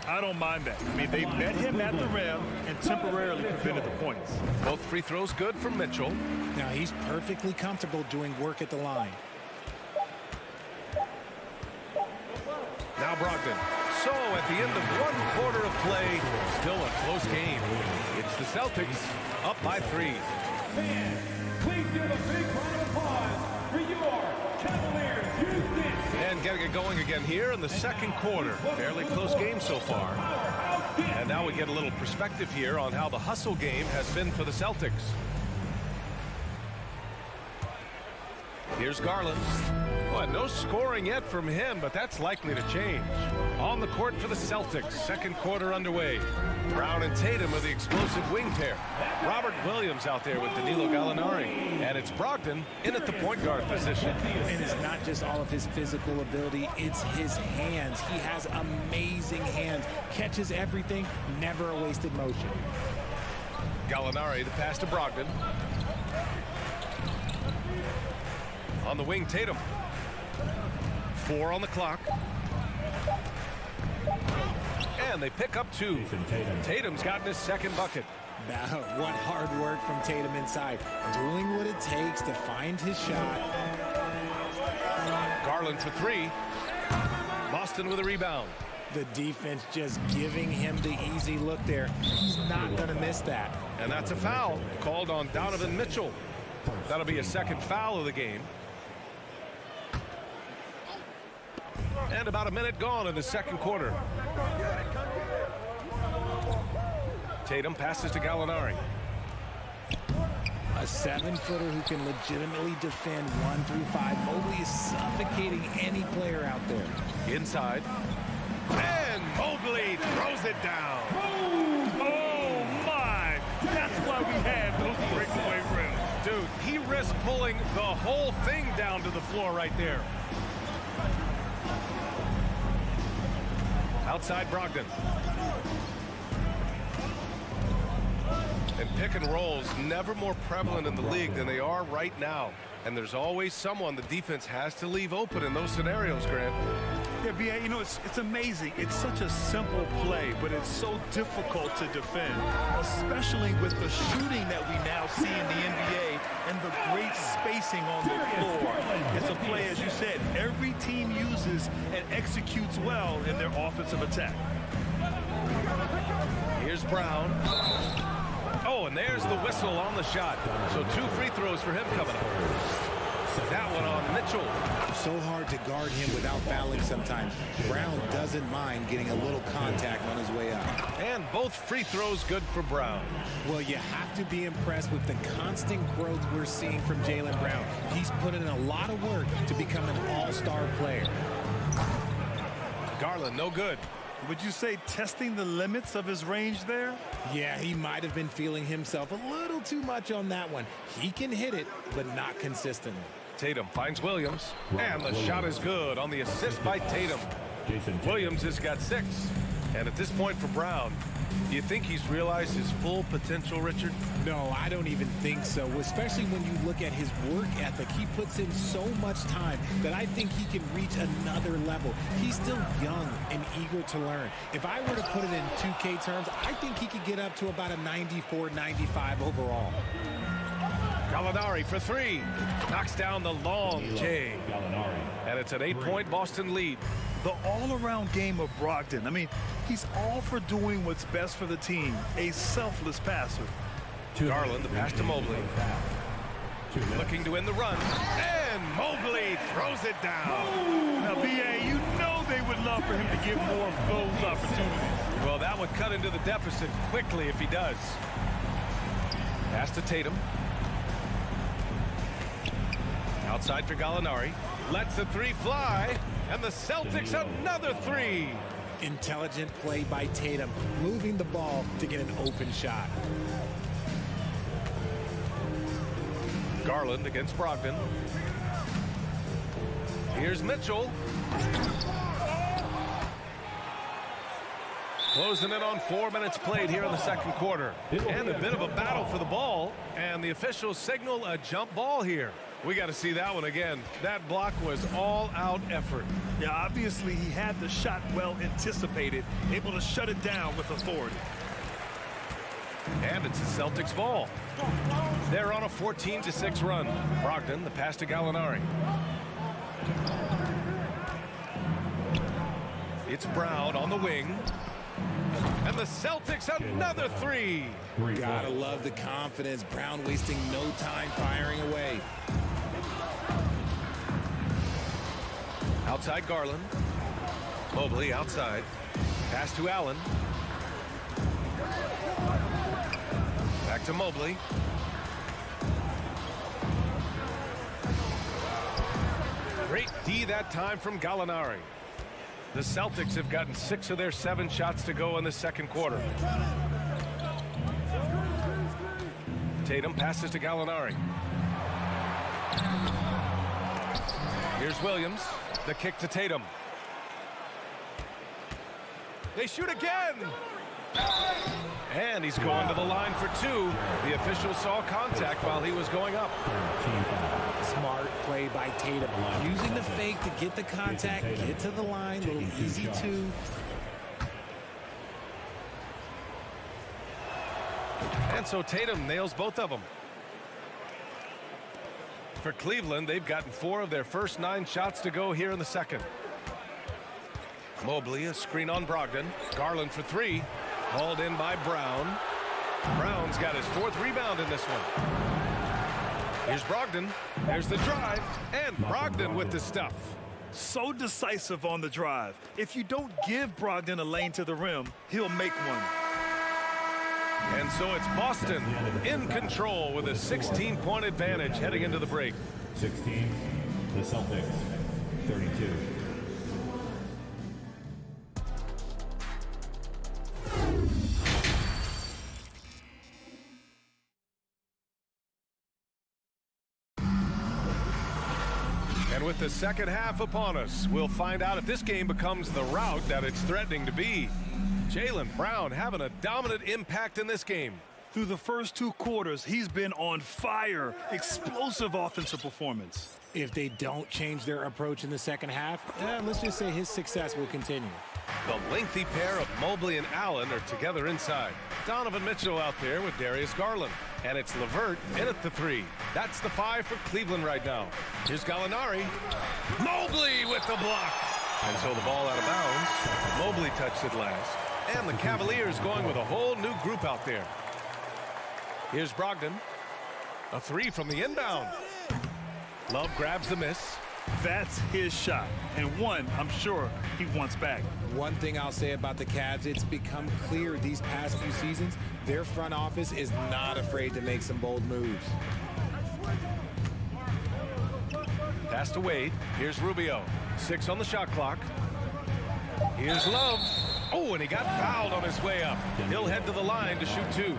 I don't mind that. I mean, they met him at the rim and temporarily prevented the points. Both free throws good from Mitchell. Now he's perfectly comfortable doing work at the line. Now Brogdon. So at the end of 1 quarter of play, still a close game. It's the Celtics up by 3. Fans, please give a big round of applause for your Cavaliers. And getting it going again here in the second quarter. Fairly close game so far. And now we get a little perspective here on how the hustle game has been for the Celtics. Here's Garland. Well, no scoring yet from him, but that's likely to change. On the court for the Celtics, second quarter underway. Brown and Tatum are the explosive wing pair. Robert Williams out there with Danilo Gallinari. And it's Brogdon in at the point guard position. And it's not just all of his physical ability, it's his hands. He has amazing hands. Catches everything, never a wasted motion. Gallinari, the pass to Brogdon. On the wing, Tatum. 4 on the clock. And they pick up 2. Tatum's gotten his second bucket. What hard work from Tatum inside. Doing what it takes to find his shot. Garland for 3. Boston with a rebound. The defense just giving him the easy look there. He's not going to miss that. And that's a foul called on Donovan Mitchell. That'll be a second foul of the game. And about a minute gone in the second quarter. Tatum passes to Gallinari. A 7-footer who can legitimately defend 1 through 5. Mobley is suffocating any player out there. Inside. And Mobley throws it down. Oh, my. That's why we have those breakaway rims. Dude, he risked pulling the whole thing down to the floor right there. Outside Brogdon. And pick and rolls never more prevalent in the league than they are right now. And there's always someone the defense has to leave open in those scenarios, Grant. Yeah, B.A., you know, it's amazing. It's such a simple play, but it's so difficult to defend, especially with the shooting that we now see in the NBA and the great spacing on the floor. It's a play, as you said, every team uses and executes well in their offensive attack. Here's Brown. Oh, and there's the whistle on the shot. So 2 free throws for him coming up. That one on Mitchell. So hard to guard him without fouling sometimes. Brown doesn't mind getting a little contact on his way up. And both free throws good for Brown. Well, you have to be impressed with the constant growth we're seeing from Jaylen Brown. He's put in a lot of work to become an all-star player. Garland, no good. Would you say testing the limits of his range there? Yeah, he might have been feeling himself a little too much on that one. He can hit it, but not consistently. Tatum finds Williams, and the shot is good on the assist by Tatum. Williams has got 6. And at this point for Brown, do you think he's realized his full potential, Richard? No, I don't even think so, especially when you look at his work ethic. He puts in so much time that I think he can reach another level. He's still young and eager to learn. If I were to put it in 2K terms, I think he could get up to about a 94, 95 overall. Gallinari for 3. Knocks down the long J. And it's an 8-point Boston lead. The all-around game of Brogdon. I mean, he's all for doing what's best for the team. A selfless passer. Garland, the pass to Mobley. Looking to win the run. And Mobley throws it down. Now, B.A., you know they would love for him to get more of those opportunities. Well, that would cut into the deficit quickly if he does. Pass to Tatum. Outside for Gallinari. Lets the 3 fly. And the Celtics another 3. Intelligent play by Tatum, moving the ball to get an open shot. Garland against Brogdon. Here's Mitchell. Closing in on 4 minutes played here in the second quarter. And a bit of a battle for the ball. And the officials signal a jump ball here. We got to see that one again. That block was all-out effort. Yeah, obviously he had the shot well anticipated, able to shut it down with authority. And it's the Celtics ball. They're on a 14-6 run. Brogdon, the pass to Gallinari. It's Brown on the wing. And the Celtics another 3. Gotta love the confidence. Brown wasting no time firing away. Outside Garland. Mobley outside. Pass to Allen. Back to Mobley. Great D that time from Gallinari. The Celtics have gotten 6 of their 7 shots to go in the second quarter. Tatum passes to Gallinari. Here's Williams. The kick to Tatum. They shoot again. And he's going to the line for 2. The official saw contact while he was going up. Smart play by Tatum. Using the fake to get the contact, get to the line, little easy 2. And so Tatum nails both of them. For Cleveland, they've gotten 4 of their first 9 shots to go here in the second. Mobley, a screen on Brogdon. Garland for 3. Hauled in by Brown. Brown's got his 4th rebound in this one. Here's Brogdon. There's the drive. And Brogdon with the stuff. So decisive on the drive. If you don't give Brogdon a lane to the rim, he'll make one. And so it's Boston in control with a 16-point advantage heading into the break. 16, the Celtics, 32. And with the second half upon us, we'll find out if this game becomes the rout that it's threatening to be. Jaylen Brown having a dominant impact in this game. Through the first 2 quarters, he's been on fire. Explosive offensive performance. If they don't change their approach in the second half, let's just say his success will continue. The lengthy pair of Mobley and Allen are together inside. Donovan Mitchell out there with Darius Garland. And it's LeVert in at the 3. That's the 5 for Cleveland right now. Here's Gallinari. Mobley with the block. And so the ball out of bounds. Mobley touched it last. And the Cavaliers going with a whole new group out there. Here's Brogdon. A 3 from the inbound. Love grabs the miss. That's his shot, and one I'm sure he wants back. One thing I'll say about the Cavs, it's become clear these past few seasons, their front office is not afraid to make some bold moves. Pass to Wade. Here's Rubio. 6 on the shot clock. Here's Love. Oh, and he got fouled on his way up. He'll head to the line to shoot 2.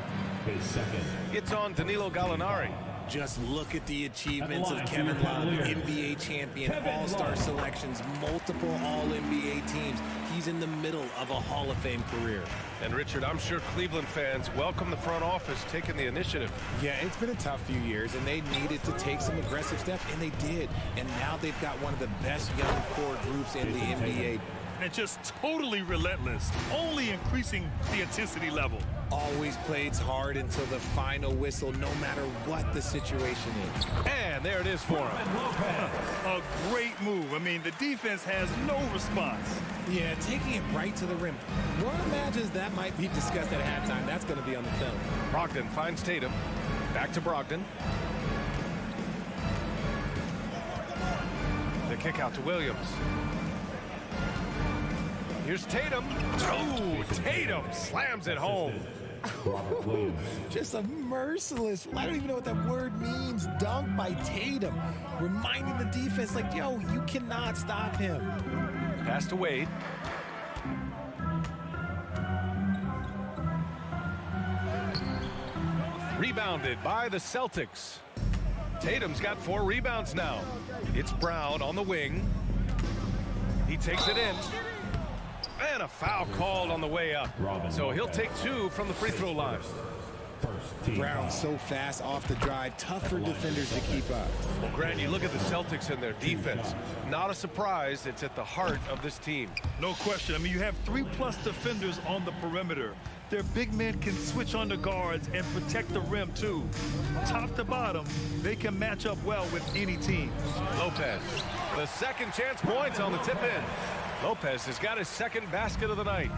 It's on Danilo Gallinari. Just look at the achievements of Kevin Love, NBA champion, all-star selections, multiple all-NBA teams. He's in the middle of a Hall of Fame career. And Richard, I'm sure Cleveland fans welcome the front office taking the initiative. Yeah, it's been a tough few years, and they needed to take some aggressive steps, and they did. And now they've got one of the best young core groups in the NBA. And just totally relentless, only increasing the intensity level. Always plays hard until the final whistle, no matter what the situation is. And there it is for him. A great move. I mean, the defense has no response. Yeah, taking it right to the rim. One imagines that might be discussed at halftime. That's going to be on the film. Brogdon finds Tatum. Back to Brogdon. The kick out to Williams. Here's Tatum. Oh, Tatum slams it home. Just a merciless, I don't even know what that word means, dunk by Tatum. Reminding the defense, like, yo, you cannot stop him. Pass to Wade. Rebounded by the Celtics. Tatum's got 4 rebounds now. It's Brown on the wing. He takes it in. And a foul called on the way up. So he'll take 2 from the free throw line. Brown so fast off the drive, tough for defenders to keep up. Well, Grant, you look at the Celtics and their defense. Not a surprise, it's at the heart of this team. No question. I mean, you have 3+ defenders on the perimeter. Their big men can switch on the guards and protect the rim, too. Top to bottom, they can match up well with any team. Lopez, the second chance points on the tip-in. Lopez has got his second basket of the night.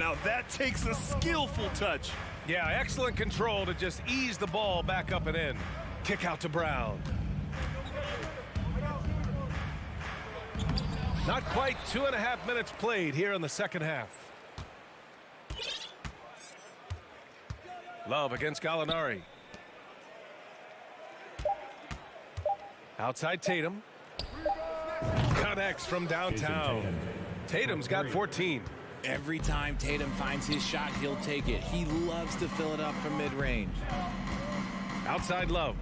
Now that takes a skillful touch. Yeah, excellent control to just ease the ball back up and in. Kick out to Brown. Not quite 2.5 minutes played here in the second half. Love against Gallinari. Outside Tatum. Connects from downtown. Tatum's got 14. Every time Tatum finds his shot, he'll take it. He loves to fill it up from mid-range. Outside Love.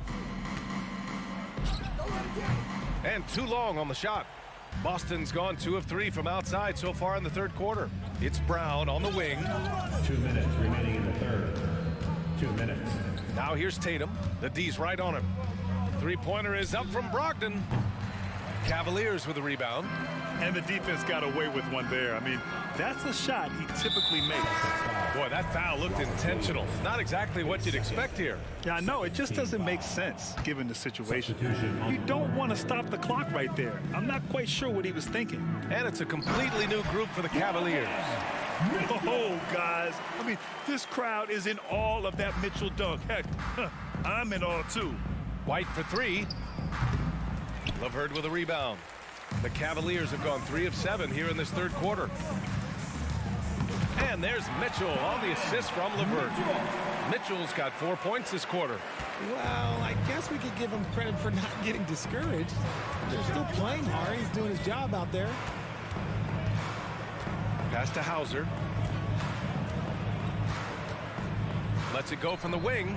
And too long on the shot. Boston's gone 2 of 3 from outside so far in the third quarter. It's Brown on the wing. 2 minutes remaining in the third. 2 minutes. Now here's Tatum. The D's right on him. Three-pointer is up from Brogdon. Cavaliers with a rebound. And the defense got away with one there. I mean, that's a shot he typically makes. Boy, that foul looked intentional. Not exactly what you'd expect here. Yeah, I know. It just doesn't make sense given the situation. You don't want to stop the clock right there. I'm not quite sure what he was thinking. And it's a completely new group for the Cavaliers. Oh, guys. I mean, this crowd is in awe of that Mitchell dunk. Heck, I'm in awe, too. White for 3. LeVert with a rebound. The Cavaliers have gone 3 of 7 here in this third quarter. And there's Mitchell on the assist from LeVert. Mitchell's got 4 points this quarter. Well, I guess we could give him credit for not getting discouraged. They're still playing hard. He's doing his job out there. Pass to Hauser. Lets it go from the wing.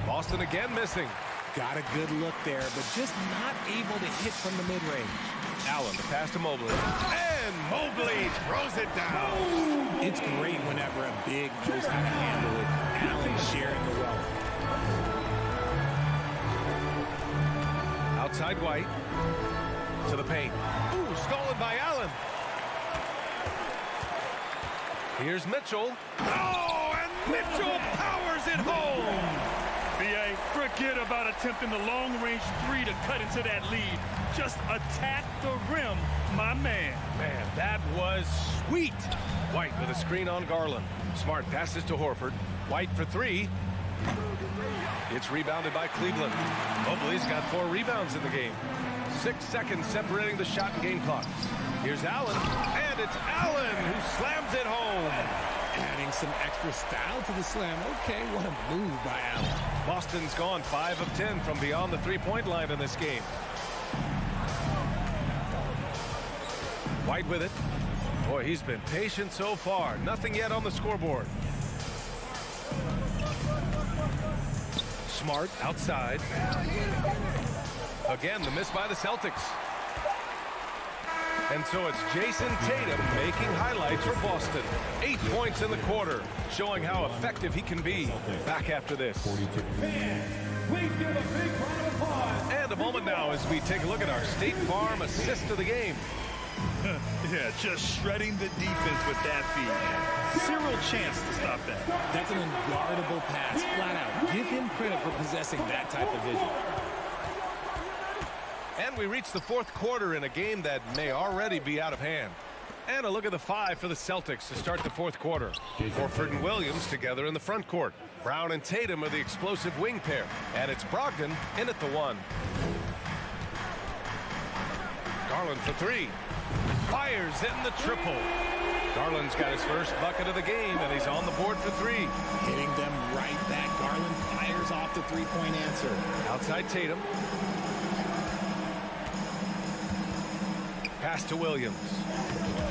Boston again missing. Got a good look there, but just not able to hit from the mid-range. Allen, the pass to Mobley. And Mobley throws it down. It's great whenever a big knows how to handle it. Allen sharing the wealth. Outside White. To the paint. Ooh, stolen by Allen. Here's Mitchell. Oh, and Mitchell powers it home. B.A., forget about attempting the long-range 3 to cut into that lead. Just attack the rim, my man. Man, that was sweet. White with a screen on Garland. Smart passes to Horford. White for 3. It's rebounded by Cleveland. Mobley's got 4 rebounds in the game. 6 seconds separating the shot and game clock. Here's Allen, and it's Allen who slams it home. Adding some extra style to the slam. Okay, what a move by Allen. Boston's gone 5 of 10 from beyond the three-point line in this game. White with it. Boy, he's been patient so far. Nothing yet on the scoreboard. Smart outside. Again, the miss by the Celtics. And so it's Jason Tatum making highlights for Boston. 8 points in the quarter, showing how effective he can be. Back after this. Please give a big round of applause. And a moment now as we take a look at our State Farm assist of the game. Yeah, just shredding the defense with that feed. Zero chance to stop that. That's an unguardable pass, flat out. Give him credit for possessing that type of vision. And we reach the fourth quarter in a game that may already be out of hand. And a look at the 5 for the Celtics to start the fourth quarter. Horford and Williams together in the front court. Brown and Tatum are the explosive wing pair. And it's Brogdon in at the 1. Garland for 3. Fires in the triple. Garland's got his first bucket of the game, and he's on the board for 3. Hitting them right back. Garland fires off the three-point answer. Outside Tatum. Pass to Williams.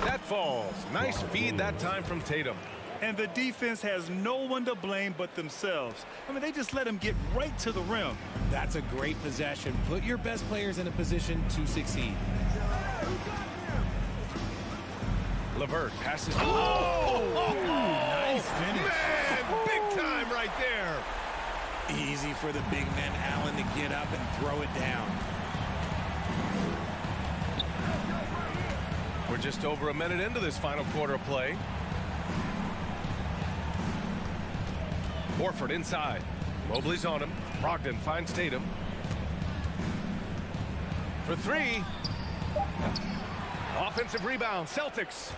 That falls. Nice feed that time from Tatum. And the defense has no one to blame but themselves. I mean, they just let him get right to the rim. That's a great possession. Put your best players in a position to succeed. LeVert passes. Oh! Nice finish. Man, big time right there. Easy for the big man Allen to get up and throw it down. We're just over a minute into this final quarter of play. Horford inside. Mobley's on him. Brogdon finds Tatum. For 3. Offensive rebound, Celtics.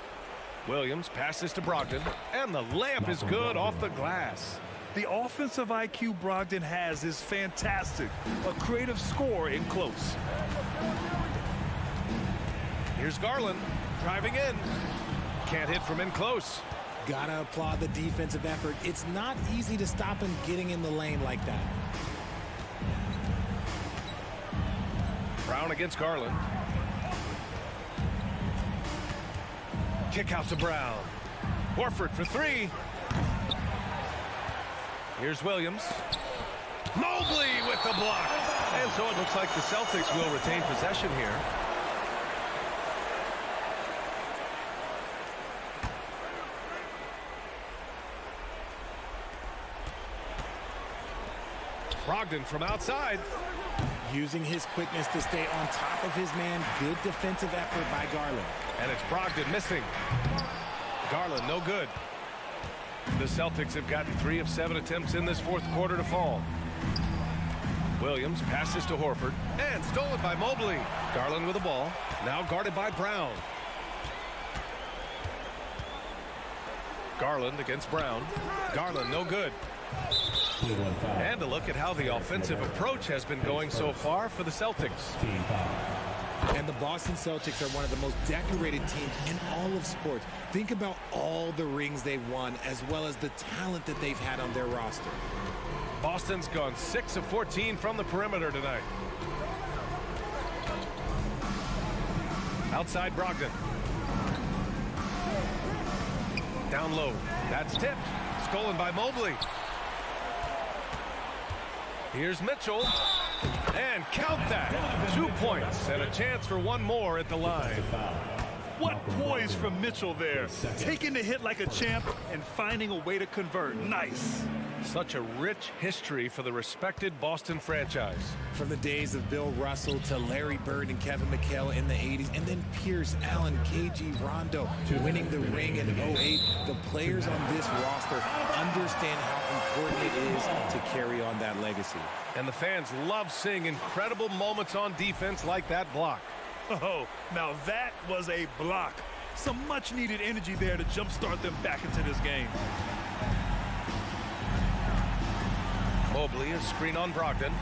Williams passes to Brogdon, and the layup is good off the glass. The offensive IQ Brogdon has is fantastic. A creative scorer in close. Here's Garland driving in. Can't hit from in close. Gotta applaud the defensive effort. It's not easy to stop him getting in the lane like that. Brown against Garland. Kick out to Brown. Horford for 3. Here's Williams. Mobley with the block. And so it looks like the Celtics will retain possession here. Brogdon from outside. Using his quickness to stay on top of his man. Good defensive effort by Garland. And it's Brogdon missing. Garland no good. The Celtics have gotten 3 of 7 attempts in this fourth quarter to fall. Williams passes to Horford. And stolen by Mobley. Garland with the ball. Now guarded by Brown. Garland against Brown. Garland no good. And a look at how the offensive approach has been going so far for the Celtics. And the Boston Celtics are one of the most decorated teams in all of sports. Think about all the rings they've won, as well as the talent that they've had on their roster. Boston's gone 6 of 14 from the perimeter tonight. Outside Brogdon. Down low. That's tipped. Stolen by Mobley. Here's Mitchell. And count that. 2 points and a chance for one more at the line. What poise from Mitchell there. Taking the hit like a champ and finding a way to convert. Nice. Such a rich history for the respected Boston franchise. From the days of Bill Russell to Larry Bird and Kevin McHale in the 80s, and then Pierce, Allen, KG, Rondo winning the ring in 08. The players on this roster understand how important it is to carry on that legacy. And the fans love seeing incredible moments on defense like that block. Oh, now that was a block. Some much-needed energy there to jumpstart them back into this game. Mobley is screen on Brogdon.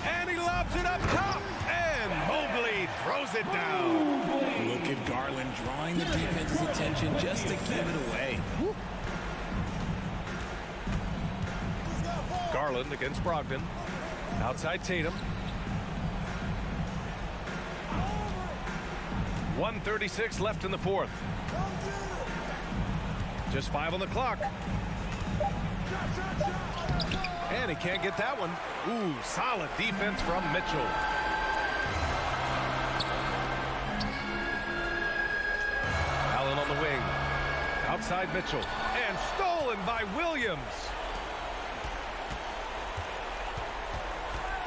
And he lobs it up top. And Mobley throws it down. Look at Garland drawing the defense's attention just to give it away. Garland against Brogdon. Outside Tatum. 1:36 left in the fourth. Just 5 on the clock. And he can't get that one. Ooh, solid defense from Mitchell. Allen on the wing. Outside Mitchell. And stolen by Williams.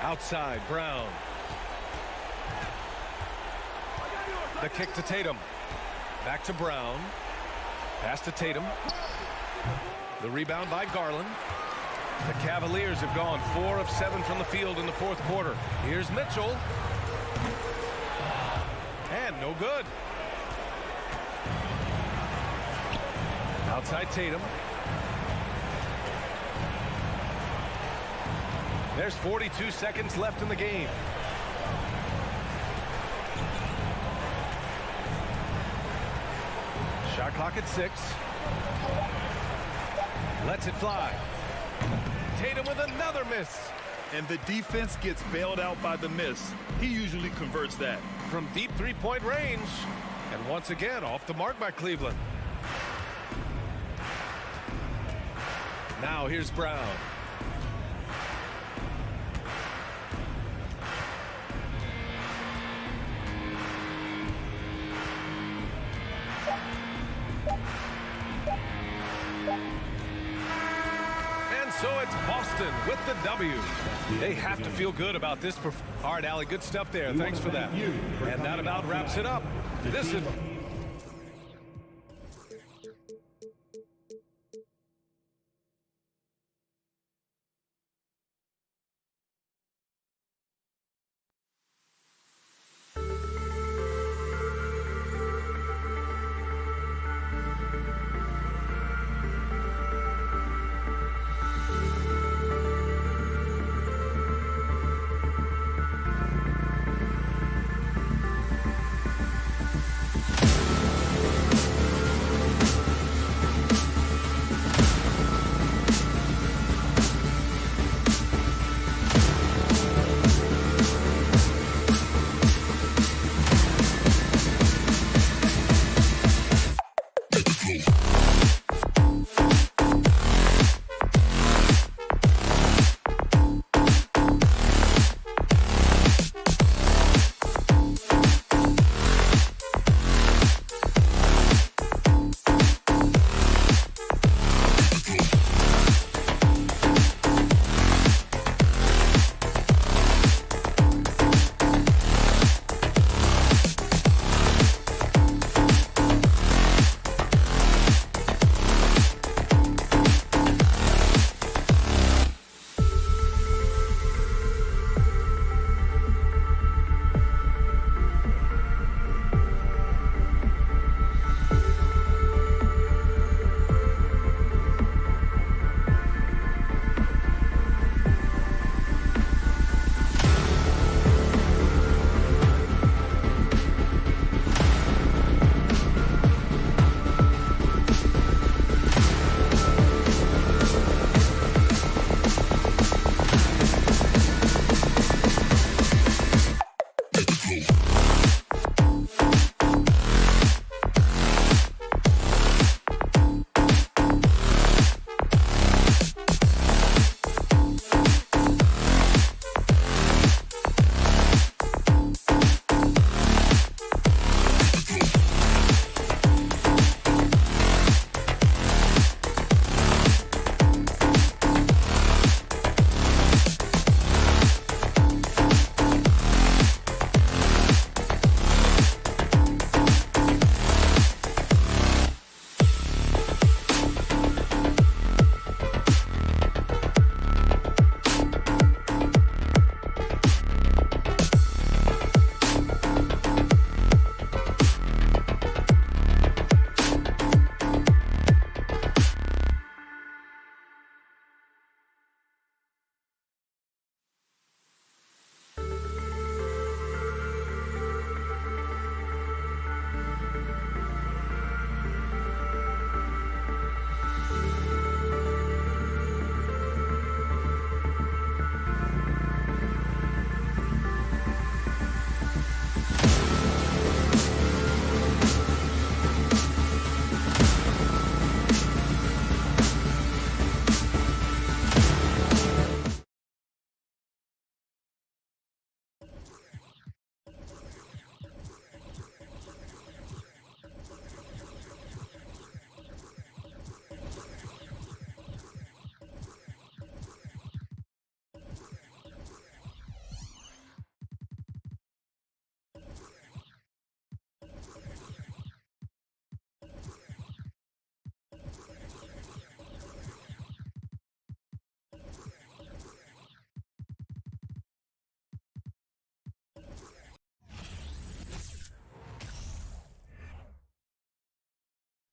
Outside Brown. The kick to Tatum. Back to Brown. Pass to Tatum. The rebound by Garland. The Cavaliers have gone 4 of 7 from the field in the fourth quarter. Here's Mitchell. And no good. Outside Tatum. There's 42 seconds left in the game. Shot clock at 6. Lets it fly. Tatum with another miss. And the defense gets bailed out by the miss. He usually converts that. From deep three-point range. And once again, off the mark by Cleveland. Now here's Brown. So it's Boston with the W. They have to feel good about this. All right, Allie, good stuff there. Thanks for that. And that about wraps it up. This is...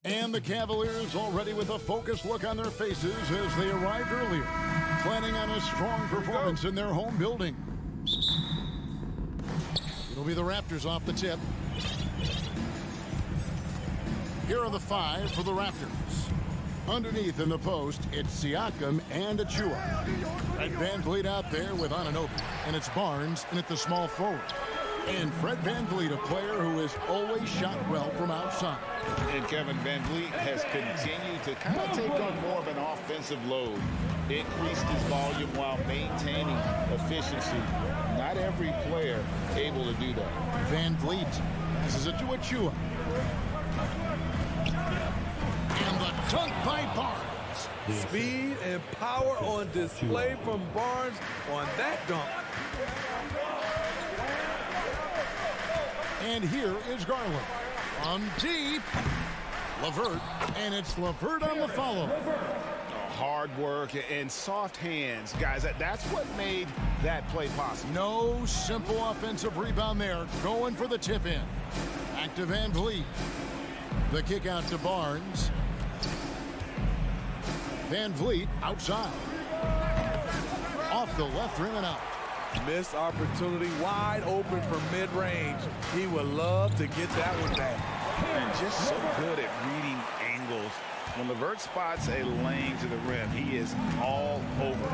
And the Cavaliers already with a focused look on their faces as they arrived earlier, planning on a strong performance in their home building. It'll be the Raptors off the tip. Here are the 5 for the Raptors. Underneath in the post, it's Siakam and Achua. Fred VanVleet out there with Anunoby, and it's Barnes in at the small forward. And Fred VanVleet, a player who has always shot well from outside. And Kevin VanVleet has continued to kind of take on more of an offensive load. Increased his volume while maintaining efficiency. Not every player able to do that. VanVleet passes it to Achua. And the dunk by Barnes. Speed and power on display from Barnes on that dunk. And here is Garland. From deep, LeVert, and it's LeVert on the follow. Hard work and soft hands, guys. That's what made that play possible. No simple offensive rebound there. Going for the tip in. Back to VanVleet. The kick out to Barnes. VanVleet outside. Off the left rim and out. Missed opportunity, wide open from mid-range. He would love to get that one back. And just so good at reading angles. When LeVert spots a lane to the rim, he is all over.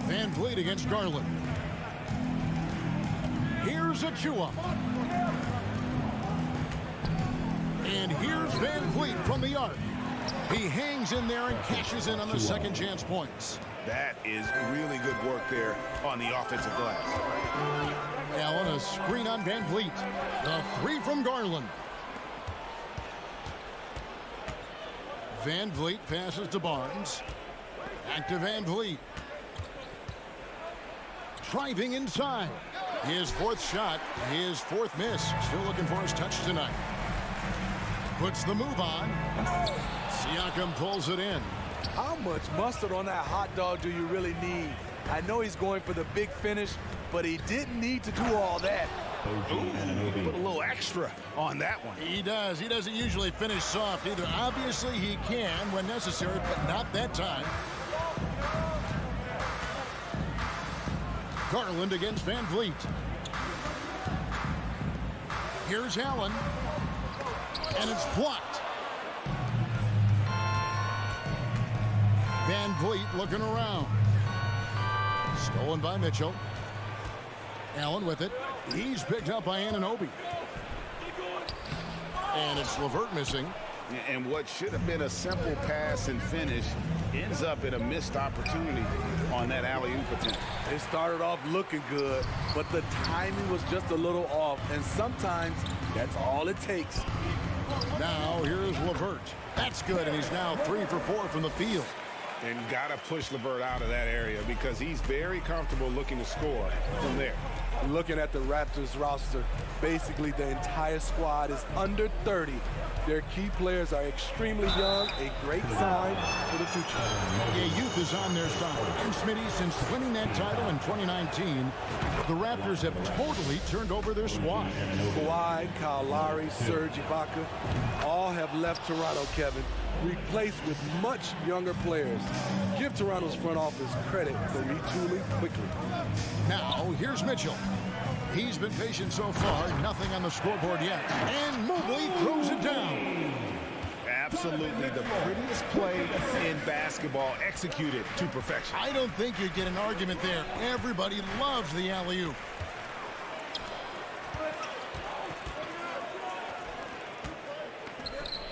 VanVleet against Garland. Here's Achua. And here's VanVleet from the arc. He hangs in there and cashes in on the second chance points. That is really good work there on the offensive glass. Allen, a screen on VanVleet. The 3 from Garland. VanVleet passes to Barnes. Back to VanVleet. Driving inside. His 4th shot, his 4th miss. Still looking for his touch tonight. Puts the move on. Siakam pulls it in. How much mustard on that hot dog do you really need? I know he's going for the big finish, but he didn't need to do all that. Ooh, put a little extra on that one. He does. He doesn't usually finish soft either. Obviously, he can when necessary, but not that time. Garland against VanVleet. Here's Allen. And it's blocked. VanVleet looking around. Stolen by Mitchell. Allen with it. He's picked up by Anunoby. And it's LeVert missing. And what should have been a simple pass and finish ends up in a missed opportunity on that alley-oop attempt. It started off looking good, but the timing was just a little off, and sometimes that's all it takes. Now here's LeVert. That's good, and he's now 3 for 4 from the field. And got to push LeVert out of that area because he's very comfortable looking to score from there. Looking at the Raptors roster, basically the entire squad is under 30. Their key players are extremely young, a great sign for the future. Yeah, youth is on their side. And Smitty, since winning that title in 2019, the Raptors have totally turned over their squad. Kawhi, Kyle Lowry, Serge Ibaka, all have left Toronto, Kevin, replaced with much younger players. Give Toronto's front office credit for retooling quickly. Now, here's Mitchell. He's been patient so far, nothing on the scoreboard yet. And Mobley throws it down. Absolutely the prettiest play in basketball, executed to perfection. I don't think you'd get an argument there. Everybody loves the alley-oop.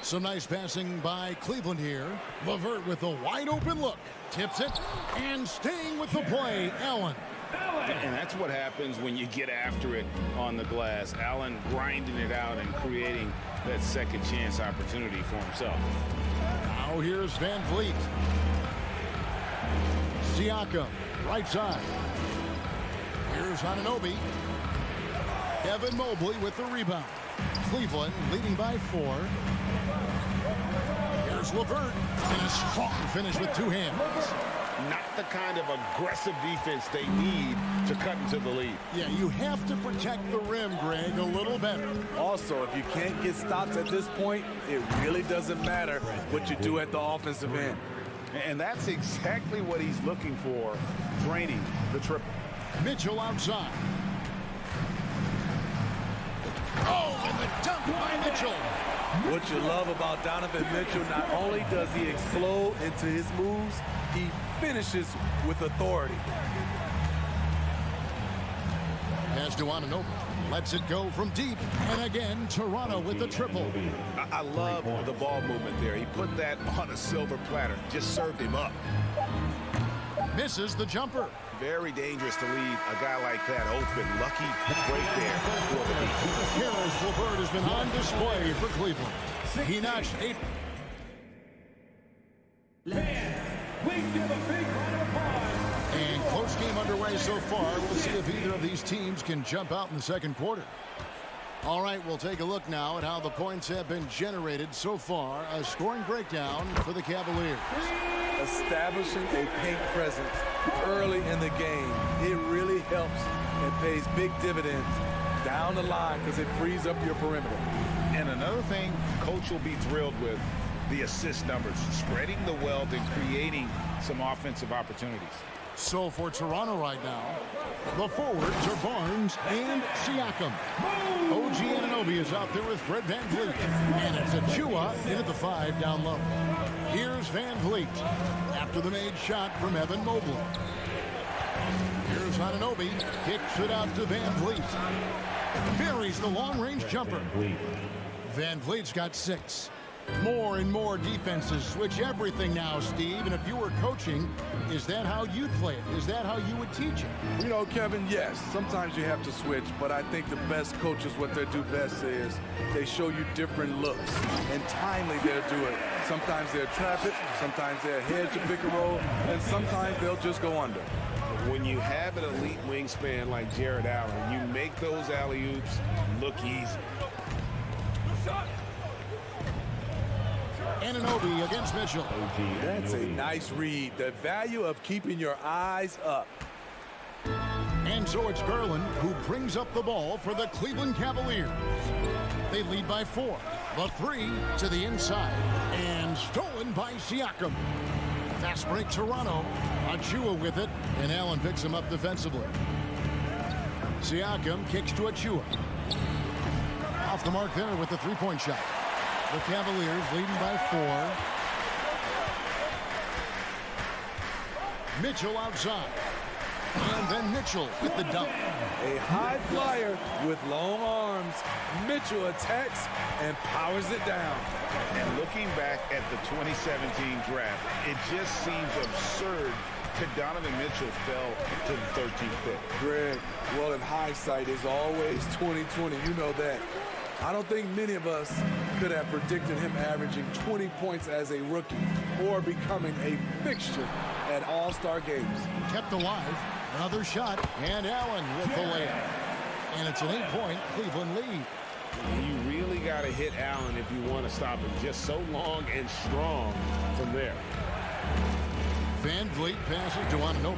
Some nice passing by Cleveland here. LeVert with a wide open look. Tips it, and staying with the play, Allen. And that's what happens when you get after it on the glass. Allen grinding it out and creating that second chance opportunity for himself. Now here's VanVleet. Siakam, right side. Here's Anunoby. Evan Mobley with the rebound. Cleveland leading by 4. Here's LeVert. And a strong finish with 2 hands. not the kind of aggressive defense they need to cut into the lead. Yeah, you have to protect the rim, Greg, a little better. Also, if you can't get stops at this point, it really doesn't matter what you do at the offensive end. And that's exactly what he's looking for, draining the triple. Mitchell outside. Oh, and the dunk by Mitchell. What you love about Donovan Mitchell, not only does he explode into his moves, he finishes with authority. Pass to Anunoby. Lets it go from deep. And again, Toronto with the triple. I love the ball movement there. He put that on a silver platter. Just served him up. Misses the jumper. Very dangerous to leave a guy like that open. Lucky right there for the lead. Karis LeVert has been on display for Cleveland. He notched 8. And close game underway so far. We'll see if either of these teams can jump out in the second quarter. All right, we'll take a look now at how the points have been generated so far. A scoring breakdown for the Cavaliers. Establishing a paint presence early in the game, it really helps and pays big dividends down the line because it frees up your perimeter. And another thing Coach will be thrilled with, the assist numbers, spreading the wealth and creating some offensive opportunities. So for Toronto right now, the forwards are Barnes and Siakam. OG Anunoby is out there with Fred VanVleet. And it's Achua in at the 5 down low. Here's VanVleet after the made shot from Evan Mobley. Here's Anunoby. Kicks it out to VanVleet. Buries the long-range jumper. VanVleet's got 6. More and more defenses switch everything now, Steve. And if you were coaching, is that how you'd play it? Is that how you would teach it? You know, Kevin, yes. Sometimes you have to switch, but I think the best coaches, what they do best is they show you different looks. And timely they'll do it. Sometimes they'll trap it, sometimes they'll hedge a pick and roll, and sometimes they'll just go under. When you have an elite wingspan like Jared Allen, you make those alley-oops look easy. Anunoby against Mitchell. That's a nice read. The value of keeping your eyes up. And so it's Garland who brings up the ball for the Cleveland Cavaliers. They lead by 4. The 3 to the inside. And stolen by Siakam. Fast break Toronto. Achua with it. And Allen picks him up defensively. Siakam kicks to Achua. Off the mark there with the three-point shot. The Cavaliers leading by 4. Mitchell outside. And then Mitchell with the dunk. A high flyer with long arms. Mitchell attacks and powers it down. And looking back at the 2017 draft, it just seems absurd that Donovan Mitchell fell to the 13th pick. Greg, well, in hindsight is always 20/20. You know that. I don't think many of us could have predicted him averaging 20 points as a rookie or becoming a fixture at all-star games. Kept alive. Another shot. And Allen with the layup. And it's an 8-point Cleveland lead. You really got to hit Allen if you want to stop him. Just so long and strong from there. VanVleet passes to Anunoby.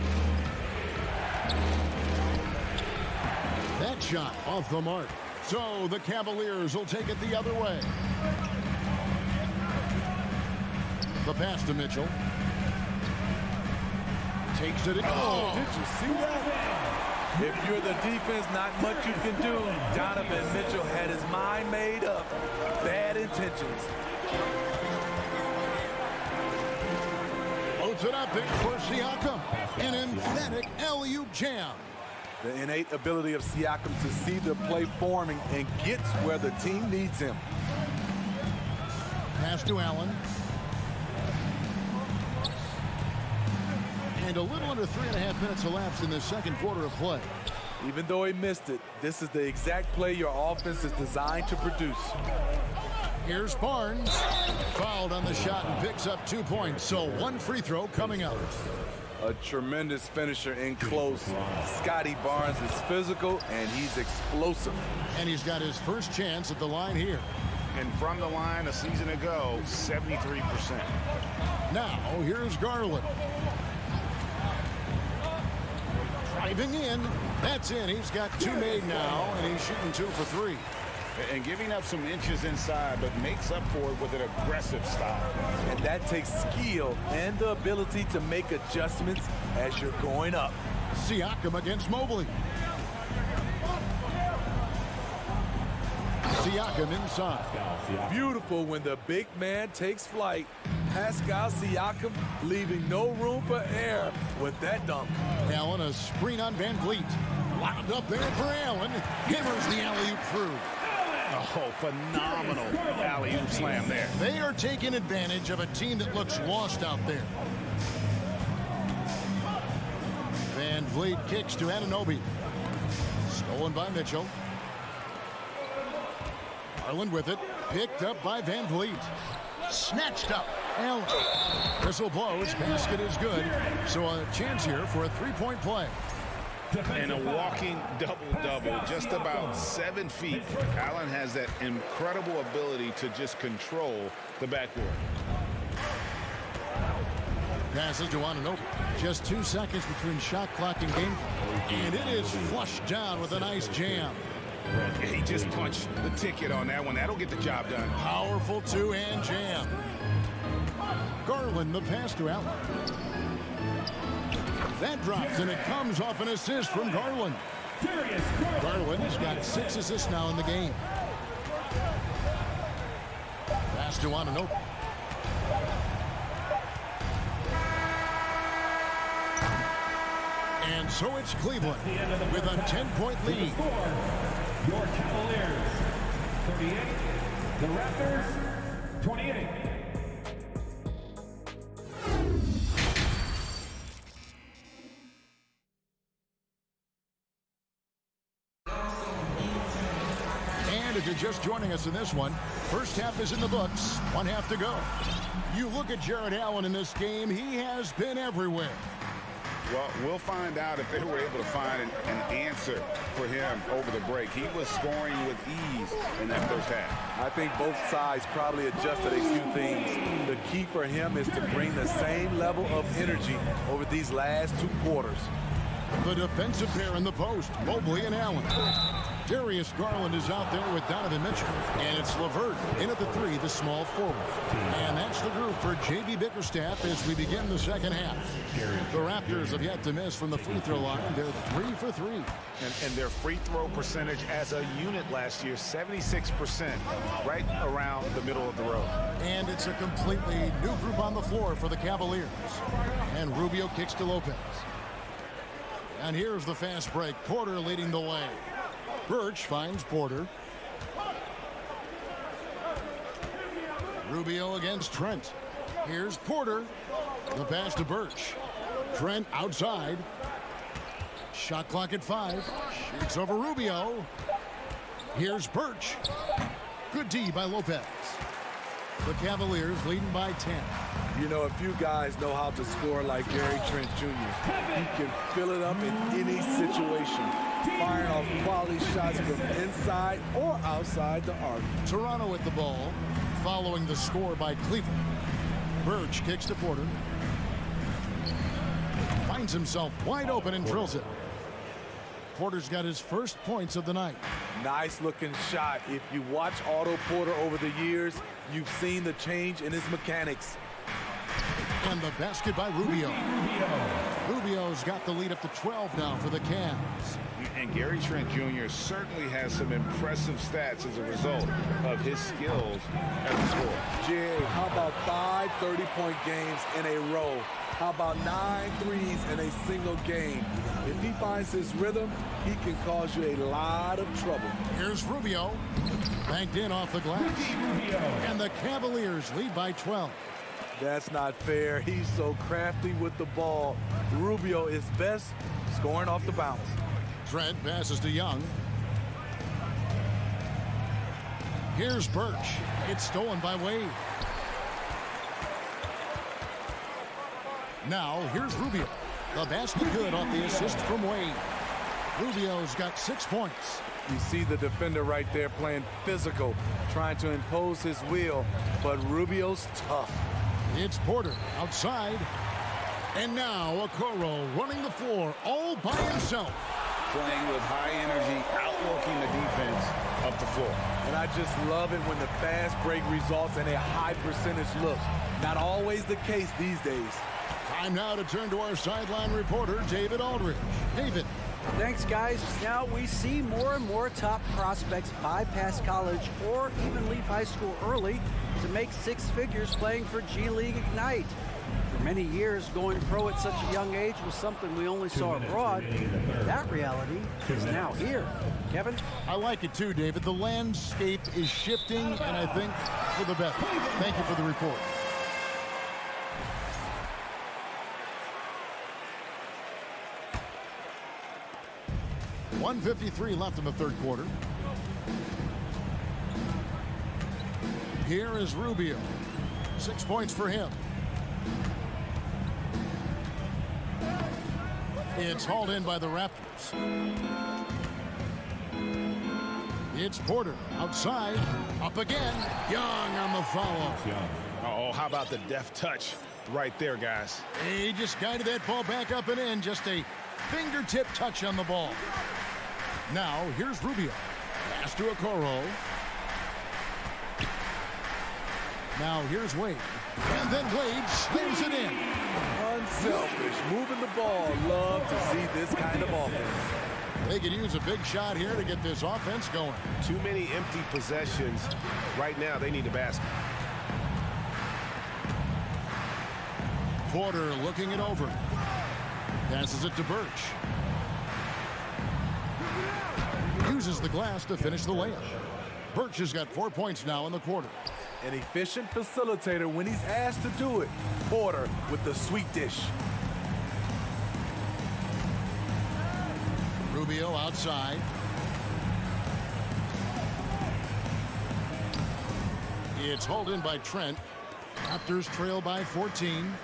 That shot off the mark. So the Cavaliers will take it the other way. The pass to Mitchell. Takes it in. Oh, did you see that? If you're the defense, not much you can do. Donovan Mitchell had his mind made up. Bad intentions. Floats it up there for Siakam. An emphatic alley-oop jam. The innate ability of Siakam to see the play forming and gets where the team needs him. Pass to Allen. And a little under 3.5 minutes elapsed in the second quarter of play. Even though he missed it, this is the exact play your offense is designed to produce. Here's Barnes. Fouled on the shot and picks up 2 points. So 1 free throw coming up. A tremendous finisher in close. Scotty Barnes is physical and he's explosive. And he's got his first chance at the line here. And from the line a season ago, 73%. Now here's Garland. Driving in. That's in. He's got 2 made now, and he's shooting 2 for 3. And giving up some inches inside, but makes up for it with an aggressive style. And that takes skill and the ability to make adjustments as you're going up. Siakam against Mobley. Siakam inside. Beautiful when the big man takes flight. Pascal Siakam leaving no room for error with that dunk. Allen, a screen on Van Vliet. Wound up there for Allen. Hammers the alley-oop through. Oh, phenomenal alley-oop slam there. They are taking advantage of a team that looks lost out there. Van Vliet kicks to Anunoby. Stolen by Mitchell. Garland with it. Picked up by Van Vliet. Snatched up. Allen. Whistle blows. Basket is good. So a chance here for a 3-point play. And a walking double-double, just about 7 feet. Allen has that incredible ability to just control the backboard. Passes to Anunoby. Just 2 seconds between shot clock and game clock. And it is flushed down with a nice jam. He just punched the ticket on that one. That'll get the job done. Powerful 2-hand jam. Garland the pass to Allen. That drops, and it comes off an assist from Garland. Garland has got 6 assists now in the game. Pass to Anunoby. And so it's Cleveland with a 10-point lead. Your Cavaliers, 38. The Raptors, 28. And if you're just joining us in this one, first half is in the books, 1 half to go. You look at Jared Allen in this game, he has been everywhere. Well, we'll find out if they were able to find an answer for him over the break. He was scoring with ease in that first half. I think both sides probably adjusted a few things. The key for him is to bring the same level of energy over these last 2 quarters. The defensive pair in the post, Mobley and Allen. Darius Garland is out there with Donovan Mitchell. And it's LeVert in at the 3, the small forward. And that's the group for J.B. Bickerstaff as we begin the second half. The Raptors have yet to miss from the free throw line. They're 3 for 3. And their free throw percentage as a unit last year, 76%, right around the middle of the road. And it's a completely new group on the floor for the Cavaliers. And Rubio kicks to Lopez. And here's the fast break. Porter leading the way. Birch finds Porter. Rubio against Trent. Here's Porter. The pass to Birch. Trent outside. Shot clock at 5. Shoots over Rubio. Here's Birch. Good D by Lopez. The Cavaliers leading by 10. You know, a few guys know how to score like Gary Trent Jr. He can fill it up in any situation, firing off quality shots from inside or outside the arc. Toronto with the ball, following the score by Cleveland. Birch kicks to Porter. Finds himself wide open and drills it. Porter's got his first points of the night. Nice looking shot. If you watch Otto Porter over the years, you've seen the change in his mechanics. And the basket by Rubio. Rubio's got the lead up to 12 now for the Cavs. And Gary Trent Jr. certainly has some impressive stats as a result of his skills as a scorer. Jay, how about 5 30-point games in a row? How about 9 threes in a single game? If he finds his rhythm, he can cause you a lot of trouble. Here's Rubio. Banked in off the glass. And the Cavaliers lead by 12. That's not fair. He's so crafty with the ball. Rubio is best scoring off the bounce. Trent passes to Young. Here's Birch. It's stolen by Wade. Now, here's Rubio. The basket good off the assist from Wade. Rubio's got 6 points. You see the defender right there playing physical, trying to impose his will, but Rubio's tough. It's Porter outside. And now Okoro running the floor all by himself. Playing with high energy, outworking the defense up the floor. And I just love it when the fast break results in a high percentage look. Not always the case these days. Time now to turn to our sideline reporter, David Aldridge. David. Thanks, guys. Now we see more and more top prospects bypass college or even leave high school early to make six figures playing for G League Ignite. For many years, going pro at such a young age was something we only saw abroad. That reality is now here. Kevin? I like it too, David. The landscape is shifting, and I think for the better. Thank you for the report. .153 left in the third quarter. Here is Rubio. 6 points for him. It's hauled in by the Raptors. It's Porter outside, up again. Young on the follow. Oh, how about the deft touch right there, guys? He just guided that ball back up and in. Just a fingertip touch on the ball. Now, here's Rubio. Pass to Okoro. Now, here's Wade. And then Wade slams it in. Unselfish, moving the ball. Love to see this kind of offense. They could use a big shot here to get this offense going. Too many empty possessions. Right now, they need a basket. Porter looking it over. Passes it to Birch. Uses the glass to finish the layup. Birch has got 4 points now in the quarter. An efficient facilitator when he's asked to do it. Porter with the sweet dish. Rubio outside. It's hauled in by Trent. Raptors trail by 14.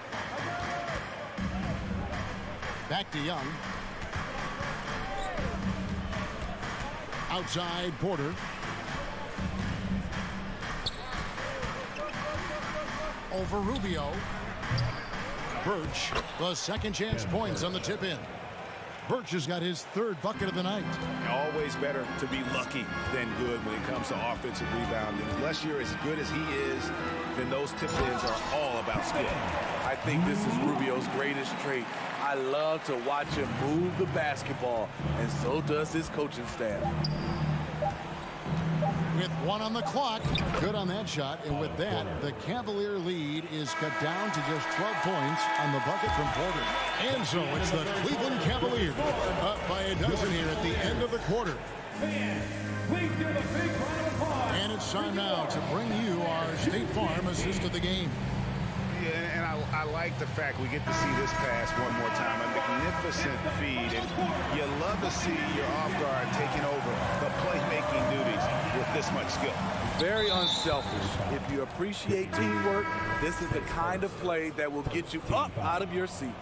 Back to Young. Outside Porter. Over Rubio. Birch, the second chance points on the tip in. Birch has got his third bucket of the night. Always better to be lucky than good when it comes to offensive rebounding. Unless you're as good as he is, then those tip-ins are all about skill. I think this is Rubio's greatest trait. I love to watch him move the basketball, and so does his coaching staff. With 1 on the clock, good on that shot, and with that, the Cavalier lead is cut down to just 12 points on the bucket from Porter. And so it's the Cleveland Cavaliers up by a dozen here at the end of the quarter. And it's time now to bring you our State Farm assist of the game. Yeah, and I like the fact we get to see this pass one more time. A magnificent feed, and you love to see your off guard taking over the playmaking duties with this much skill. Very unselfish. If you appreciate teamwork, this is the kind of play that will get you up out of your seat.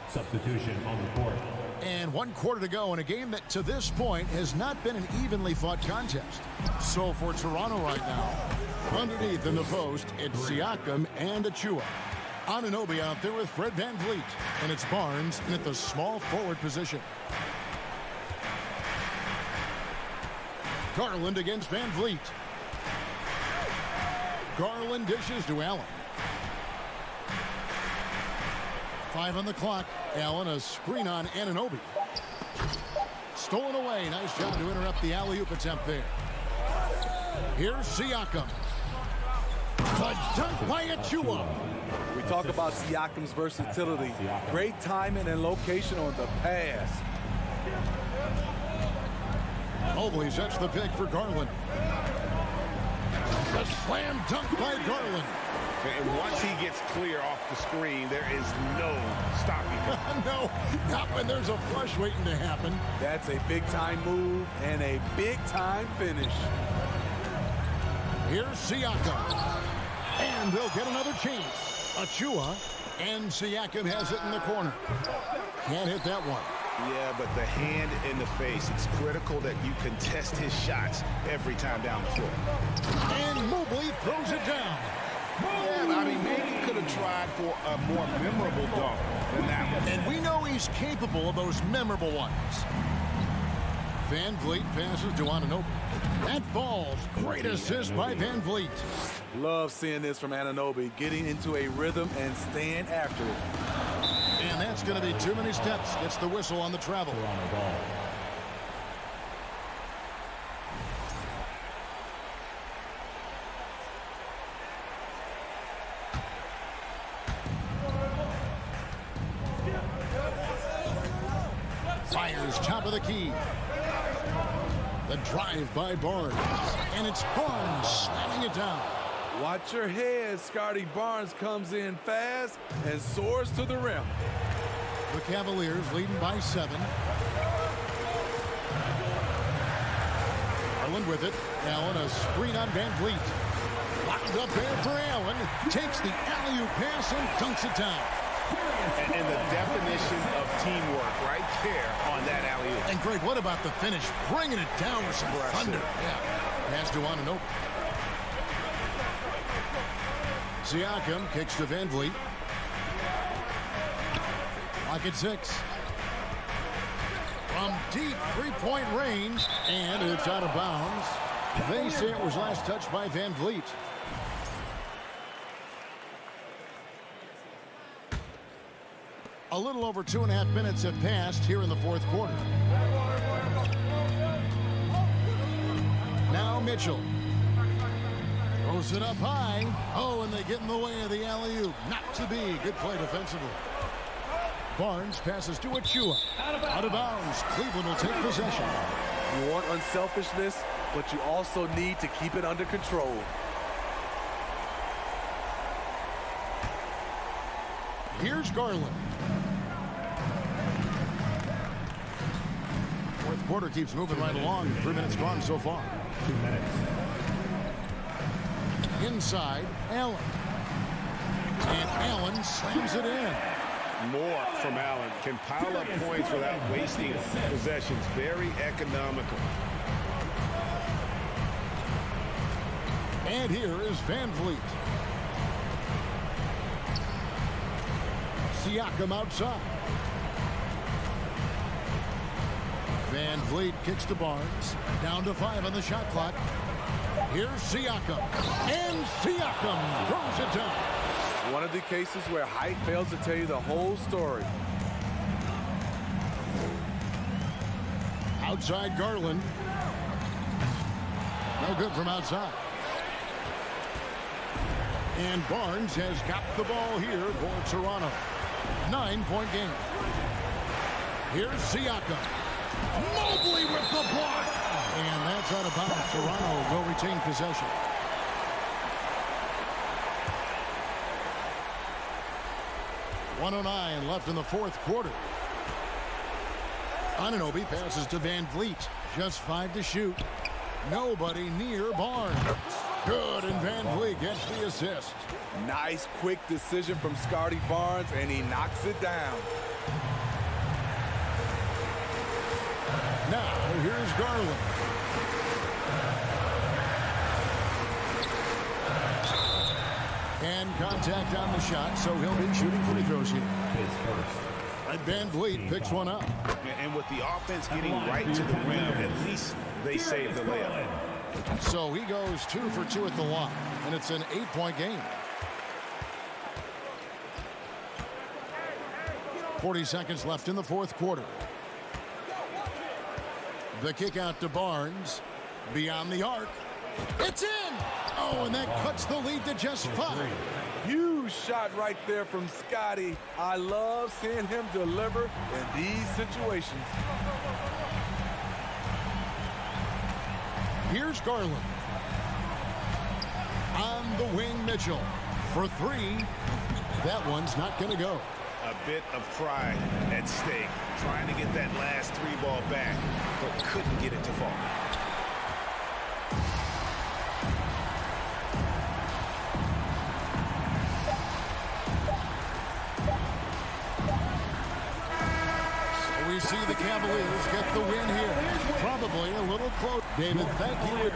Substitution on the court. And 1 quarter to go in a game that to this point has not been an evenly fought contest. So for Toronto right now, underneath in the post, it's Siakam and Achua. Anunoby out there with Fred VanVleet. And it's Barnes in at the small forward position. Garland against VanVleet. Garland dishes to Allen. 5 on the clock. Allen, a screen on Anunoby. Stolen away. Nice job to interrupt the alley-oop attempt there. Here's Siakam. The dunk by Achua. We talk about Siakam's versatility. Great timing and location on the pass. Mobley sets the pick for Garland. The slam dunk by Garland. And once he gets clear off the screen, there is no stopping him. No, not when there's a flush waiting to happen. That's a big-time move and a big-time finish. Here's Siakam. And they'll get another chance. Achua, and Siakam has it in the corner. Can't hit that one. Yeah, but the hand in the face, it's critical that you contest his shots every time down the floor. And Mobley throws it down. Yeah, I mean, maybe could have tried for a more memorable dunk than that one. And we know he's capable of those memorable ones. Van Vliet passes to Anunoby. That falls. Great assist by Van Vliet. Love seeing this from Anunoby, getting into a rhythm and staying after it. And that's going to be too many steps. Gets the whistle on the travel. Fires top of the key. The drive by Barnes. And it's Barnes slamming it down. Watch your head. Scotty Barnes comes in fast and soars to the rim. The Cavaliers leading by 7. Garland with it. Allen, a screen on Van Vliet. Locked up there for Allen. Takes the alley-oop pass and dunks it down. And the definition of teamwork right there on that alley-oop. And Greg, what about the finish? Bringing it down with some thunder. Yeah. Pass to Anunoby. Siakam kicks to Van Vliet. Lock at 6. From deep three-point range, and it's out of bounds. They say it was last touched by Van Vliet. A little over 2.5 minutes have passed here in the fourth quarter. Now Mitchell. Throws it up high. Oh, and they get in the way of the alley-oop. Not to be. Good play defensively. Barnes passes to Achua. Out of bounds. Cleveland will take possession. You want unselfishness, but you also need to keep it under control. Here's Garland. Fourth quarter keeps moving right along. 3 minutes gone so far. 2 minutes. Inside, Allen. And Allen slams it in. More from Allen. Can pile up points without wasting possessions. Very economical. And here is Van Vliet. Siakam outside. Van Vliet kicks to Barnes. Down to 5 on the shot clock. Here's Siakam. And Siakam throws it down. One of the cases where height fails to tell you the whole story. Outside Garland. No good from outside. And Barnes has got the ball here for Toronto. 9-point game. Here's Siakam. Mobley with the block. And that's out of bounds. Toronto will retain possession. .109 left in the fourth quarter. Anunoby passes to Van Vliet. Just 5 to shoot. Nobody near Barnes. Good, and Van Vliet gets the assist. Nice quick decision from Scotty Barnes, and he knocks it down. Now, here's Garland. And contact on the shot, so he'll be shooting free throws here. And Van Vliet picks one up. And with the offense getting right to the rim, at least they save the layup. So he goes 2 for 2 at the line, and it's an 8-point game. 40 seconds left in the fourth quarter. The kick out to Barnes. Beyond the arc. It's in! Oh, and that cuts the lead to just 5. Huge shot right there from Scotty. I love seeing him deliver in these situations. Here's Garland. On the wing, Mitchell. For 3. That one's not going to go. A bit of pride at stake. Trying to get that last 3-ball back, but couldn't get it to fall. We see the Cavaliers get the win here. Probably a little close. David, thank you.